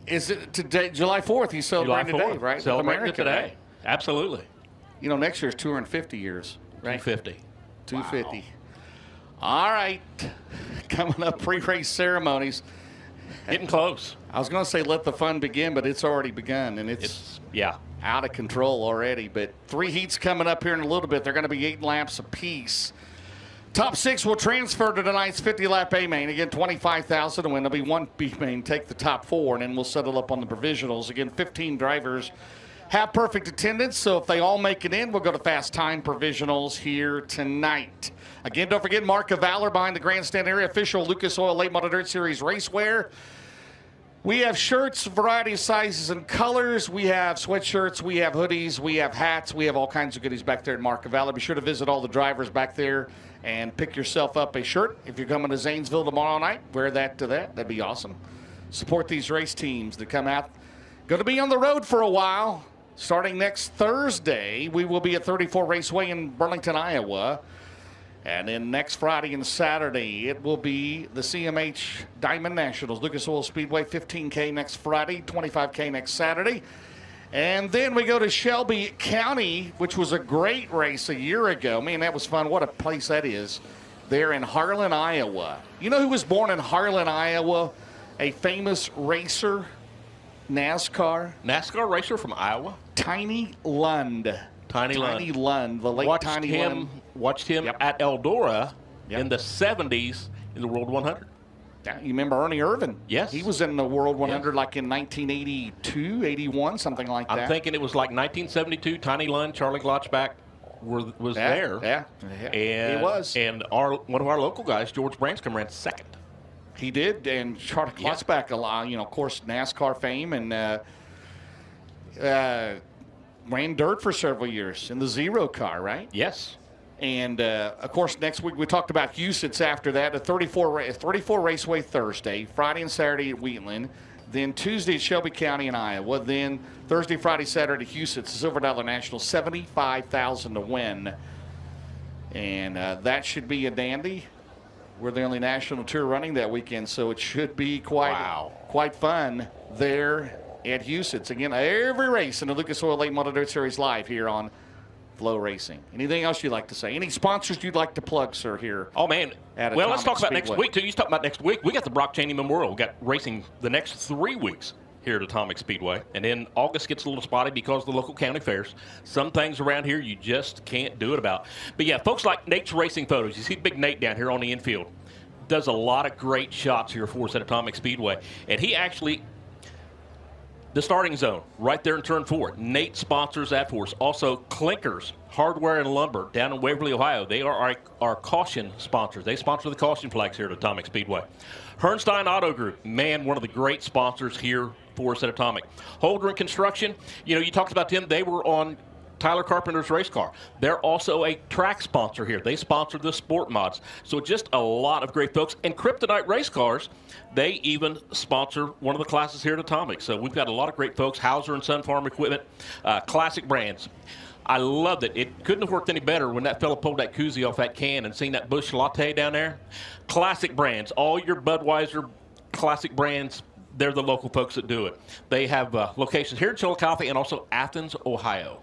is it today, July 4th? He's celebrating today, right? Celebrating today. Right? Absolutely. You know, next year's 250 years, right? 250. 250. Wow. All right. Coming up, pre-race ceremonies. Getting close. I was going to say let the fun begin, but it's already begun, and it's out of control already. But 3 heats coming up here in a little bit. They're going to be 8 laps apiece. Top 6 will transfer to tonight's 50-lap A-main. Again, $25,000 to win. There'll be 1 B-main, take the top 4, and then we'll settle up on the provisionals. Again, 15 drivers have perfect attendance, so if they all make it in, we'll go to fast time provisionals here tonight. Again, don't forget Mark of Valor behind the grandstand area, official Lucas Oil Late Model Dirt Series racewear. We have shirts, variety of sizes and colors. We have sweatshirts, we have hoodies, we have hats, we have all kinds of goodies back there at Mark of Valor. Be sure to visit all the drivers back there and pick yourself up a shirt. If you're coming to Zanesville tomorrow night, wear that to that. That'd be awesome. Support these race teams that come out. Going to be on the road for a while. Starting next Thursday, we will be at 34 Raceway in Burlington, Iowa. And then next Friday and Saturday, it will be the CMH Diamond Nationals. Lucas Oil Speedway, 15K next Friday, 25K next Saturday. And then we go to Shelby County, which was a great race a year ago. Man, that was fun. What a place that is. There in Harlan, Iowa. You know who was born in Harlan, Iowa? A famous racer, NASCAR. NASCAR racer from Iowa? Tiny Lund. Tiny Lund, the late Tiny Lund. Watched him at Eldora in the 70s in the World 100. Yeah, you remember Ernie Irvan? Yes. He was in the World 100 like in 1982, 81, something like that. I'm thinking it was like 1972. Tiny Lund, Charlie Glotzbach was there. Yeah, and, he was. And one of our local guys, George Branscombe, ran second. He did, and Charlie Glotzbach, of course, NASCAR fame, and ran dirt for several years in the Zero car, right? Yes. And, of course, next week we talked about Huset's after that, a 34 Raceway Thursday, Friday and Saturday at Wheatland, then Tuesday at Shelby County in Iowa, then Thursday, Friday, Saturday at Huset's, the Silver Dollar National, $75,000 to win. And that should be a dandy. We're the only national tour running that weekend, so it should be quite fun there at Huset's. Again, every race in the Lucas Oil Late Model Dirt Series live here on FloRacing. Anything else you'd like to say? Any sponsors you'd like to plug, sir, here? Oh, man. Well, let's talk about next Speedway. week, too. You talk about next week. We got the Brock Cheney Memorial. We got racing the next 3 weeks here at Atomic Speedway. And then August gets a little spotty because of the local county fairs. Some things around here you just can't do it about. But, yeah, folks like Nate's Racing Photos. You see Big Nate down here on the infield. Does a lot of great shots here for us at Atomic Speedway. And he actually The starting zone, right there in turn 4. Nate sponsors that for us. Also, Clinkers, Hardware and Lumber, down in Waverly, Ohio. They are our caution sponsors. They sponsor the caution flags here at Atomic Speedway. Hernstein Auto Group, man, one of the great sponsors here for us at Atomic. Holder and Construction, you know, you talked about them. They were on Tyler Carpenter's race car. They're also a track sponsor here. They sponsor the sport mods. So just a lot of great folks. And Kryptonite Race Cars, they even sponsor one of the classes here at Atomic. So we've got a lot of great folks. Hauser and Sun Farm Equipment, classic brands. I loved it. It couldn't have worked any better when that fella pulled that koozie off that can and seen that Busch Latte down there. Classic brands. All your Budweiser classic brands, they're the local folks that do it. They have locations here in Chillicothe and also Athens, Ohio.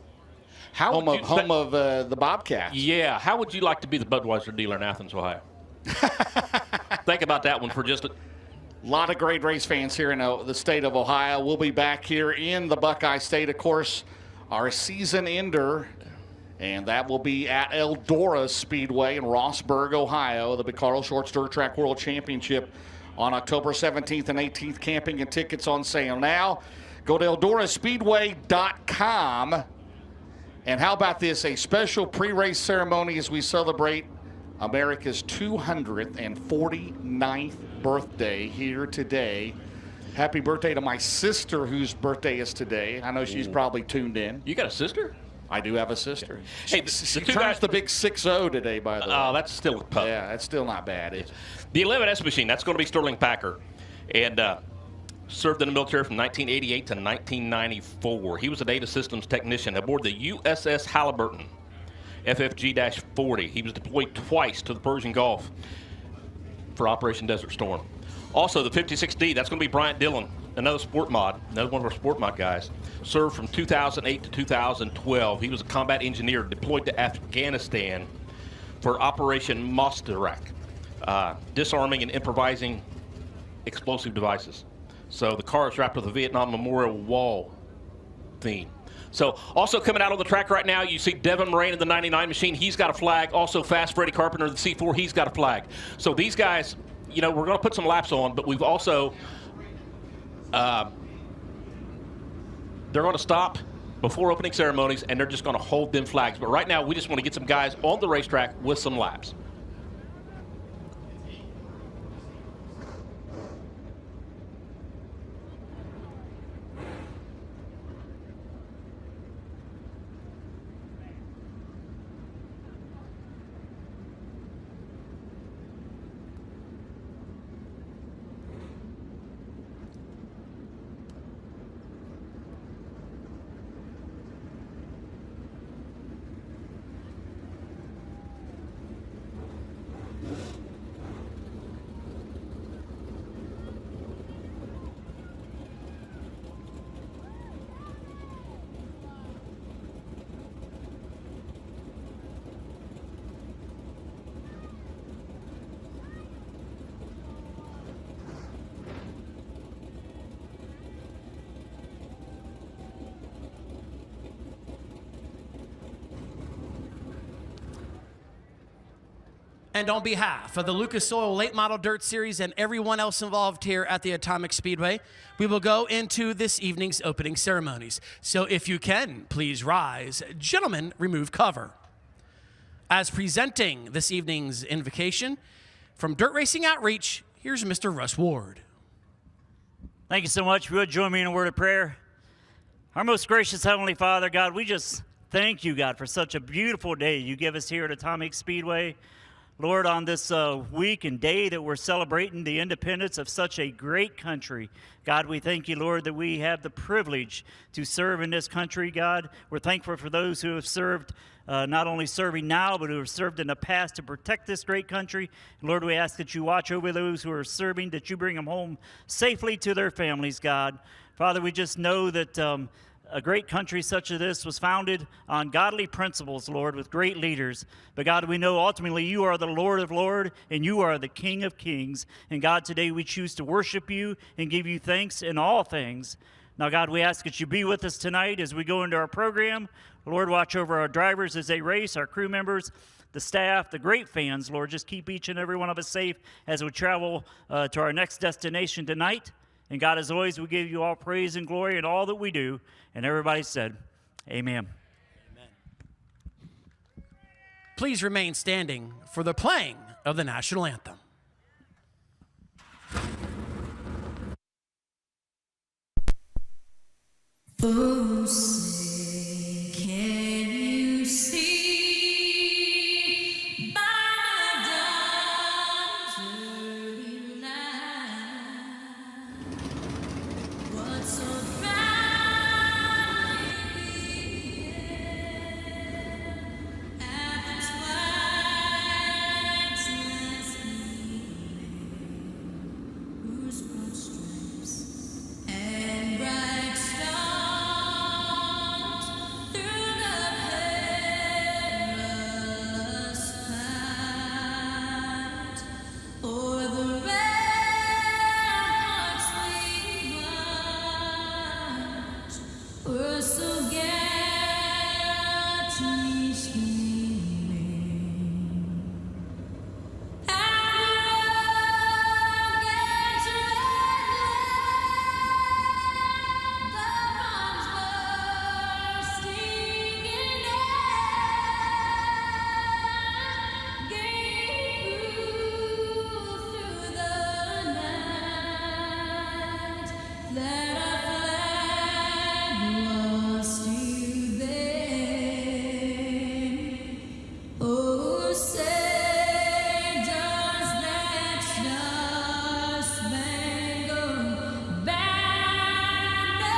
Home of the Bobcats. Yeah. How would you like to be the Budweiser dealer in Athens, Ohio? Think about that one for just a lot of great race fans here in the state of Ohio. We'll be back here in the Buckeye State, of course, our season ender, and that will be at Eldora Speedway in Rossburg, Ohio, the Carl Shorts Dirt Track World Championship on October 17th and 18th. Camping and tickets on sale now. Go to EldoraSpeedway.com. And how about this? A special pre-race ceremony as we celebrate America's 249th birthday here today. Happy birthday to my sister, whose birthday is today. I know she's probably tuned in. You got a sister? I do have a sister. Hey, she turns the big 6-0 today, by the way. Oh, that's still a pup. Yeah, that's still not bad, is it? The 11S machine, that's going to be Sterling Packer. And served in the military from 1988 to 1994. He was a data systems technician aboard the USS Halliburton, FFG-40. He was deployed twice to the Persian Gulf for Operation Desert Storm. Also, the 56D, that's going to be Bryant Dillon, another sport mod, another one of our sport mod guys. Served from 2008 to 2012. He was a combat engineer deployed to Afghanistan for Operation Mostarak, disarming and improvising explosive devices. So the car is wrapped with a Vietnam Memorial Wall theme. So also coming out on the track right now, you see Devin Moraine in the 99 machine. He's got a flag. Also Fast Freddie Carpenter in the C4. He's got a flag. So these guys, you know, we're going to put some laps on, but we've also they're going to stop before opening ceremonies, and they're just going to hold them flags. But right now, we just want to get some guys on the racetrack with some laps. And on behalf of the Lucas Oil Late Model Dirt Series and everyone else involved here at the Atomic Speedway, we will go into this evening's opening ceremonies. So if you can, please rise. Gentlemen, remove cover. As presenting this evening's invocation, from Dirt Racing Outreach, here's Mr. Russ Ward. Thank you so much. If you would join me in a word of prayer. Our most gracious Heavenly Father, God, we just thank you, God, for such a beautiful day you give us here at Atomic Speedway. Lord, on this week and day that we're celebrating the independence of such a great country, God, we thank you, Lord, that we have the privilege to serve in this country, God. We're thankful for those who have served, not only serving now, but who have served in the past to protect this great country. Lord, we ask that you watch over those who are serving, that you bring them home safely to their families, God. Father, we just know that a great country such as this was founded on godly principles, Lord, with great leaders. But God, we know ultimately you are the Lord of Lords and you are the King of Kings. And God, today we choose to worship you and give you thanks in all things. Now, God, we ask that you be with us tonight as we go into our program. Lord, watch over our drivers as they race, our crew members, the staff, the great fans. Lord, just keep each and every one of us safe as we travel to our next destination tonight. And God, as always, we give you all praise and glory in all that we do. And everybody said, amen. Please remain standing for the playing of the national anthem. Oh, say, can you see by the dawn's early light what so proudly at the twilight's last gleaming, whose broad stripes and bright stars through the perilous fight o'er the ramparts we watched were so gallantly streaming. And rockets bursting in air gave proof through the night that our flag was still there. Oh, say does that star-spangled banner yet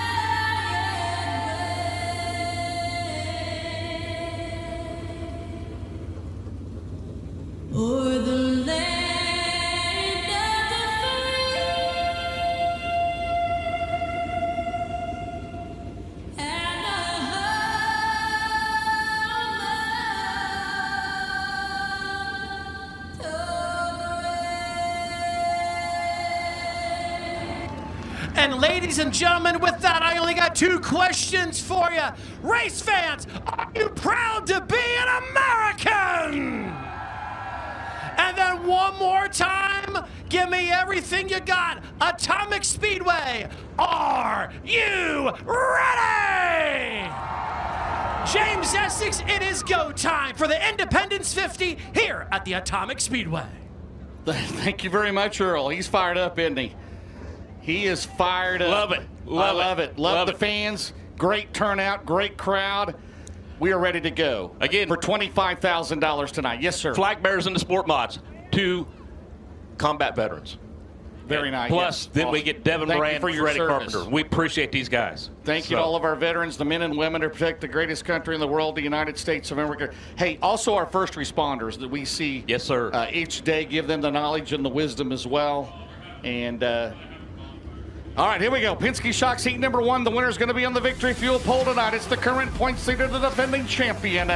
wave o'er the land of the free and the home of the And ladies and gentlemen, with that, I only got 2 questions for you. Race fans, are you proud to be an American? And then one more time, give me everything you got. Atomic Speedway, are you ready? James Essex, it is go time for the Independence 50 here at the Atomic Speedway. Thank you very much, Earl. He's fired up, isn't he? He is fired up. Love it. Love it. Love the fans. Great turnout. Great crowd. We are ready to go. Again, for $25,000 tonight. Yes, sir. Flag bearers and the sport mods. 2 combat veterans. Very nice. Plus, yes. then we Awesome. get Devin Thank you Moran for and your Freddie service. Carpenter. We appreciate these guys. Thank you to all of our veterans, the men and women who protect the greatest country in the world, the United States of America. Hey, also our first responders that we see yes, sir. Each day, give them the knowledge and the wisdom as well. And all right, here we go. Penske Shocks heat number 1. The winner's going to be on the victory fuel pole tonight. It's the current points leader, the defending champion.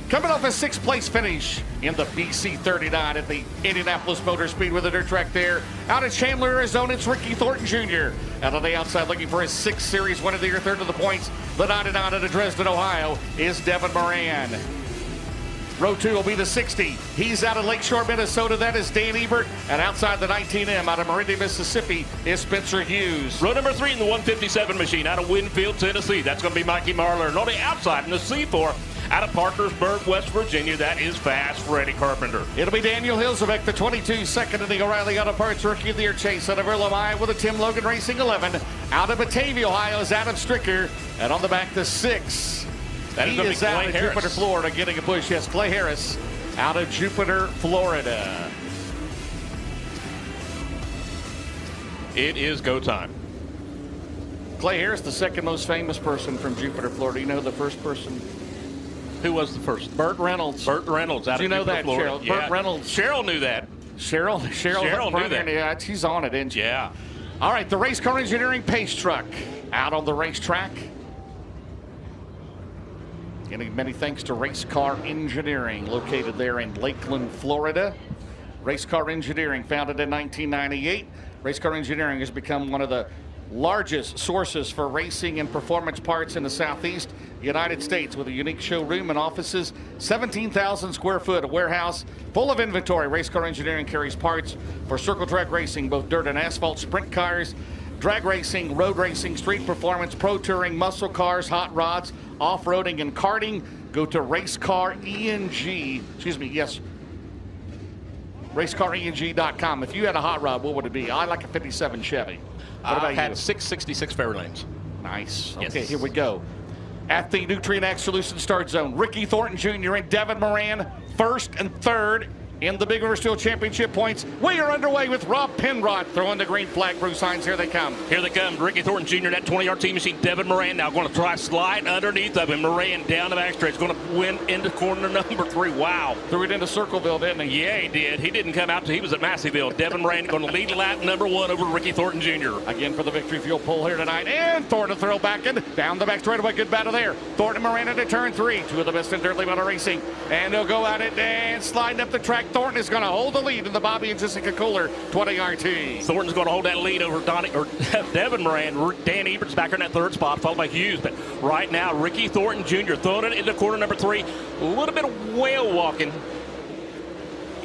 Coming off a 6th place finish in the BC 39 at the Indianapolis Motor Speedway, the dirt track there. Out of Chandler, Arizona, it's Ricky Thornton Jr. Out on the outside looking for his 6th series win of the year, 3rd of the points. The 99 out of Dresden, Ohio is Devin Moran. Row 2 will be the 60. He's out of Lakeshore, Minnesota. That is Dan Ebert. And outside the 19M out of Meridian, Mississippi is Spencer Hughes. Row number 3 in the 157 machine out of Winfield, Tennessee. That's going to be Mikey Marler. And on the outside in the C4 out of Parkersburg, West Virginia, that is Fast Freddie Carpenter. It'll be Daniel Hilsabeck, the 22, second in the O'Reilly Auto Parts Rookie of the Year chase out of Earlham, Iowa, the Tim Logan Racing 11. Out of Batavia, Ohio is Adam Stricker. And on the back, the 6. That is he is out of Harris. Jupiter, Florida, getting a push. Yes, Clay Harris out of Jupiter, Florida. It is go time. Clay Harris, the second most famous person from Jupiter, Florida. You know the first person? Who was the first? Burt Reynolds. Burt Reynolds out Did of you know Jupiter, that, Florida. Cheryl? Yeah. Burt Reynolds. Cheryl knew that. Cheryl knew that. Yeah, she's on it, isn't she? Yeah. All right, the Race Car Engineering Pace Truck out on the racetrack. And many thanks to Race Car Engineering, located there in Lakeland, Florida. Race Car Engineering, founded in 1998. Race Car Engineering has become one of the largest sources for racing and performance parts in the Southeast United States, with a unique showroom and offices, 17,000 square foot warehouse full of inventory. Race Car Engineering carries parts for circle track racing, both dirt and asphalt, sprint cars, drag racing, road racing, street performance, pro touring, muscle cars, hot rods, off-roading, and karting, go to racecareng.com. If you had a hot rod, what would it be? I like a 57 Chevy. What about I had you? 666 Fairlanes. Nice. Yes. Okay, here we go. At the Nutrient Ag Solutions start zone, Ricky Thornton Jr. and Devin Moran, first and third in the Big River Steel Championship points. We are underway with Rob Penrod throwing the green flag. Bruce Hines, here they come. Here they come. Ricky Thornton Jr., that 20-yard team machine. Devin Moran now going to try slide underneath of him. Moran down the backstretch, going to win into corner number 3. Wow. Threw it into Circleville, didn't he? Yeah, he did. He didn't come out till he was at Masseyville. Devin Moran going to lead lap number 1 over Ricky Thornton Jr. Again for the victory fuel pull here tonight. And Thornton throw back in. Down the back straightaway. Good battle there. Thornton and Moran into turn 3. Two of the best in dirt late model racing. And they'll go at it and sliding up the track. Thornton is going to hold the lead in the Bobby and Jessica Kohler 20 RT. Thornton's going to hold that lead over Devin Moran. Dan Ebert's back in that third spot, followed by Hughes. But right now, Ricky Thornton Jr. throwing it into corner number 3. A little bit of whale walking.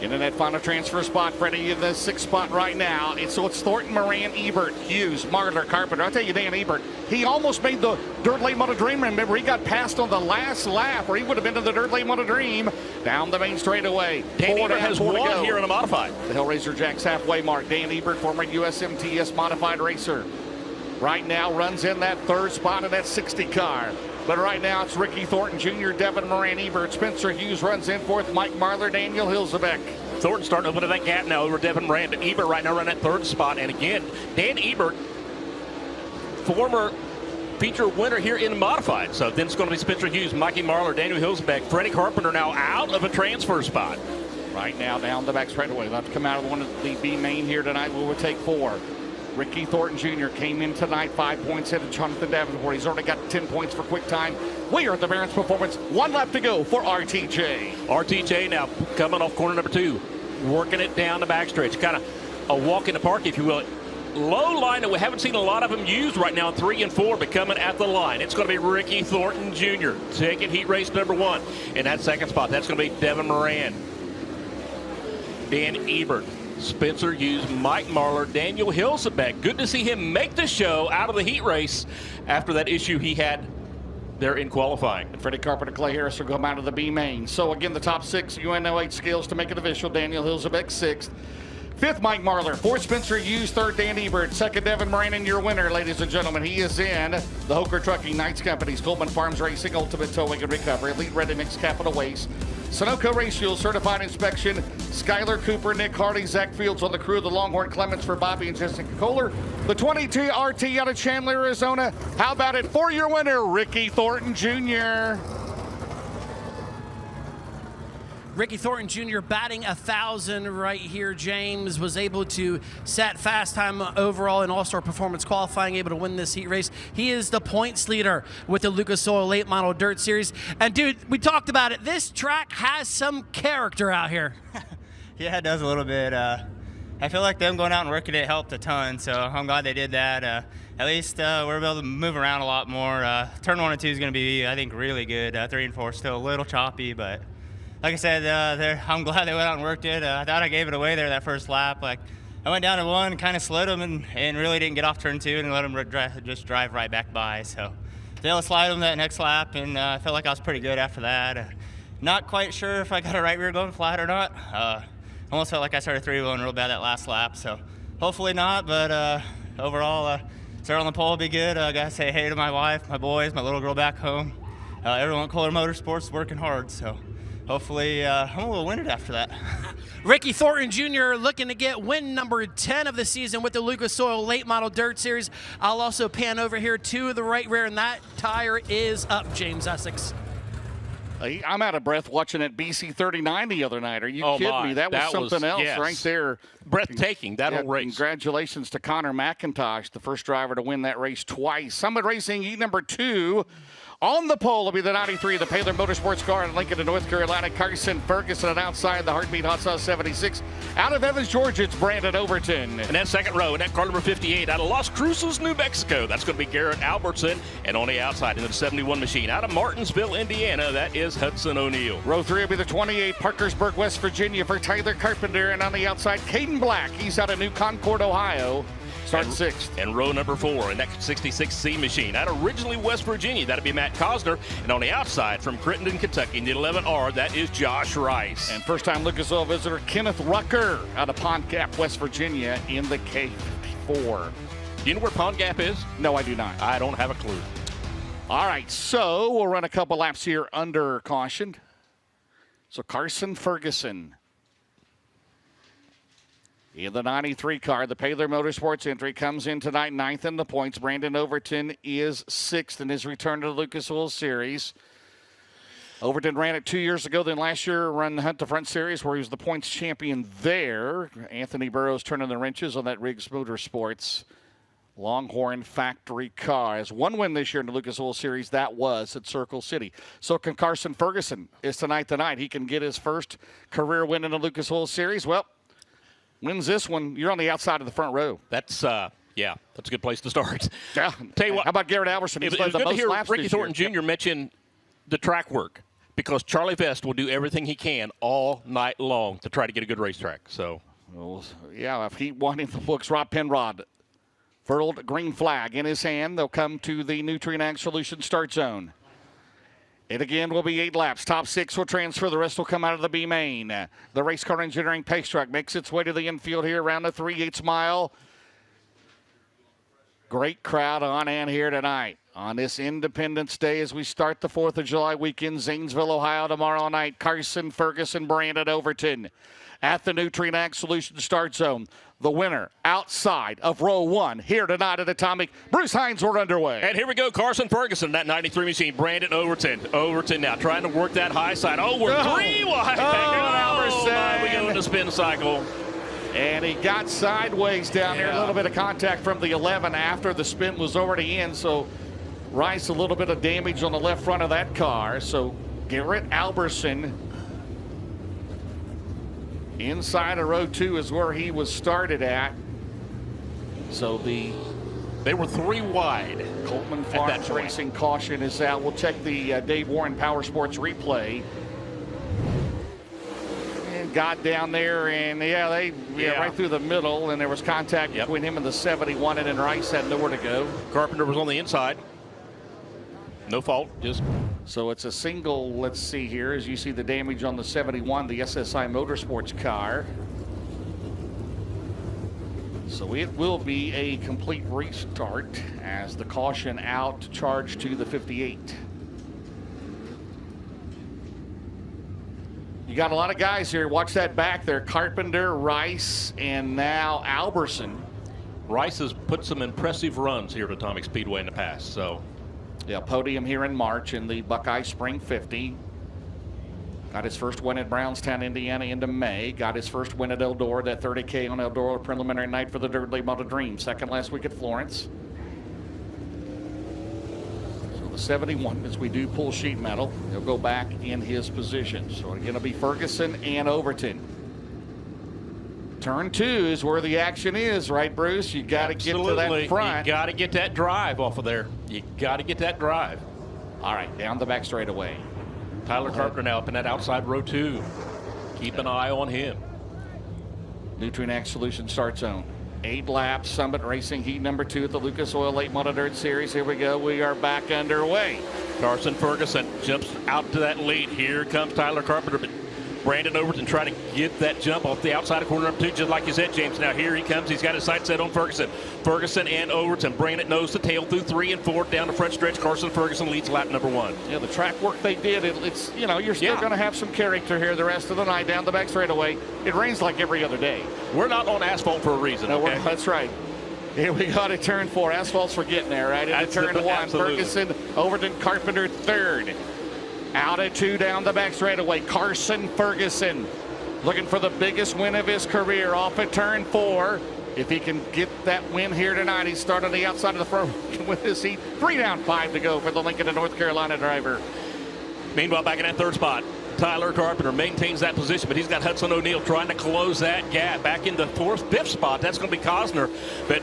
Getting that final transfer spot, Freddie, in the 6th spot right now. It's Thornton, Moran, Ebert, Hughes, Marler, Carpenter. I'll tell you, Dan Ebert, he almost made the Dirt Late Model Dream. Remember, he got passed on the last lap, or he would have been to the Dirt Late Model Dream. Down the main straightaway. Dan Ebert has won here in a modified. The Hellraiser Jack's halfway mark. Dan Ebert, former USMTS modified racer. Right now runs in that 3rd spot in that 60 car. But right now it's Ricky Thornton Jr., Devin Moran, Ebert, Spencer Hughes runs in 4th, Mike Marler, Daniel Hilsabeck. Thornton starting to open that gap now over Devin Moran. But Ebert right now running that 3rd spot. And again, Dan Ebert, former feature winner here in modified. So then it's going to be Spencer Hughes, Mikey Marler, Daniel Hilsabeck, Freddie Carpenter now out of a transfer spot. Right now down the back straightaway. They'll have to come out of one of the B main here tonight. We'll take 4. Ricky Thornton Jr. came in tonight 5 points ahead of Jonathan Davenport. He's already got 10 points for quick time. We are at the Barron's Performance. 1 lap to go for RTJ. RTJ now coming off corner number 2, working it down the backstretch. Kind of a walk in the park, if you will. Low line that we haven't seen a lot of them used right now in 3 and 4, but coming at the line. It's going to be Ricky Thornton Jr. taking heat race number 1. In that 2nd spot, that's going to be Devin Moran, Dan Ebert, Spencer Hughes, Mike Marler, Daniel Hilsabeck. Good to see him make the show out of the heat race after that issue he had there in qualifying. And Freddie Carpenter, Clay Harris will come out of the B main. So again, the top 6 UNO8 skills to make it official. Daniel Hilsabeck 6th. 5th, Mike Marler. 4th, Spencer Hughes. 3rd, Dan Ebert. 2nd, Devin Moran, and your winner, ladies and gentlemen. He is in the Hoker Trucking, Knights Companies, Coleman Farms Racing, Ultimate Towing and Recovery, Elite Ready Mix, Capital Waste, Sunoco Race Fuel, Certified Inspection, Skylar Cooper, Nick Hardy, Zach Fields on the crew of the Longhorn Clements for Bobby and Jessica Kohler. The 22 RT out of Chandler, Arizona. How about it for your winner, Ricky Thornton Jr.? Ricky Thornton Jr. batting 1,000 right here, James, was able to set fast time overall in All-Star Performance qualifying, able to win this heat race. He is the points leader with the Lucas Oil Late Model Dirt Series. And, dude, we talked about it. This track has some character out here. Yeah, it does a little bit. I feel like them going out and working it helped a ton, so I'm glad they did that. At least we're able to move around a lot more. Turn 1 and 2 is going to be, I think, really good. 3 and 4 still a little choppy, but like I said, I'm glad they went out and worked it. I thought I gave it away there that first lap. Like, I went down to 1, kind of slid them, and really didn't get off turn 2 and let them just drive right back by. So they able to slide them that next lap, and I felt like I was pretty good after that. Not quite sure if I got a right rear going flat or not. Almost felt like I started 3-wheeling real bad that last lap, so hopefully not. But overall, start on the pole will be good. I gotta say hey to my wife, my boys, my little girl back home. Everyone at Kohler Motorsports working hard, so hopefully I'm gonna win it after that. Ricky Thornton Jr. looking to get win number 10 of the season with the Lucas Oil Late Model Dirt Series. I'll also pan over here to the right rear, and that tire is up, James Essex. I'm out of breath watching at BC 39 the other night. Are you kidding me? That was something else right there. Breathtaking, that whole race. Congratulations to Connor McIntosh, the first driver to win that race twice. Summit Racing heat number 2. On the pole will be the 93, the Paler Motorsports car in Lincoln, North Carolina. Carson Ferguson, and outside the Heartbeat Hot Sauce 76. Out of Evans, Georgia, it's Brandon Overton. And that second row, and that car number 58 out of Las Cruces, New Mexico. That's going to be Garrett Albertson. And on the outside, into the 71 machine out of Martinsville, Indiana, that is Hudson O'Neill. Row 3 will be the 28, Parkersburg, West Virginia for Tyler Carpenter. And on the outside, Caden Black. He's out of New Concord, Ohio. Start sixth. And row number 4 in that 66C machine. Out of originally West Virginia, that'll be Matt Cosner. And on the outside from Crittenden, Kentucky, in the 11R, that is Josh Rice. And first-time Lucas Oil visitor Kenneth Rucker out of Pond Gap, West Virginia, in the K54. Do you know where Pond Gap is? No, I do not. I don't have a clue. All right, so we'll run a couple laps here under caution. So Carson Ferguson in the 93 car, the Paylor Motorsports entry, comes in tonight 9th in the points. Brandon Overton is 6th in his return to the Lucas Oil Series. Overton ran it 2 years ago, then last year ran the Hunt the Front Series where he was the points champion there. Anthony Burrows turning the wrenches on that Riggs Motorsports Longhorn factory car. Has one win this year in the Lucas Oil Series. That was at Circle City. So can Carson Ferguson is tonight. He can get his first career win in the Lucas Oil Series. Well, wins this one, you're on the outside of the front row. That's yeah, that's a good place to start. Yeah. Tell you what, how about Garrett Alberson? He's played the most laps Ricky this Thornton year. Jr. mention the track work, because Charlie Vest will do everything he can all night long to try to get a good racetrack. So, well, yeah, if Heat 1 in the books, Rob Penrod furled green flag in his hand. They'll come to the Nutrient Ag Solutions start zone. It again will be 8 laps. Top 6 will transfer. The rest will come out of the B main. The race car engineering pace truck makes its way to the infield here around the 3/8 mile. Great crowd on and here tonight on this Independence Day as we start the 4th of July weekend. Zanesville, Ohio tomorrow night. Carson Ferguson, Brandon Overton at the Nutrient Ag Solutions start zone. The winner outside of row 1 here tonight at Atomic. Bruce Hines, we're underway. And here we go, Carson Ferguson, that 93 machine. Brandon Overton. Overton now trying to work that high side. Oh, we're 3 wide. Alberson. We go into spin cycle. And he got sideways down there. A little bit of contact from the 11 after the spin was already in. So Rice, a little bit of damage on the left front of that car. So Garrett Alberson inside of row 2 is where he was started at. So they were 3 wide. Coleman Farms Racing caution is out. We'll check the Dave Warren Power Sports replay. And got down there, and right through the middle, and there was contact between him and the 71, and then Rice had nowhere to go. Carpenter was on the inside. No fault, just. So it's a single, let's see here, as you see the damage on the 71, the SSI Motorsports car. So it will be a complete restart as the caution out to charge to the 58. You got a lot of guys here. Watch that back there. Carpenter, Rice, and now Alberson. Rice has put some impressive runs here at Atomic Speedway in the past, so. Yeah, podium here in March in the Buckeye Spring 50. Got his first win at Brownstown, Indiana into May. Got his first win at Eldora, that 30K on Eldora preliminary night for the Dirt Late Model Dream. Second last week at Florence. So the 71, as we do pull sheet metal, he'll go back in his position. So it's going to be Ferguson and Overton. Turn 2 is where the action is, right, Bruce? You got to get to that front. You got to get that drive off of there. You got to get that drive. All right, down the back straightaway. Tyler Carpenter now up in that outside row 2. Keep an eye on him. Nutrient Ag Solutions start zone. 8 laps, Summit Racing Heat number 2 at the Lucas Oil Late Model Dirt Series. Here we go. We are back underway. Carson Ferguson jumps out to that lead. Here comes Tyler Carpenter. But Brandon Overton trying to get that jump off the outside of corner number 2, just like you said, James. Now here he comes. He's got his sights set on Ferguson. Ferguson and Overton bringing it nose to tail through 3 and 4 down the front stretch. Carson Ferguson leads lap number 1. Yeah, the track work they did, it's you're still going to have some character here the rest of the night down the back straightaway. It rains like every other day. We're not on asphalt for a reason. No, okay? That's right. Here we got a turn 4. Asphalt's for getting there, right? Into turn 1. Absolutely. Ferguson, Overton, Carpenter, 3rd. Out at 2 down the back straightaway. Carson Ferguson looking for the biggest win of his career off at turn 4. If he can get that win here tonight, he's starting on the outside of the front with his seat. 3 down, 5 to go for the Lincoln and North Carolina driver. Meanwhile, back in that 3rd spot, Tyler Carpenter maintains that position, but he's got Hudson O'Neill trying to close that gap. Back in the 4th, 5th spot, that's going to be Cosner. But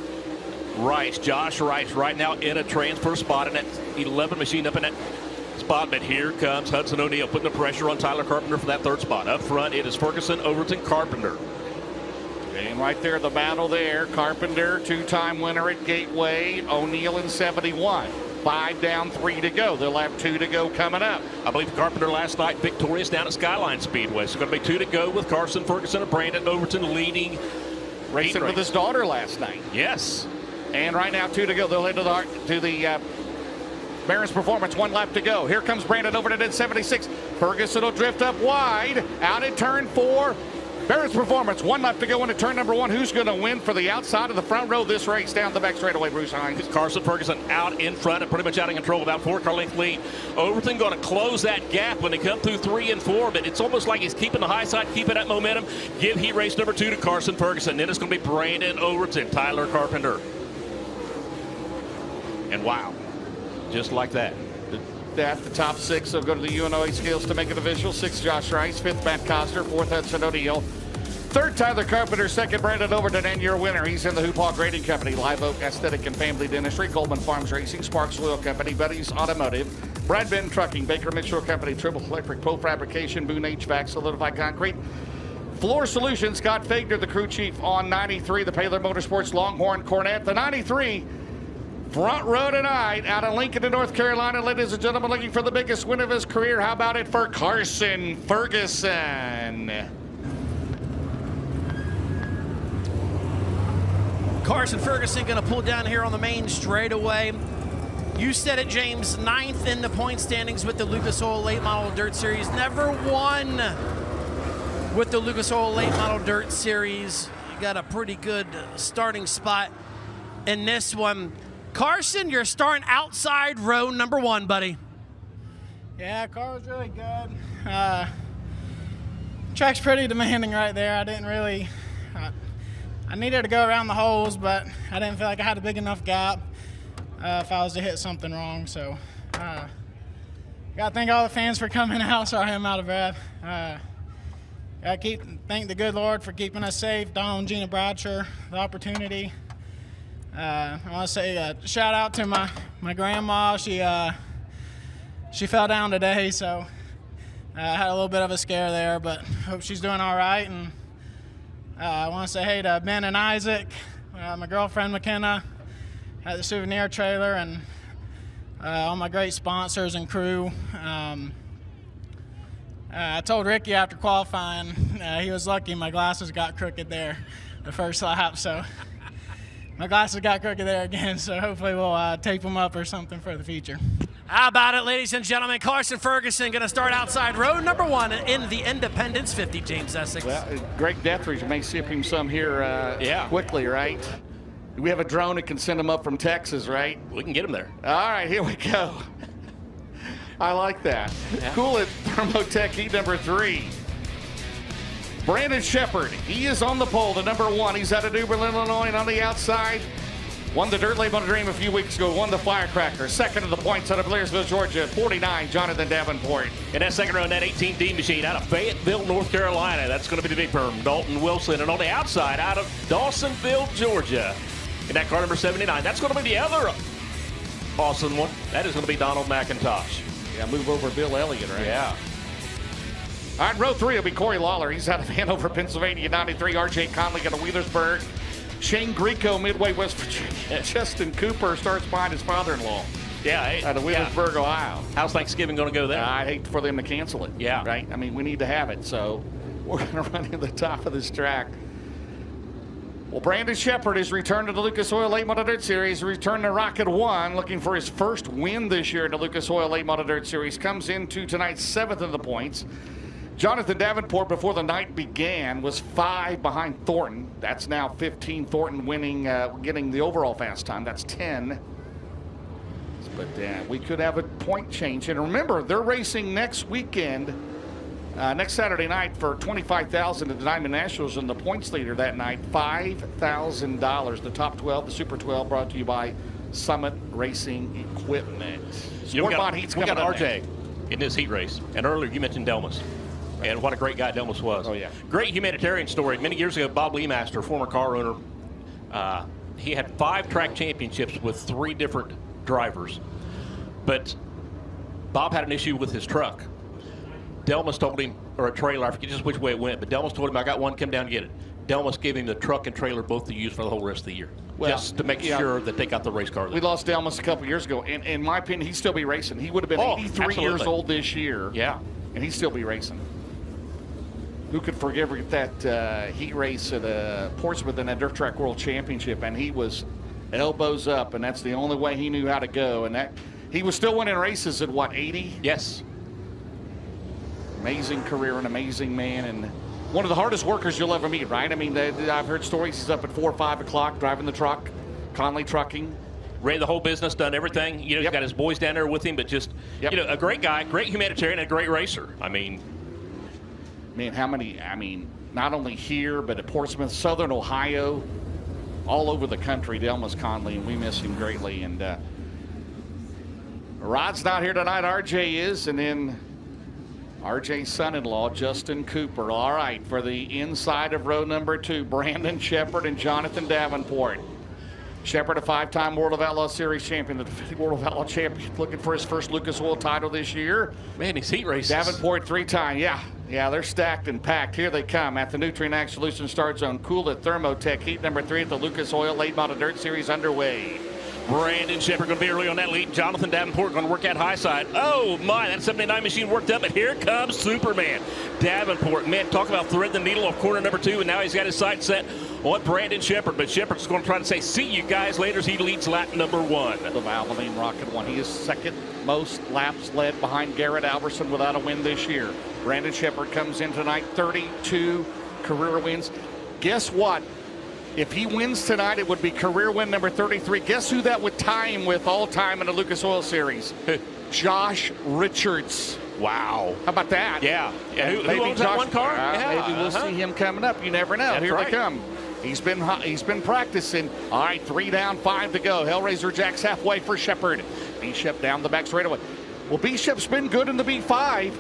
Rice, Josh Rice, right now in a transfer spot in that 11 machine up in that spot. But here comes Hudson O'Neill putting the pressure on Tyler Carpenter for that 3rd spot. Up front, it is Ferguson, Overton, Carpenter. And right there, the battle there. Carpenter, 2-time winner at Gateway. O'Neill in 71. 5 down, 3 to go. They'll have 2 to go coming up. I believe Carpenter last night victorious down at Skyline Speedway. So going to be 2 to go with Carson Ferguson and Brandon Overton leading. Racing with his daughter last night. Yes. And right now, 2 to go. They'll head to the Barron's Performance. 1 lap to go. Here comes Brandon Overton at 76. Ferguson will drift up wide. Out at turn 4. Barron's Performance. 1 lap to go into turn number 1. Who's going to win for the outside of the front row this race down the back straightaway, Bruce Hines? Carson Ferguson out in front and pretty much out of control. About 4-car length lead. Overton going to close that gap when they come through 3 and 4, but it's almost like he's keeping the high side, keeping that momentum. Give heat race number 2 to Carson Ferguson. Then it's going to be Brandon Overton, Tyler Carpenter. And wow, just like that. The top 6 will go to the UNOA scales to make it official. 6, Josh Rice. 5th, Matt Costner. 4th, Hudson O'Neill. 3rd, Tyler Carpenter. 2nd, Brandon Overton. And your winner, he's in the Hoopaw Grading Company, Live Oak Aesthetic and Family Dentistry, Coleman Farms Racing, Sparks Oil Company, Buddy's Automotive, Brad Benton Trucking, Baker Mitchell Company, Triple Electric, Pole Fabrication, Boone HVAC, Solidified Concrete, Floor Solutions, Scott Fagner, the crew chief on 93, the Paler Motorsports Longhorn Cornet, the 93. Front row tonight out of Lincoln to North Carolina, ladies and gentlemen, looking for the biggest win of his career. How about it for Carson Ferguson? Carson Ferguson going to pull down here on the main straightaway. You said it, James, 9th in the point standings with the Lucas Oil Late Model Dirt Series. Never won with the Lucas Oil Late Model Dirt Series. You got a pretty good starting spot in this one. Carson, you're starting outside row number 1, buddy. Yeah, car was really good. Track's pretty demanding right there. I didn't really, I needed to go around the holes, but I didn't feel like I had a big enough gap if I was to hit something wrong. So, got to thank all the fans for coming out. Sorry I'm out of breath. Got to thank the good Lord for keeping us safe. Donald and Gina Bradshaw, the opportunity. I want to say a shout out to my grandma. She fell down today, so I had a little bit of a scare there, but hope she's doing all right. And I want to say hey to Ben and Isaac, my girlfriend McKenna at the souvenir trailer, and all my great sponsors and crew. I told Ricky after qualifying, he was lucky my glasses got crooked there the first lap, so my glasses got crooked there again, so hopefully we'll tape them up or something for the future. How about it, ladies and gentlemen? Carson Ferguson going to start outside row number 1 in the Independence 50, James Essex. Well, Greg Dethridge may sip him some here quickly, right? We have a drone that can send him up from Texas, right? We can get him there. All right, here we go. I like that. Yeah. Cool at Thermotech heat number 3. Brandon Shepard, he is on the pole, the number 1. He's out of Dublin, Illinois, and on the outside. Won the Dirt Late Model Dream a few weeks ago. Won the Firecracker. 2nd of the points out of Blairsville, Georgia. 49, Jonathan Davenport. And that second row in that 18D machine out of Fayetteville, North Carolina. That's going to be the big firm, Dalton Wilson. And on the outside, out of Dawsonville, Georgia. And that car number 79. That's going to be the other awesome one. That is going to be Donald McIntosh. Yeah, move over Bill Elliott, right? Yeah. All right, row 3 will be Corey Lawler. He's out of Hanover, Pennsylvania. 93, R.J. Conley out of Wheelersburg. Shane Greco, Midway, West Virginia. Justin Cooper starts behind his father-in-law. Yeah. Out of Wheelersburg, Ohio. How's Thanksgiving going to go there? I'd hate for them to cancel it. Yeah. Right? I mean, we need to have it, so we're going to run to the top of this track. Well, Brandon Shepard is returned to the Lucas Oil Late Model Dirt Series. Returned to Rocket 1, looking for his first win this year in the Lucas Oil Late Model Dirt Series. Comes into tonight's 7th in the points. Jonathan Davenport, before the night began, was 5 behind Thornton. That's now 15. Thornton winning, getting the overall fast time. That's 10. But we could have a point change. And remember, they're racing next weekend, next Saturday night for $25,000 at the Diamond Nationals, and the points leader that night, $5,000. The top 12, the Super 12, brought to you by Summit Racing Equipment. We got RJ in this heat race. And earlier you mentioned Delmas. And what a great guy Delmas was. Oh, yeah. Great humanitarian story. Many years ago, Bob Leemaster, former car owner, he had 5 track championships with 3 different drivers. But Bob had an issue with his truck. Delmas told him, or a trailer, I forget just which way it went, but Delmas told him, I got one, come down and get it. Delmas gave him the truck and trailer both to use for the whole rest of the year, just to make sure that they got the race car. We lost Delmas a couple years ago, and in my opinion, he'd still be racing. He would have been 83 years old this year. Yeah. And he'd still be racing. Who could forget that heat race at Portsmouth in that Dirt Track World Championship, and he was elbows up, and that's the only way he knew how to go. And that he was still winning races at, what, 80? Yes. Amazing career, an amazing man, and one of the hardest workers you'll ever meet, right? I mean, I've heard stories. He's up at 4 or 5 o'clock driving the truck, Conley Trucking. Ran the whole business, done everything. You know, he's got his boys down there with him, but just, you know, a great guy, great humanitarian, and a great racer. I mean, man, how many, not only here, but at Portsmouth, Southern Ohio, all over the country, Delmas Conley, and we miss him greatly. And Rod's not here tonight, RJ is, and then RJ's son-in-law, Justin Cooper. All right, for the inside of row number 2, Brandon Shepard and Jonathan Davenport. Shepard, a 5-time World of Outlaw Series champion, the defending World of Outlaw champion, looking for his first Lucas Oil title this year. Man, he's heat races. Davenport 3-time, yeah, they're stacked and packed. Here they come at the Nutrient Ag Solutions Start Zone. Cool at Thermotech, heat number 3 at the Lucas Oil Late Model Dirt Series underway. Brandon Shepard going to be early on that lead. Jonathan Davenport going to work that high side. Oh, my, that 79 machine worked up, and here comes Superman. Davenport, man, talk about thread the needle off corner number 2, and now he's got his sight set on Brandon Shepard. But Shepard's going to try to say, see you guys later as he leads lap number 1. The Valvoline Rocket 1. He is second most laps led behind Garrett Alberson without a win this year. Brandon Shepard comes in tonight, 32 career wins. Guess what? If he wins tonight, it would be career win number 33. Guess who that would tie him with all time in the Lucas Oil Series? Josh Richards. Wow. How about that? Yeah. Who owns that one car? Maybe we'll see him coming up. You never know. That's Here right. they come. He's been practicing. All right, 3 down, 5 to go. Hellraiser Jack's halfway for Shepard. B-Shep down the back straightaway. Well, B-Shep's been good in the B5,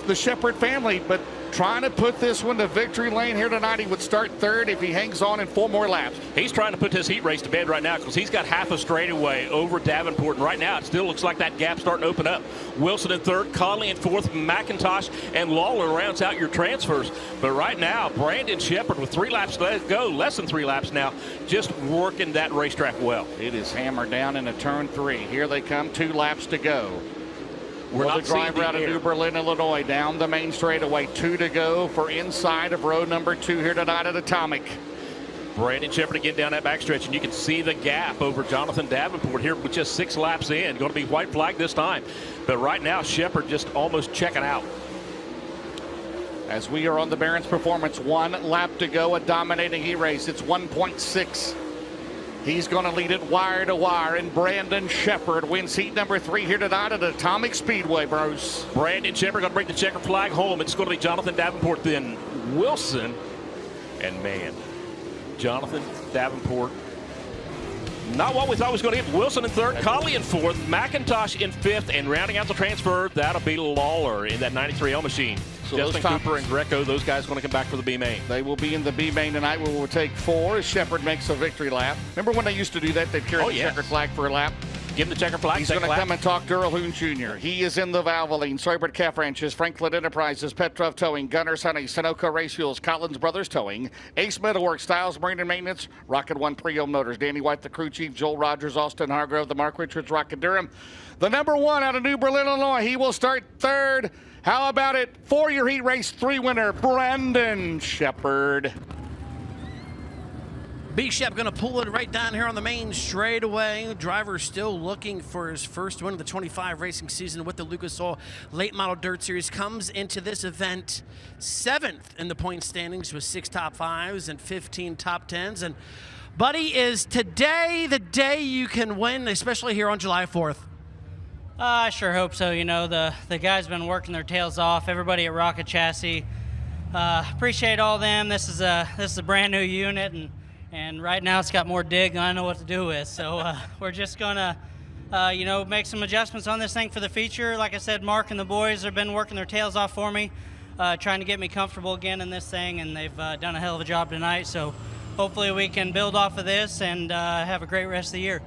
the Shepard family, but trying to put this one to victory lane here tonight. He would start 3rd if he hangs on in 4 more laps. He's trying to put this heat race to bed right now because he's got half a straightaway over Davenport. And right now, it still looks like that gap's starting to open up. Wilson in 3rd, Conley in 4th, McIntosh and Lawler rounds out your transfers. But right now, Brandon Shepard with 3 laps to go, less than 3 laps now, just working that racetrack well. It is hammered down into turn 3. Here they come, 2 laps to go. We're the not seeing driver the out of air. New Berlin, Illinois, down the main straightaway. 2 to go for inside of row number 2 here tonight at Atomic. Brandon Shepard again down that backstretch, and you can see the gap over Jonathan Davenport here with just 6 laps in. Going to be white flag this time. But right now, Shepard just almost checking out. As we are on the Barron's Performance, 1 lap to go, a dominating heat race. It's 1.6. He's going to lead it wire to wire, and Brandon Shepard wins heat number 3 here tonight at Atomic Speedway, Bruce. Brandon Shepard going to bring the checker flag home. It's going to be Jonathan Davenport, then Wilson, and man, Jonathan Davenport. Not what we thought was going to get. Wilson in 3rd, Conley in 4th, McIntosh in 5th, and rounding out the transfer, that'll be Lawler in that 93L machine. So Justin Cooper and Greco, those guys going to come back for the B main. They will be in the B main tonight, where we'll take 4 as Shepard makes a victory lap. Remember when they used to do that? They'd carry the checkered flag for a lap. Give him the checker flag. He's going to come and talk to Earl Hoon Jr. He is in the Valvoline, Soybert Calf Ranches, Franklin Enterprises, Petrov Towing, Gunners Honey, Sunoco Race Fuels, Collins Brothers Towing, Ace Metalworks, Styles Marine and Maintenance, Rocket One Pre-Owned Motors, Danny White, the crew chief, Joel Rogers, Austin Hargrove, the Mark Richards, Rocket Durham. The number 1 out of New Berlin, Illinois. He will start 3rd. How about it? 4-year heat race 3 winner, Brandon Shepard. B-Shep going to pull it right down here on the main straightaway. Driver still looking for his first win of the 25 racing season with the Lucas Oil Late Model Dirt Series. Comes into this event 7th in the point standings with 6 top 5s and 15 top 10s. And buddy, is today the day you can win, especially here on July 4th? I sure hope so. You know, the guys been working their tails off. Everybody at Rocket Chassis, appreciate all them. This is a brand new unit, and right now it's got more dig than I know what to do with. So we're just gonna, make some adjustments on this thing for the future. Like I said, Mark and the boys have been working their tails off for me, trying to get me comfortable again in this thing, and they've done a hell of a job tonight. So hopefully we can build off of this and have a great rest of the year.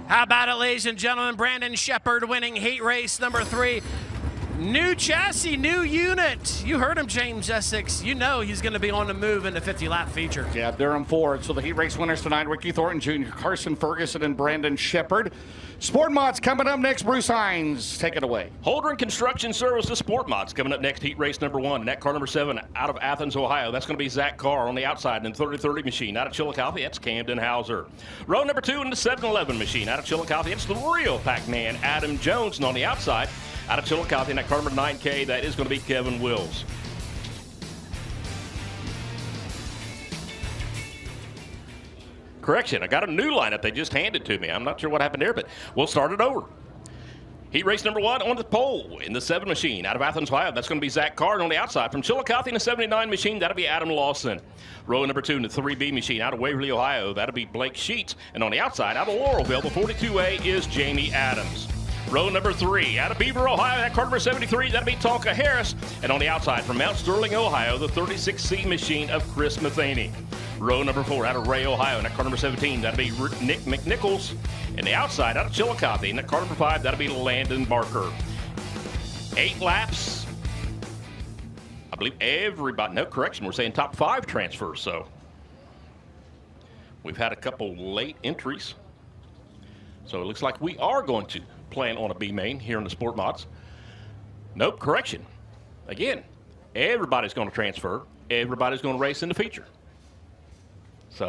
How about it, ladies and gentlemen? Brandon Shepard winning heat race number 3. New chassis, new unit. You heard him, James Essex. You know he's going to be on the move in the 50-lap feature. Yeah, Durham Ford. So the heat race winners tonight, Ricky Thornton Jr., Carson Ferguson, and Brandon Shepard. Sport Mods coming up next. Bruce Hines, take it away. Holder Construction Services Sport Mods coming up next. Heat race number 1. Net car number 7 out of Athens, Ohio. That's going to be Zach Carr on the outside in the 30-30 machine. Out of Chillicothe, that's Camden Hauser. Row number 2 in the 7-11 machine. Out of Chillicothe, it's the real Pac-Man, Adam Jones. And on the outside, out of Chillicothe, in that car number 9K, that is going to be Kevin Wills. Correction, I got a new lineup they just handed to me. I'm not sure what happened there, but we'll start it over. Heat race number 1 on the pole in the 7 machine. Out of Athens, Ohio, that's going to be Zach Carr. And on the outside, from Chillicothe in the 79 machine, that'll be Adam Lawson. Row number 2 in the 3B machine. Out of Waverly, Ohio, that'll be Blake Sheets. And on the outside, out of Laurelville, the 42A is Jamie Adams. Row number 3, out of Beaver, Ohio, that car number 73, that'll be Tonka Harris. And on the outside, from Mount Sterling, Ohio, the 36C machine of Chris Matheny. Row number 4, out of Ray, Ohio, and that car number 17, that'll be Nick McNichols. And the outside, out of Chillicothe, and that car number 5, that'll be Landon Barker. 8 laps. I believe everybody, no correction, we're saying top 5 transfers, so. We've had a couple late entries. So it looks like we are going to plan on a B main here in the Sport Mods. Nope, correction. Again, everybody's going to transfer. Everybody's going to race in the feature. So